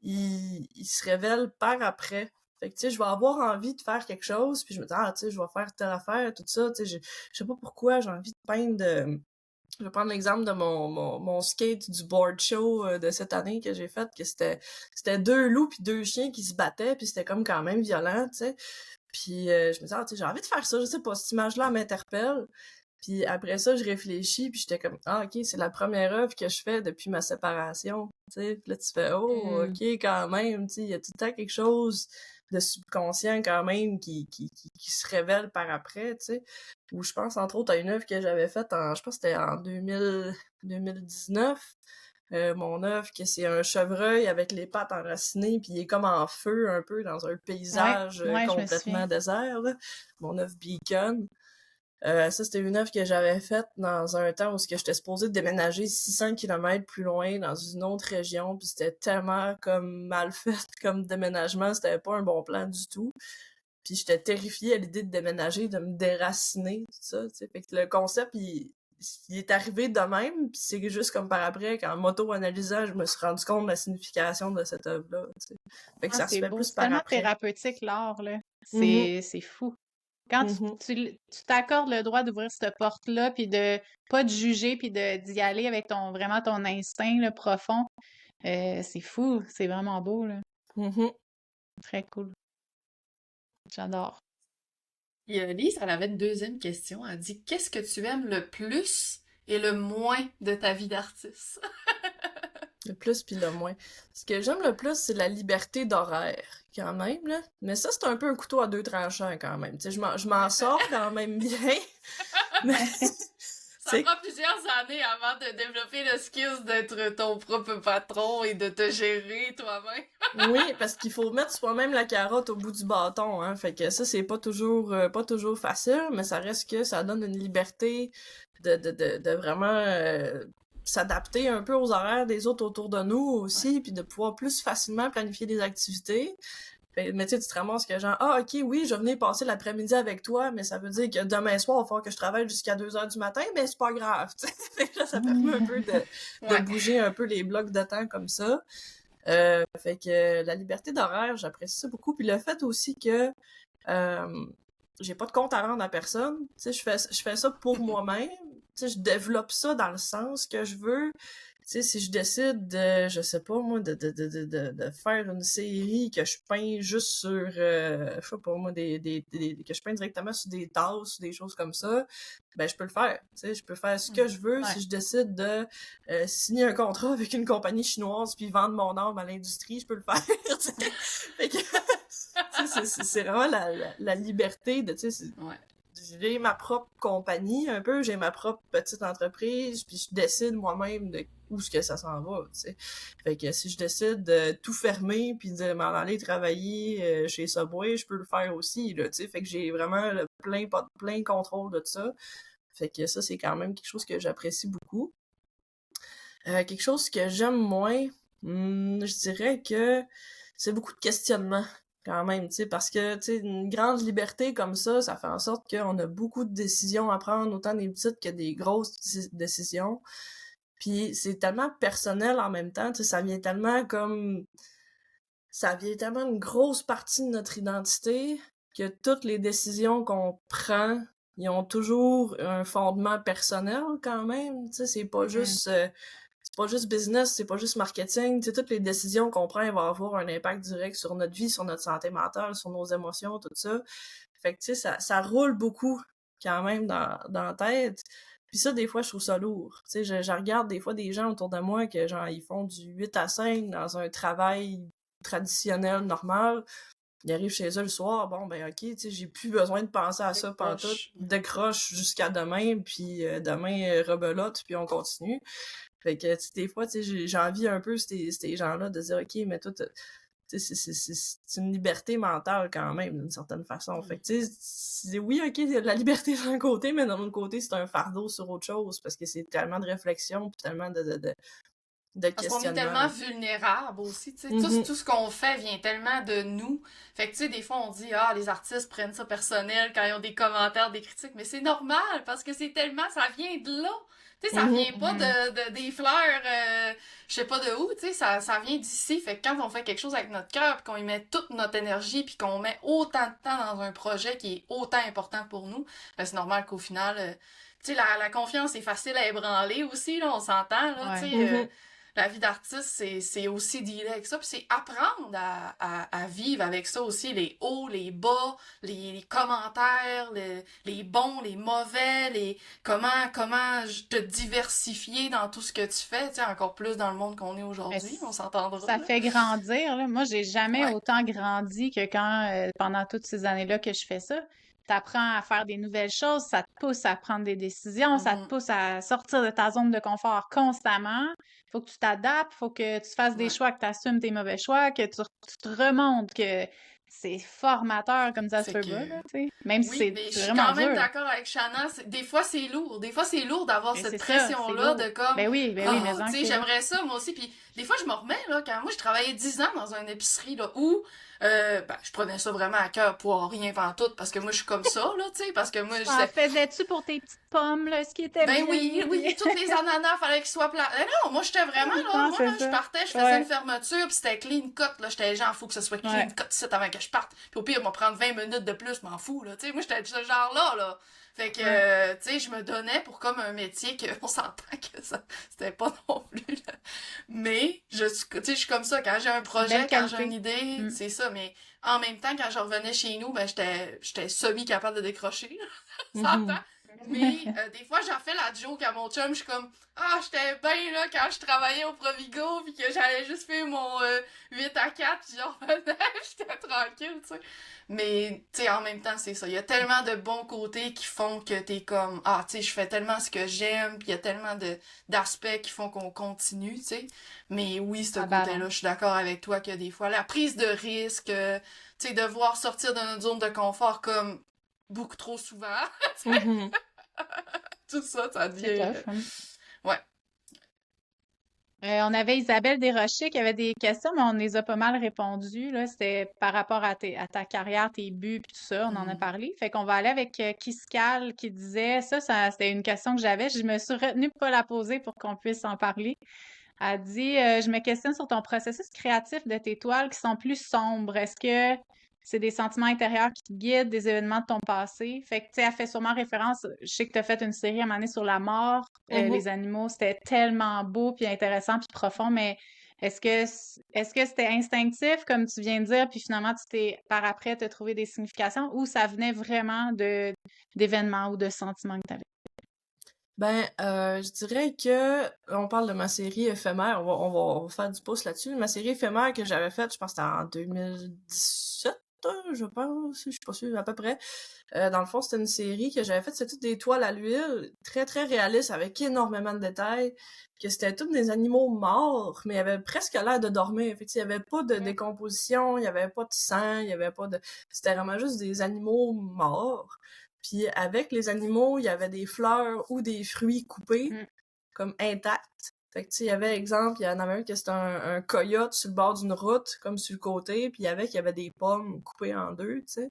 il se révèle par après. Fait que, tu sais, je vais avoir envie de faire quelque chose, puis je me dis, ah, tu sais, je vais faire telle affaire, tout ça, tu sais, je sais pas pourquoi, j'ai envie de peindre Je vais prendre l'exemple de mon skate du board show de cette année que j'ai fait, que c'était deux loups puis deux chiens qui se battaient, puis c'était comme quand même violent, tu sais. Puis je me disais, ah, tu sais, j'ai envie de faire ça, je sais pas, cette image-là m'interpelle. Puis après ça, je réfléchis, puis j'étais comme, ah, ok, c'est la première œuvre que je fais depuis ma séparation, tu sais. Puis là, tu fais, oh, ok, quand même, tu sais, il y a tout le temps quelque chose de subconscient quand même qui se révèle par après, tu sais. Où je pense, entre autres, à une œuvre que j'avais faite je pense que c'était en 2019, mon œuvre, que c'est un chevreuil avec les pattes enracinées, puis il est comme en feu un peu dans un paysage Ouais, je me complètement souviens. désert, là. Mon œuvre Beacon. Ça, c'était une œuvre que j'avais faite dans un temps où j'étais supposée déménager 600 km plus loin dans une autre région, puis c'était tellement comme mal fait comme déménagement, c'était pas un bon plan du tout. Puis j'étais terrifiée à l'idée de déménager, de me déraciner, tout ça, tu sais. Fait que le concept, il est arrivé de même, puis c'est juste comme par après, qu'en m'auto-analysant, je me suis rendu compte de la signification de cette œuvre-là, tu sais. Fait que Ah, ça se c'est fait beau. plus C'est par tellement après. thérapeutique, l'art, là. Mhm, C'est fou. Quand mhm. tu t'accordes le droit d'ouvrir cette porte-là, puis de pas de juger, puis d'y aller avec vraiment ton instinct là, profond, c'est fou. C'est vraiment beau, là. Mhm. Très cool. J'adore. Et Lise, elle avait une deuxième question. Elle dit, qu'est-ce que tu aimes le plus et le moins de ta vie d'artiste? Le plus puis le moins. Ce que j'aime le plus, c'est la liberté d'horaire, quand même, là. Mais ça, c'est un peu un couteau à deux tranchants, quand même. Tu sais, je m'en sors quand même bien, mais... Ça c'est prend plusieurs années avant de développer le skill d'être ton propre patron et de te gérer toi-même. Oui, parce qu'il faut mettre soi-même la carotte au bout du bâton, hein. Fait que ça, c'est pas toujours facile, mais ça reste que ça donne une liberté de vraiment s'adapter un peu aux horaires des autres autour de nous aussi, puis de pouvoir plus facilement planifier des activités. Mais tu sais, tu te ramasses que genre, ah, ok, oui, je venais passer l'après-midi avec toi, mais ça veut dire que demain soir, il va falloir que je travaille jusqu'à 2 heures du matin, mais c'est pas grave, tu sais. Fait que là, ça permet un peu de Ouais. bouger un peu les blocs de temps comme ça. Fait que la liberté d'horaire, j'apprécie ça beaucoup. Puis le fait aussi que j'ai pas de compte à rendre à personne. Tu sais, je fais ça pour moi-même. Tu sais, je développe ça dans le sens que je veux. Tu sais, si je décide de, je sais pas moi, de faire une série que je peins juste sur, je sais pas moi, que je peins directement sur des tasses, des choses comme ça, ben je peux le faire. Tu sais, je peux faire ce que je veux. Ouais. Si je décide de signer un contrat avec une compagnie chinoise puis vendre mon âme à l'industrie, je peux le faire. Tu sais. Fait que, tu sais, c'est vraiment la liberté de, tu sais, Ouais. j'ai ma propre compagnie un peu, j'ai ma propre petite entreprise, puis je décide moi-même de où est-ce que ça s'en va, tu sais. Fait que si je décide de tout fermer puis de m'en aller travailler chez Subway, je peux le faire aussi, là, tu sais. Fait que j'ai vraiment le plein contrôle de ça. Fait que ça, c'est quand même quelque chose que j'apprécie beaucoup. Quelque chose que j'aime moins, je dirais que c'est beaucoup de questionnements quand même, tu sais, parce que, tu sais, une grande liberté comme ça fait en sorte qu'on a beaucoup de décisions à prendre, autant des petites que des grosses décisions. Puis c'est tellement personnel en même temps, tu sais, ça vient tellement une grosse partie de notre identité que toutes les décisions qu'on prend, ils ont toujours un fondement personnel quand même, tu sais, c'est pas juste business, c'est pas juste marketing, tu sais, toutes les décisions qu'on prend vont avoir un impact direct sur notre vie, sur notre santé mentale, sur nos émotions, tout ça. Fait que, tu sais, ça roule beaucoup, quand même, dans la tête. Puis ça, des fois, je trouve ça lourd. Tu sais, je regarde des fois des gens autour de moi que, genre, ils font du 8 à 5 dans un travail traditionnel, normal. Ils arrivent chez eux le soir, bon, ben, ok, tu sais, j'ai plus besoin de penser à ça pantoute. Décroche jusqu'à demain, puis demain, rebelote, puis on continue. Fait que, des fois, tu sais, j'ai envie un peu, ces gens-là, de dire, OK, mais toi, tu sais, c'est une liberté mentale quand même, d'une certaine façon. Fait que, tu sais, oui, OK, il y a de la liberté d'un côté, mais d'un autre côté, c'est un fardeau sur autre chose, parce que c'est tellement de réflexion, puis tellement de Parce qu'on est tellement vulnérable aussi, tu sais. Tout ce qu'on fait vient tellement de nous. Fait que, tu sais, des fois, on dit, les artistes prennent ça personnel quand ils ont des commentaires, des critiques. Mais c'est normal, parce que c'est tellement, ça vient de là. Tu sais, ça vient pas des fleurs, je sais pas de où, tu sais, ça vient d'ici. Fait que quand on fait quelque chose avec notre cœur, puis qu'on y met toute notre énergie, puis qu'on met autant de temps dans un projet qui est autant important pour nous, ben c'est normal qu'au final, tu sais, la confiance est facile à ébranler aussi, là, on s'entend, là, tu sais. La vie d'artiste, c'est aussi dealer avec ça, puis c'est apprendre à vivre avec ça aussi, les hauts, les bas, les commentaires, les bons, les mauvais, comment te diversifier dans tout ce que tu fais, tu sais, encore plus dans le monde qu'on est aujourd'hui, on s'entendra. Ça fait grandir, là. Moi, j'ai jamais autant grandi que quand, pendant toutes ces années-là que je fais ça. T'apprends à faire des nouvelles choses, ça te pousse à prendre des décisions, ça te pousse à sortir de ta zone de confort constamment. Faut que tu t'adaptes, faut que tu fasses des choix, que tu assumes tes mauvais choix, que tu te remontes, que c'est formateur comme ça se peut pas, là, tu sais. Même si c'est je suis vraiment quand même dur. d'accord avec Shanna. Des fois, c'est lourd. Des fois, c'est lourd d'avoir cette pression-là de comme... Ben oui, mais tu sais, j'aimerais ça, moi aussi. Puis des fois, je me remets, là, quand moi, je travaillais 10 ans dans une épicerie, là, où je prenais ça vraiment à cœur pour rien pantoute, parce que moi, je suis comme ça, là, tu sais, parce que moi, je Ah, faisais-tu pour tes petites pommes, là, ce qui était bien? Oui, toutes les ananas, fallait qu'ils soient plats. Non, moi, j'étais vraiment, là, moi, là, je partais, je faisais une fermeture, puis c'était clean cut, là, j'étais genre, faut que ce soit clean cut ici avant que je parte. Puis au pire, il va prendre 20 minutes de plus, m'en fous, là, tu sais, moi, j'étais de ce genre-là, là. Fait que, tu sais, je me donnais pour comme un métier qu'on s'entend que ça, c'était pas non plus, là. Mais, tu sais, je suis comme ça, quand j'ai un projet, quand j'ai une idée, c'est ça, mais en même temps, quand je revenais chez nous, ben, j'étais semi-capable de décrocher, là. S'entend? Mais des fois, j'en fais la joke à mon chum, je suis comme j'étais bien là quand je travaillais au Provigo puis que j'allais juste faire mon 8 à 4 puis genre j'étais tranquille, tu sais. Mais tu sais, en même temps, c'est ça. Il y a tellement de bons côtés qui font que t'es comme tu sais, je fais tellement ce que j'aime, puis il y a tellement d'aspects qui font qu'on continue, tu sais. Mais oui, ce côté-là, je suis d'accord avec toi que des fois, la prise de risque, tu sais, devoir sortir de notre zone de confort comme beaucoup trop souvent. Tout ça, ça devient... Ouais. On avait Isabelle Desrochers qui avait des questions, mais on les a pas mal répondues, là. C'était par rapport à ta carrière, tes buts, puis tout ça, on en a parlé. Fait qu'on va aller avec Kiskal qui disait, ça c'était une question que j'avais, je me suis retenue de pas la poser pour qu'on puisse en parler. Elle dit, je me questionne sur ton processus créatif de tes toiles qui sont plus sombres. Est-ce que c'est des sentiments intérieurs qui te guident, des événements de ton passé. Fait que, tu sais, elle fait sûrement référence. Je sais que tu as fait une série à un moment donné sur la mort, les animaux. C'était tellement beau, puis intéressant, puis profond, mais est-ce que c'était instinctif, comme tu viens de dire, puis finalement, tu t'es, par après, te trouvé des significations, ou ça venait vraiment d'événements ou de sentiments que tu avais? Ben, je dirais que on parle de ma série éphémère, on va faire du pouce là-dessus. Ma série éphémère que j'avais faite, je pense que c'était en 2017, je pense, je suis pas sûre, à peu près. Dans le fond, c'était une série que j'avais faite, c'était toutes des toiles à l'huile, très très réalistes, avec énormément de détails, que c'était tous des animaux morts, mais ils avaient presque l'air de dormir. Fait que, il y avait pas de décomposition, il y avait pas de sang, il y avait pas de... C'était vraiment juste des animaux morts. Puis avec les animaux, il y avait des fleurs ou des fruits coupés, comme intacts. Fait que, tu sais, il y avait, exemple, il y en avait un que c'était un coyote sur le bord d'une route, comme sur le côté, puis il y avait des pommes coupées en deux, tu sais.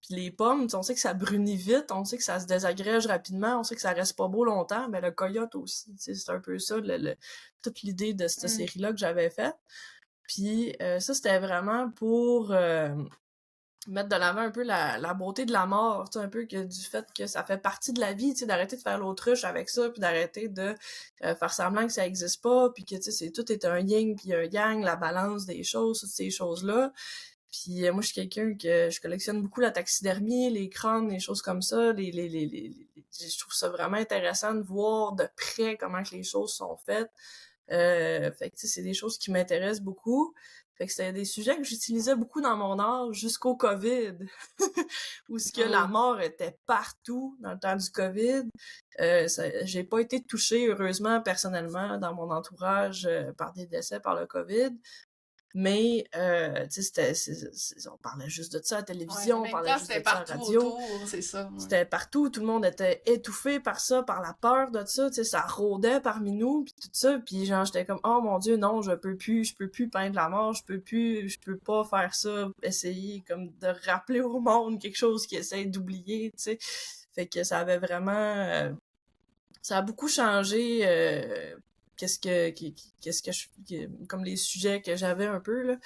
Puis les pommes, on sait que ça brunit vite, on sait que ça se désagrège rapidement, on sait que ça reste pas beau longtemps, mais le coyote aussi, tu sais, c'est un peu ça, toute l'idée de cette série-là que j'avais faite. Puis ça, c'était vraiment pour mettre de l'avant un peu la beauté de la mort, tu sais, un peu que du fait que ça fait partie de la vie, tu sais, d'arrêter de faire l'autruche avec ça, puis d'arrêter de faire semblant que ça existe pas, puis que, tu sais, tout est un yin puis un yang, la balance des choses, toutes ces choses-là. Puis moi, je suis quelqu'un que je collectionne beaucoup la taxidermie, les crânes, les choses comme ça. Je trouve ça vraiment intéressant de voir de près comment que les choses sont faites. Fait que, tu sais, c'est des choses qui m'intéressent beaucoup. Fait que c'était des sujets que j'utilisais beaucoup dans mon art jusqu'au COVID, où ce que la mort était partout dans le temps du COVID. J'ai pas été touchée, heureusement, personnellement, dans mon entourage, par des décès par le COVID. Mais, tu sais, on parlait juste de ça à la télévision, on parlait juste de ça à la radio. Autour, c'est ça. Ouais. C'était partout, tout le monde était étouffé par ça, par la peur de ça, tu sais, ça rôdait parmi nous, puis tout ça, puis genre, j'étais comme, oh mon Dieu, non, je peux plus peindre la mort, je peux pas faire ça, essayer comme de rappeler au monde quelque chose qui essaie d'oublier, tu sais. Fait que ça avait vraiment, ça a beaucoup changé, comme les sujets que j'avais un peu, là.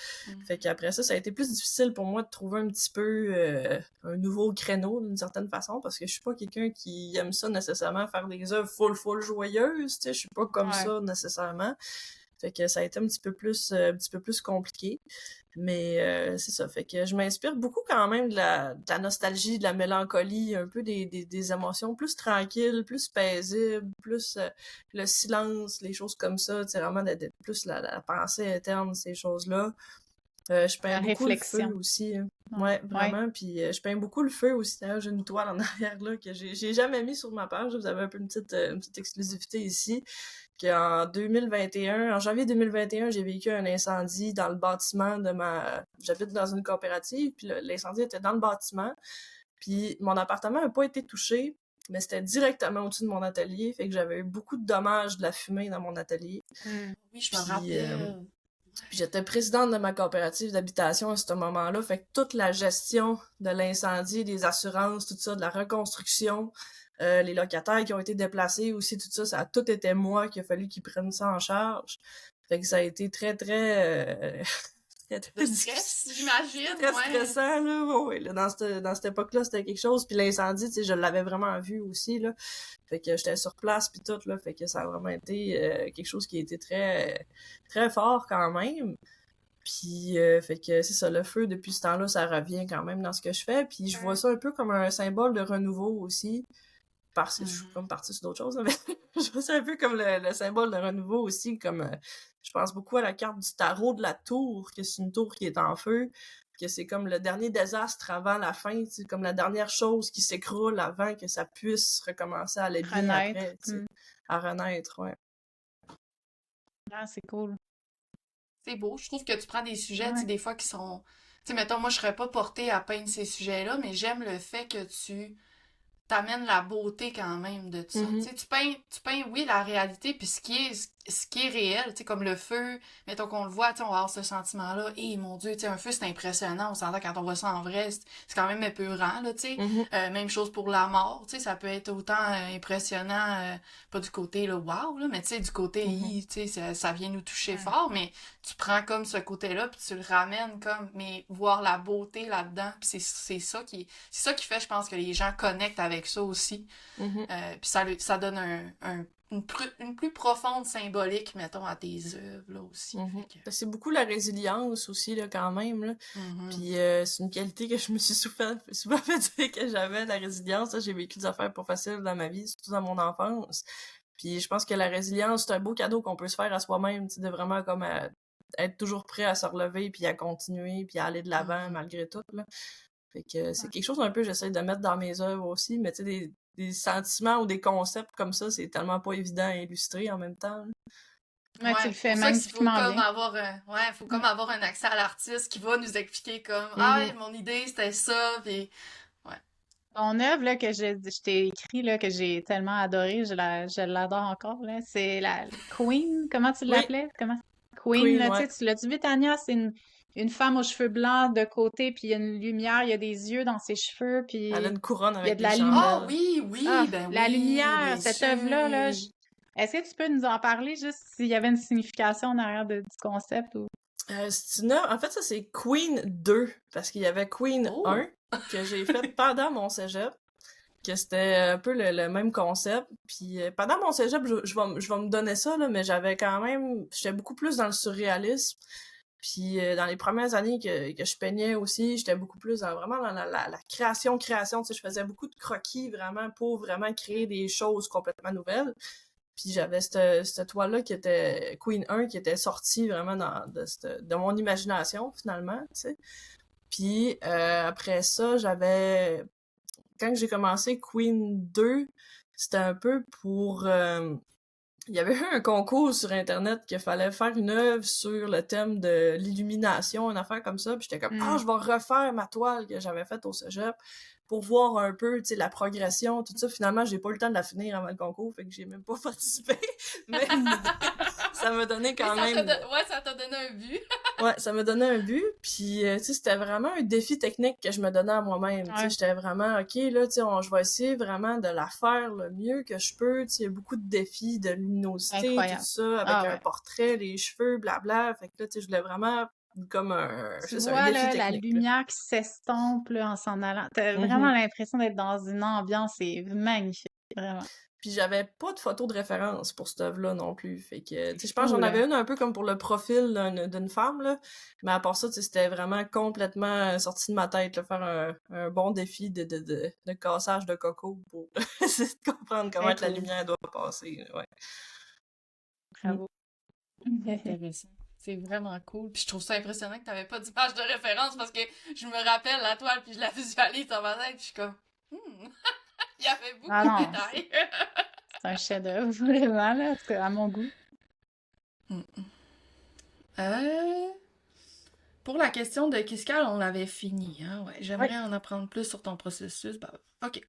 Fait qu'après ça a été plus difficile pour moi de trouver un petit peu un nouveau créneau d'une certaine façon, parce que je suis pas quelqu'un qui aime ça nécessairement faire des œuvres full joyeuses, tu sais, je suis pas comme ça nécessairement. Fait que ça a été un petit peu plus compliqué. Mais c'est ça. Fait que je m'inspire beaucoup quand même de la nostalgie, de la mélancolie, un peu des émotions plus tranquilles, plus paisibles, plus le silence, les choses comme ça. C'est vraiment d'être plus la pensée interne, ces choses-là. Je peins beaucoup réflexion. Le feu aussi. Hein. Ouais, vraiment. Ouais. Puis je peins beaucoup le feu aussi. D'ailleurs, j'ai une toile en arrière là que j'ai jamais mis sur ma page. Vous avez un peu une petite exclusivité ici. Qu'en 2021, en janvier 2021, j'ai vécu un incendie dans le bâtiment de j'habite dans une coopérative, puis l'incendie était dans le bâtiment. Puis mon appartement n'a pas été touché, mais c'était directement au-dessus de mon atelier, fait que j'avais eu beaucoup de dommages de la fumée dans mon atelier. Oui, je me rappelle. Puis j'étais présidente de ma coopérative d'habitation à ce moment-là, fait que toute la gestion de l'incendie, des assurances, tout ça, de la reconstruction, les locataires qui ont été déplacés aussi, tout ça, ça a tout été moi qui a fallu qu'ils prennent ça en charge. Fait que ça a été très de stress, j'imagine. Très stressant, là. Ouais, là, dans cette époque-là, c'était quelque chose. Puis l'incendie, tu sais, je l'avais vraiment vu aussi, là. Fait que j'étais sur place, puis tout, là. Fait que ça a vraiment été quelque chose qui a été très, très fort quand même. Puis, fait que c'est ça, le feu, depuis ce temps-là, ça revient quand même dans ce que je fais. Puis je vois ça un peu comme un symbole de renouveau aussi. Parce que je suis comme partie sur d'autres choses, mais je vois ça un peu comme le symbole de renouveau aussi, comme je pense beaucoup à la carte du tarot de la tour, que c'est une tour qui est en feu, que c'est comme le dernier désastre avant la fin, c'est comme la dernière chose qui s'écroule avant que ça puisse recommencer à aller bien après, à renaître, ouais. Ah, c'est cool. C'est beau, je trouve que tu prends des sujets, tu sais, des fois qui sont... Tu sais, mettons, moi, je serais pas portée à peindre ces sujets-là, mais j'aime le fait que tu t'amènes la beauté quand même de ça. Tu sais, tu peins, oui, la réalité, puis ce qui ce qui est réel, tu sais, comme le feu, mettons qu'on le voit, tu sais, on va avoir ce sentiment-là, et mon Dieu, tu sais, un feu, c'est impressionnant, on s'entend quand on voit ça en vrai, c'est quand même épeurant, là, tu sais. Même chose pour la mort, tu sais, ça peut être autant impressionnant, pas du côté, là, wow, là, mais tu sais, du côté, tu sais, ça vient nous toucher fort, mais tu prends comme ce côté-là, puis tu le ramènes comme, mais voir la beauté là-dedans, puis c'est ça qui fait, je pense, que les gens connectent avec ça aussi. Puis ça donne une plus profonde symbolique, mettons, à tes œuvres, là, aussi. C'est beaucoup la résilience aussi, là, quand même, là. Puis c'est une qualité que je me suis souvent fait dire que j'avais, la résilience. Là. J'ai vécu des affaires pas faciles dans ma vie, surtout dans mon enfance. Puis je pense que la résilience, c'est un beau cadeau qu'on peut se faire à soi-même, tu sais, de vraiment comme être toujours prêt à se relever, puis à continuer, puis à aller de l'avant malgré tout, là. Fait que c'est quelque chose un peu j'essaie de mettre dans mes œuvres aussi, mais tu sais, des sentiments ou des concepts comme ça, c'est tellement pas évident à illustrer en même temps. Ouais, tu le fais pour ça qu'il faut magnifiquement comme bien. avoir faut comme avoir un accès à l'artiste qui va nous expliquer comme mon idée c'était ça, puis Ton œuvre là, que je t'ai écrit, là, que j'ai tellement adoré, je l'adore encore, là, c'est la Queen, comment tu Oui, l'appelais? Queen, Queen, là, tu ouais. sais, tu l'as-tu vu, Tania? C'est une femme aux cheveux blancs de côté, puis il y a une lumière, il y a des yeux dans ses cheveux, Elle a puis une couronne il y a avec de des la ah lumière. chandelles. Ah, oui, ben la oui, lumière, bien cette œuvre-là, là, sûr. est-ce que tu peux nous en parler, juste s'il y avait une signification en arrière du concept ou... En fait, ça, c'est Queen 2, parce qu'il y avait Queen 1, Oh! que j'ai fait pendant mon cégep, que c'était un peu le même concept. Puis pendant mon cégep, je vais me donner ça, là, mais j'étais beaucoup plus dans le surréalisme. Puis dans les premières années que je peignais aussi, j'étais beaucoup plus vraiment dans la création, tu sais, je faisais beaucoup de croquis vraiment pour vraiment créer des choses complètement nouvelles. Puis j'avais cette toile-là qui était Queen 1 qui était sortie vraiment de mon imagination finalement, tu sais. Puis après ça, quand j'ai commencé Queen 2, c'était un peu pour il y avait eu un concours sur Internet qu'il fallait faire une œuvre sur le thème de l'illumination, une affaire comme ça. Puis j'étais comme, je vais refaire ma toile que j'avais faite au cégep pour voir un peu, tu sais, la progression, tout ça. Finalement, j'ai pas eu le temps de la finir avant le concours, fait que j'ai même pas participé. Mais ça m'a donné quand même... Ça t'a donné un but. Ouais, ça m'a donné un but, puis tu sais, c'était vraiment un défi technique que je me donnais à moi-même, tu sais, j'étais vraiment, ok, là, tu sais, je vais essayer vraiment de la faire le mieux que je peux, tu sais, il y a beaucoup de défis, de luminosité, tout Incroyable. ça, avec un portrait, les cheveux, blabla, fait que là, tu sais, je voulais vraiment comme Tu un vois, défi là, la technique, là. lumière qui s'estompe là, en s'en allant. T'as vraiment l'impression d'être dans une ambiance, c'est magnifique, vraiment. Puis j'avais pas de photo de référence pour cette œuvre-là non plus. Fait que, tu sais, je pense que j'en Cool. avais une un peu comme pour le profil d'une femme, là. Mais à part ça, tu sais, c'était vraiment complètement sorti de ma tête, là, faire un bon défi de cassage de coco pour essayer de comprendre comment Très la cool. lumière doit passer, ouais. Bravo. Intéressant. C'est vraiment cool. Puis je trouve ça impressionnant que t'avais pas d'image de référence parce que je me rappelle la toile puis je la visualise dans ma tête puis je suis comme il y avait beaucoup Ah de non, détails. c'est un chef-d'œuvre, vraiment, là, à mon goût. Euh, Pour la question de Kiskal, on l'avait fini, hein? Ouais, j'aimerais en apprendre plus sur ton processus. Bah, ok.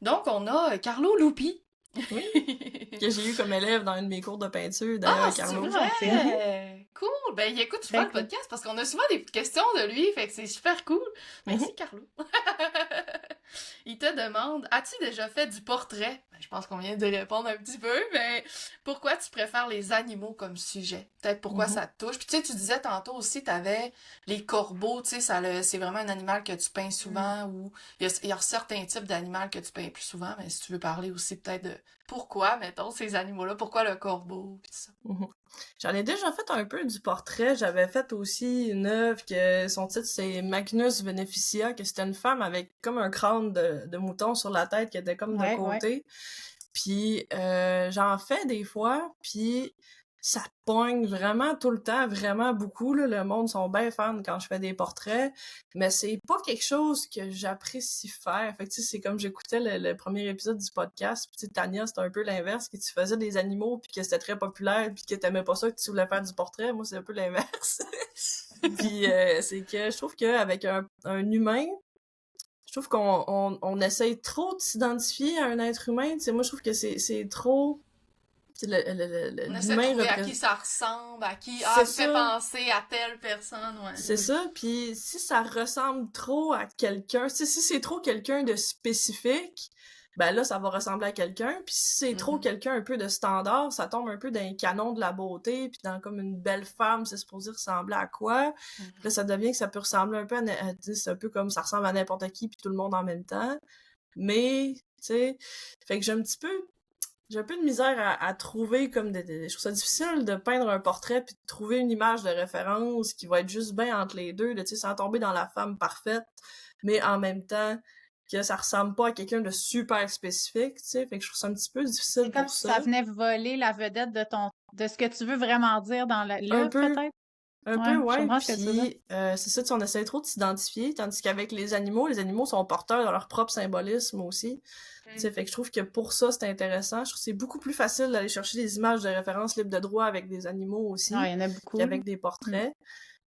Donc, on a Carlo Lupi. Oui. Que j'ai eu comme élève dans une de mes cours de peinture, d'ailleurs, C'est Carlo. vrai! Cool! Ben, il écoute souvent le podcast parce qu'on a souvent des questions de lui, fait que c'est super cool. Merci, Carlo. Il te demande, as-tu déjà fait du portrait? Ben, je pense qu'on vient de répondre un petit peu, mais pourquoi tu préfères les animaux comme sujet? Peut-être pourquoi ça te touche. Puis tu sais, tu disais tantôt aussi, t'avais les corbeaux, tu sais, c'est vraiment un animal que tu peins souvent, ou il y a certains types d'animaux que tu peins plus souvent, mais si tu veux parler aussi peut-être de pourquoi, mettons, ces animaux-là, pourquoi le corbeau, pis tout ça. J'en ai déjà fait un peu du portrait. J'avais fait aussi une œuvre que son titre c'est Magnus Beneficia, que c'était une femme avec comme un crâne de mouton sur la tête qui était comme de côté. Puis j'en fais des fois, puis ça pogne vraiment tout le temps, vraiment beaucoup. Là. Le monde sont bien fans quand je fais des portraits, mais c'est pas quelque chose que j'apprécie faire. Fait que tu sais, c'est comme j'écoutais le premier épisode du podcast, puis Tania, c'était un peu l'inverse, que tu faisais des animaux, puis que c'était très populaire, puis que t'aimais pas ça, que tu voulais faire du portrait. Moi, c'est un peu l'inverse. Puis c'est que je trouve qu'avec un humain, je trouve qu'on essaye trop de s'identifier à un être humain. Tu sais, moi, je trouve que c'est trop... sais, On essaie de l'humain trouver à représente... qui ça ressemble, à qui, C'est ça me fait ça, penser à telle personne, ouais. c'est ça. Puis si ça ressemble trop à quelqu'un, si c'est trop quelqu'un de spécifique, ben là, ça va ressembler à quelqu'un. Puis si c'est trop Mhm. quelqu'un un peu de standard, ça tombe un peu dans les canons de la beauté, puis dans comme une belle femme, c'est supposé ressembler à quoi? Puis là, Mhm. ça devient que ça peut ressembler un peu tu sais, c'est un peu comme ça ressemble à n'importe qui, puis tout le monde en même temps. Mais, tu sais, fait que j'ai un peu de misère à trouver comme je trouve ça difficile de peindre un portrait puis de trouver une image de référence qui va être juste bien entre les deux, tu sais, sans tomber dans la femme parfaite, mais en même temps que ça ressemble pas à quelqu'un de super spécifique, tu sais, fait que je trouve ça un petit peu difficile C'est comme pour si ça. ça venait voler la vedette de ce que tu veux vraiment dire dans Un l'œuvre, peu, peut-être? un Ouais, peu, je ouais, comprends ce que tu veux dire. puis c'est ça, tu sais, on essaie trop de s'identifier, tandis qu'avec les animaux sont porteurs de leur propre symbolisme aussi. Tu sais, fait que je trouve que pour ça, c'est intéressant. Je trouve que c'est beaucoup plus facile d'aller chercher des images de référence libres de droit avec des animaux Ouais, aussi il y en a beaucoup, là. qu'avec des Mm. portraits.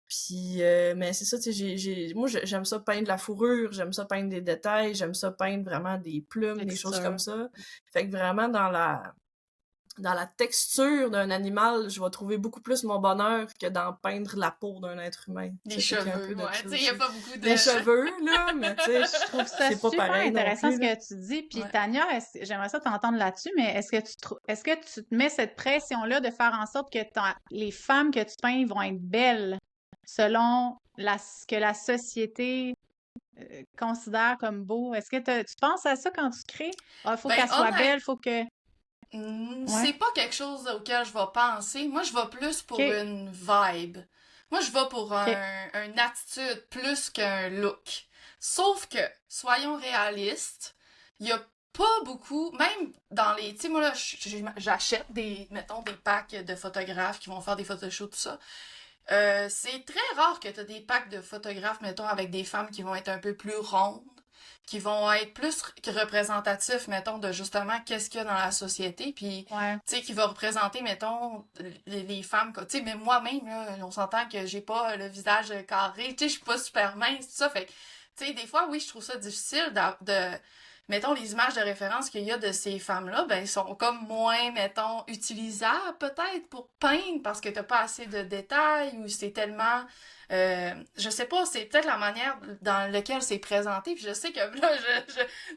Puis, mais c'est ça, tu sais, moi, j'aime ça peindre la fourrure, j'aime ça peindre des détails, j'aime ça peindre vraiment des plumes, des choses comme Texture. ça. Fait que vraiment, dans la texture d'un animal, je vais trouver beaucoup plus mon bonheur que dans peindre la peau d'un être humain. Tu Les sais, fait qu'il y a un cheveux, peu de ouais, ça tu sais, il y a aussi. pas beaucoup de... Les cheveux, là, mais tu sais, Je trouve ça c'est pas super pareil non intéressant plus, ce là. que tu dis. Puis Ouais. Tania, j'aimerais ça t'entendre là-dessus, mais est-ce que tu te mets cette pression-là de faire en sorte que les femmes que tu peins vont être belles selon ce que la société considère comme beau? Est-ce que tu penses à ça quand tu crées? Ah, il faut Ben, qu'elle soit belle, faut que... Ouais, c'est pas quelque chose auquel je vais penser. Moi, je vais plus pour OK, une vibe. Moi, je vais pour OK. une attitude plus qu'un look. Sauf que, soyons réalistes, il y a pas beaucoup, même dans les, tu sais, moi là, j'achète mettons, des packs de photographes qui vont faire des photoshoots, tout ça. C'est très rare que tu aies des packs de photographes, mettons, avec des femmes qui vont être un peu plus rondes, qui vont être plus représentatifs, mettons, de justement qu'est-ce qu'il y a dans la société, puis, Ouais. tu sais, qui va représenter, mettons, les femmes, tu sais, mais moi-même, là, on s'entend que j'ai pas le visage carré, tu sais, je suis pas super mince, tout ça, fait que, tu sais, des fois, oui, je trouve ça difficile mettons, les images de référence qu'il y a de ces femmes-là, ben, sont comme moins, mettons, utilisables peut-être pour peindre parce que t'as pas assez de détails ou c'est tellement... je sais pas, c'est peut-être la manière dans laquelle c'est présenté. Puis je sais que là,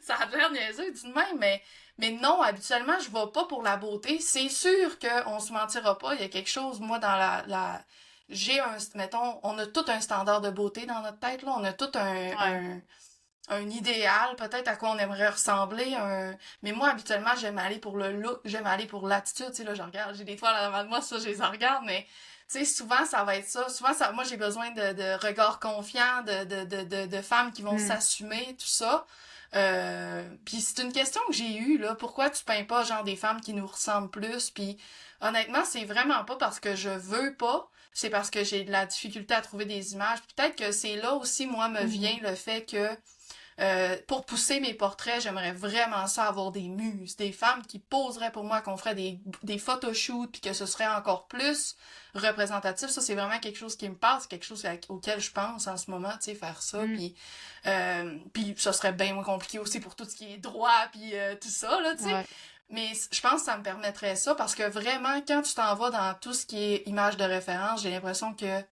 ça a l'air niaiseux du même, mais non, habituellement, je vais pas pour la beauté. C'est sûr qu'on se mentira pas. Il y a quelque chose, moi, dans mettons, on a tout un standard de beauté dans notre tête, là. On a tout Ouais. un idéal, peut-être à quoi on aimerait ressembler. Mais moi, habituellement, j'aime aller pour le look, j'aime aller pour l'attitude. Tu sais, là, je regarde, j'ai des fois là devant de moi, ça, je les en regarde, mais tu sais, souvent, ça va être ça. Souvent, moi, j'ai besoin de regards confiants, de femmes qui vont Hmm. s'assumer, tout ça. Puis c'est une question que j'ai eue, là. Pourquoi tu peins pas, genre, des femmes qui nous ressemblent plus? Puis honnêtement, c'est vraiment pas parce que je veux pas, c'est parce que j'ai de la difficulté à trouver des images. Peut-être que c'est là aussi, moi, me vient Mhm. le fait que pour pousser mes portraits, j'aimerais vraiment ça avoir des muses, des femmes qui poseraient pour moi, qu'on ferait des photoshoots, puis que ce serait encore plus représentatif. Ça, c'est vraiment quelque chose qui me passe, quelque chose auquel je pense en ce moment, tu sais, faire ça. Hmm. Puis ça serait bien moins compliqué aussi pour tout ce qui est droit, puis tout ça, là, tu sais. Ouais. Mais je pense que ça me permettrait ça, parce que vraiment, quand tu t'en vas dans tout ce qui est image de référence, j'ai l'impression que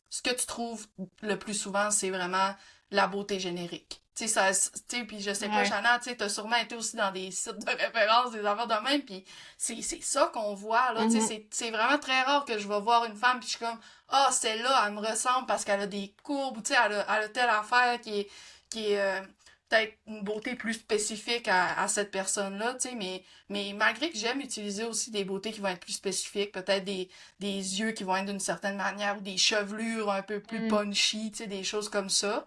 ce que tu trouves le plus souvent, c'est vraiment la beauté générique. Tu sais, puis je sais pas, Ouais. Shanna, tu sais, t'as sûrement été aussi dans des sites de référence, des affaires de même, puis c'est ça qu'on voit, là, tu sais, Mhm. c'est vraiment très rare que je vais voir une femme, puis je suis comme, ah, celle-là, elle me ressemble parce qu'elle a des courbes, ou tu sais, elle a telle affaire qui est peut-être une beauté plus spécifique à cette personne-là, tu sais, mais malgré que j'aime utiliser aussi des beautés qui vont être plus spécifiques, peut-être des yeux qui vont être d'une certaine manière, ou des chevelures un peu plus Hmm. punchy, tu sais, des choses comme ça.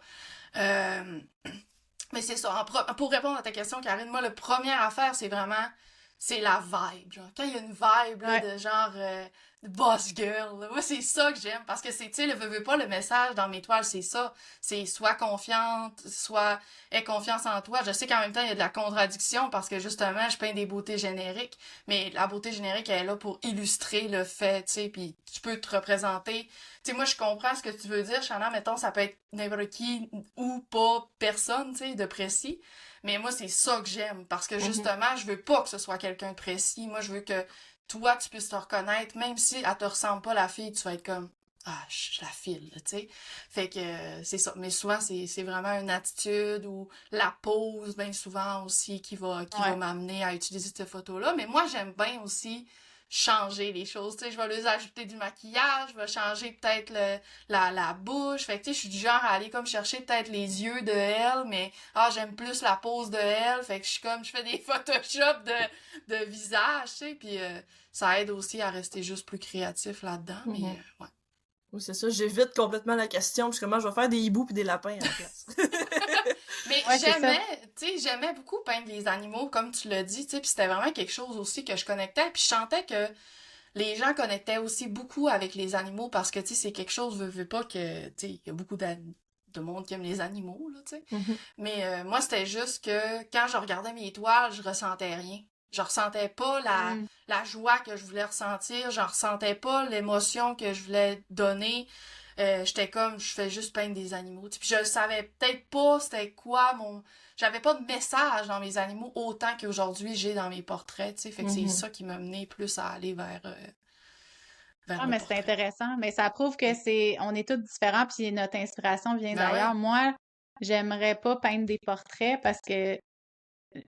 Euh, mais c'est ça, pour répondre à ta question, Karine, moi, le premier à faire, c'est la vibe, genre. Quand il y a une vibe, là, Ouais. de genre, de boss girl, là, moi, c'est ça que j'aime, parce que c'est, tu sais, veux pas, le message dans mes toiles, c'est ça. C'est sois confiante, aie confiance en toi. Je sais qu'en même temps, il y a de la contradiction, parce que justement, je peins des beautés génériques, mais la beauté générique, elle est là pour illustrer le fait, tu sais, puis tu peux te représenter. Tu sais, moi, je comprends ce que tu veux dire, Shanna, mettons, ça peut être n'importe qui ou pas personne, tu sais, de précis. Mais moi, c'est ça que j'aime, parce que Mhm. justement, je veux pas que ce soit quelqu'un de précis. Moi, je veux que toi, tu puisses te reconnaître, même si elle te ressemble pas, la fille, tu vas être comme, ah, je la file, tu sais. Fait que c'est ça. Mais souvent, c'est vraiment une attitude ou la pose, bien souvent aussi, qui va Ouais. m'amener à utiliser cette photo-là. Mais moi, j'aime bien aussi changer les choses, tu sais. Je vais leur ajouter du maquillage, je vais changer peut-être la bouche. Fait que, tu sais, je suis du genre à aller comme chercher peut-être les yeux de elle, mais, j'aime plus la pose de elle. Fait que je fais des Photoshop de visage, tu sais. Puis ça aide aussi à rester juste plus créatif là-dedans. Mais, ouais. Oui, c'est ça, j'évite complètement la question, parce que moi, je vais faire des hiboux puis des lapins à la place. Mais Ouais, c'est ça. j'aimais beaucoup peindre les animaux, comme tu l'as dit, tu sais, puis c'était vraiment quelque chose aussi que je connectais, puis je sentais que les gens connectaient aussi beaucoup avec les animaux, parce que, tu sais, c'est quelque chose, veux pas que, tu sais, il y a beaucoup de monde qui aime les animaux, là, tu sais. Mhm. Mais moi, c'était juste que quand je regardais mes toiles, je ressentais rien. Je ressentais pas Mm. la joie que je voulais ressentir, je ressentais pas l'émotion que je voulais donner. J'étais comme, je fais juste peindre des animaux. Puis je savais peut-être pas c'était quoi mon... J'avais pas de message dans mes animaux autant qu'aujourd'hui j'ai dans mes portraits, tu sais. Fait que c'est Mhm. ça qui m'a mené plus à aller vers Ah, le mais c'est portrait. intéressant. Mais ça prouve que on est tous différents, puis notre inspiration vient Ben ouais. d'ailleurs. Moi, j'aimerais pas peindre des portraits parce que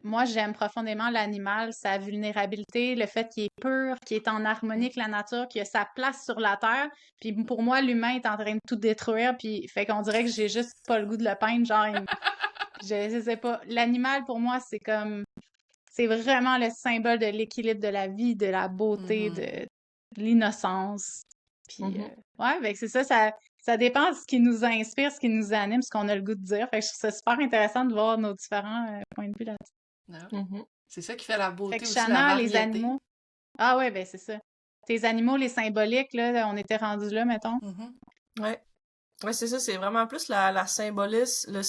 moi, j'aime profondément l'animal, sa vulnérabilité, le fait qu'il est pur, qu'il est en harmonie avec la nature, qu'il a sa place sur la terre. Puis pour moi, l'humain est en train de tout détruire, puis fait qu'on dirait que j'ai juste pas le goût de le peindre. Genre, je sais pas. L'animal, pour moi, c'est vraiment le symbole de l'équilibre de la vie, de la beauté, Mhm. de l'innocence. Puis, Mhm. ouais, fait que c'est ça, ça dépend de ce qui nous inspire, ce qui nous anime, ce qu'on a le goût de dire. Fait que je trouve ça super intéressant de voir nos différents points de vue là-dessus. Ah ouais. Mhm. C'est ça qui fait la Fait beauté que aussi, la Shanna, les variété. animaux. Ah ouais, ben c'est ça. Tes animaux, les symboliques, là, on était rendus là, mettons. Mhm. Ouais. Ouais, c'est ça, c'est vraiment plus le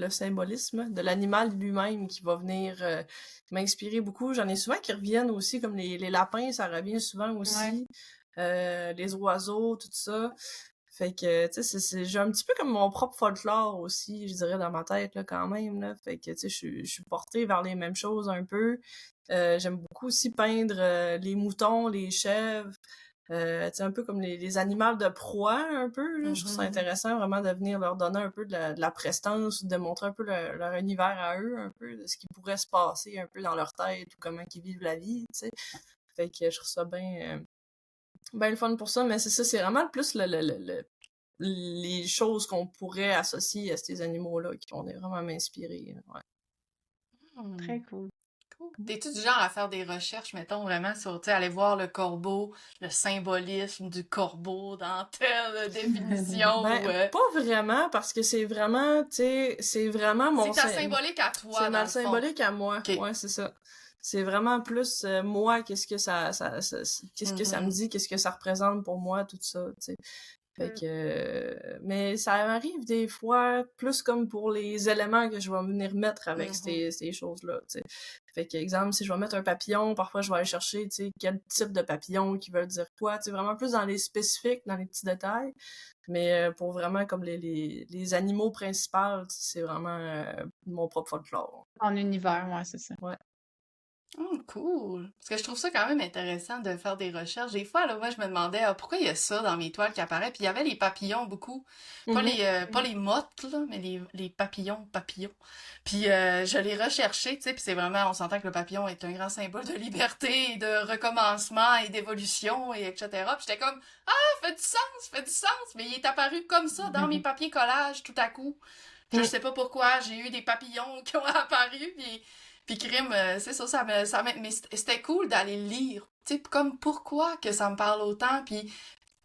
symbolisme de l'animal lui-même qui va venir m'inspirer beaucoup. J'en ai souvent qui reviennent aussi, comme les lapins, ça revient souvent Ouais. aussi. Les oiseaux, tout ça. Fait que, tu sais, j'ai un petit peu comme mon propre folklore aussi, je dirais, dans ma tête, là, quand même, là. Fait que, tu sais, je suis portée vers les mêmes choses un peu. J'aime beaucoup aussi peindre les moutons, les chèvres, tu sais, un peu comme les animaux de proie, un peu, là. Je trouve ça Mhm. intéressant, vraiment, de venir leur donner un peu de la prestance, de montrer un peu leur univers à eux, un peu, de ce qui pourrait se passer un peu dans leur tête, ou comment ils vivent la vie, tu sais. Fait que je trouve ça bien le fun pour ça, mais c'est ça, c'est vraiment plus les choses qu'on pourrait associer à ces animaux-là qui vont vraiment m'inspirer. Ouais. Très Hmm. cool. Cool. T'es-tu du genre à faire des recherches, mettons, vraiment sur, tu sais, aller voir le corbeau, le symbolisme du corbeau dans telle définition ou... Ben, pas vraiment, parce que c'est vraiment, tu sais, c'est vraiment C'est ta symbolique à c'est toi, dans ma le fond. symbolique à moi. OK. Ouais, c'est ça. C'est vraiment plus moi, qu'est-ce que qu'est-ce que ça me Mhm. dit, qu'est-ce que ça représente pour moi, tout ça, tu sais. Fait que, mais ça m'arrive des fois, plus comme pour les éléments que je vais venir mettre avec Mhm. ces choses-là, tu sais. Fait que, exemple, si je vais mettre un papillon, parfois je vais aller chercher, tu sais, quel type de papillon qui veut dire quoi, tu sais, vraiment plus dans les spécifiques, dans les petits détails. Mais pour vraiment, comme les animaux principaux, tu sais, c'est vraiment mon propre folklore. En univers, ouais, c'est ça. Ouais. Oh, cool. Parce que je trouve ça quand même intéressant de faire des recherches. Des fois, là, moi, je me demandais pourquoi il y a ça dans mes toiles qui apparaît. Puis il y avait les papillons beaucoup. Mhm. Pas les mottes, là, mais les papillons. Puis je les recherchais, tu sais, puis c'est vraiment, on s'entend que le papillon est un grand symbole de liberté, et de recommencement et d'évolution, et etc. Puis j'étais comme, fait du sens. Mais il est apparu comme ça dans mes papiers collages tout à coup. Puis je sais pas pourquoi, j'ai eu des papillons qui ont apparu, puis crime, c'est ça, mais c'était cool d'aller lire. Tu sais, comme pourquoi que ça me parle autant, puis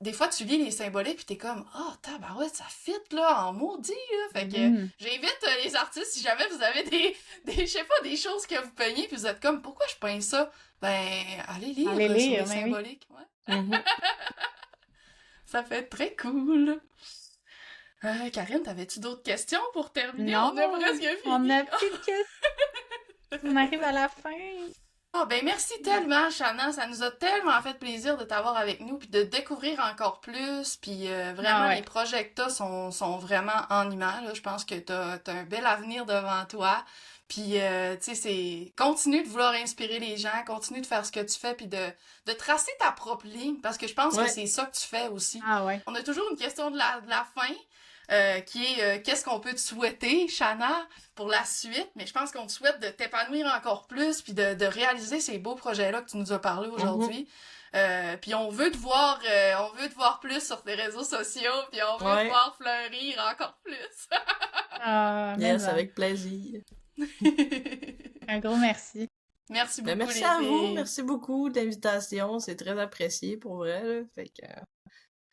des fois tu lis les symboliques, puis t'es comme, oh, tabarouette, ça fit, là, en maudit, là. Fait que Mhm. j'invite les artistes, si jamais vous avez je sais pas, des choses que vous peignez, puis vous êtes comme, pourquoi je peins ça? Ben, allez lire Allez sur les lire, mais oui. symboliques, ouais. Mhm. Ça fait très cool. Karine, t'avais-tu d'autres questions pour terminer? Non, On a presque on fini. n'a plus de questions. On arrive à la fin. Ah ben merci tellement, Shanna. Ça nous a tellement fait plaisir de t'avoir avec nous puis de découvrir encore plus. Puis Ah vraiment, les ouais. projets que t'as sont vraiment animaux. Là. Je pense que t'as un bel avenir devant toi. Puis, tu sais, c'est... Continue de vouloir inspirer les gens, continue de faire ce que tu fais, puis de tracer ta propre ligne, parce que je pense que Ouais. c'est ça que tu fais aussi. Ah ouais. On a toujours une question de la fin, qui est qu'est-ce qu'on peut te souhaiter, Shanna, pour la suite, mais je pense qu'on te souhaite de t'épanouir encore plus, puis de réaliser ces beaux projets-là que tu nous as parlé aujourd'hui. Puis on veut te voir plus sur tes réseaux sociaux, puis on veut te Ouais. voir fleurir encore plus. Ah, mais Yes, ça. avec plaisir. Un gros merci. Merci beaucoup, Ben, merci les à vous, filles. merci beaucoup de l'invitation, c'est très apprécié pour vrai, là. Fait que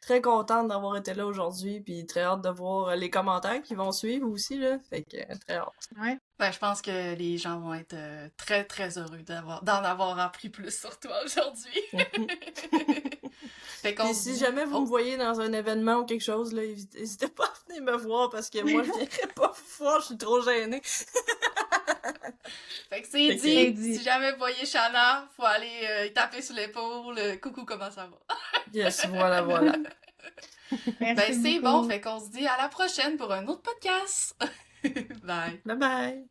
très contente d'avoir été là aujourd'hui, puis très hâte de voir les commentaires qui vont suivre aussi, là. Fait que très hâte. Ouais. Ben, je pense que les gens vont être très, très heureux d'en avoir appris plus sur toi aujourd'hui. Fait qu'on Puis se si dit- jamais vous Oh, me voyez dans un événement ou quelque chose, là, n'hésitez pas à venir me voir parce que moi, je viendrai pas vous voir, je suis trop gênée. fait que c'est Fait que- dit. C'est dit. Si jamais vous voyez Shanna, faut aller y taper sur l'épaule. Coucou, comment ça va? Yes, voilà. Merci Ben, c'est beaucoup. bon. Fait qu'on se dit à la prochaine pour un autre podcast. Bye. Bye bye!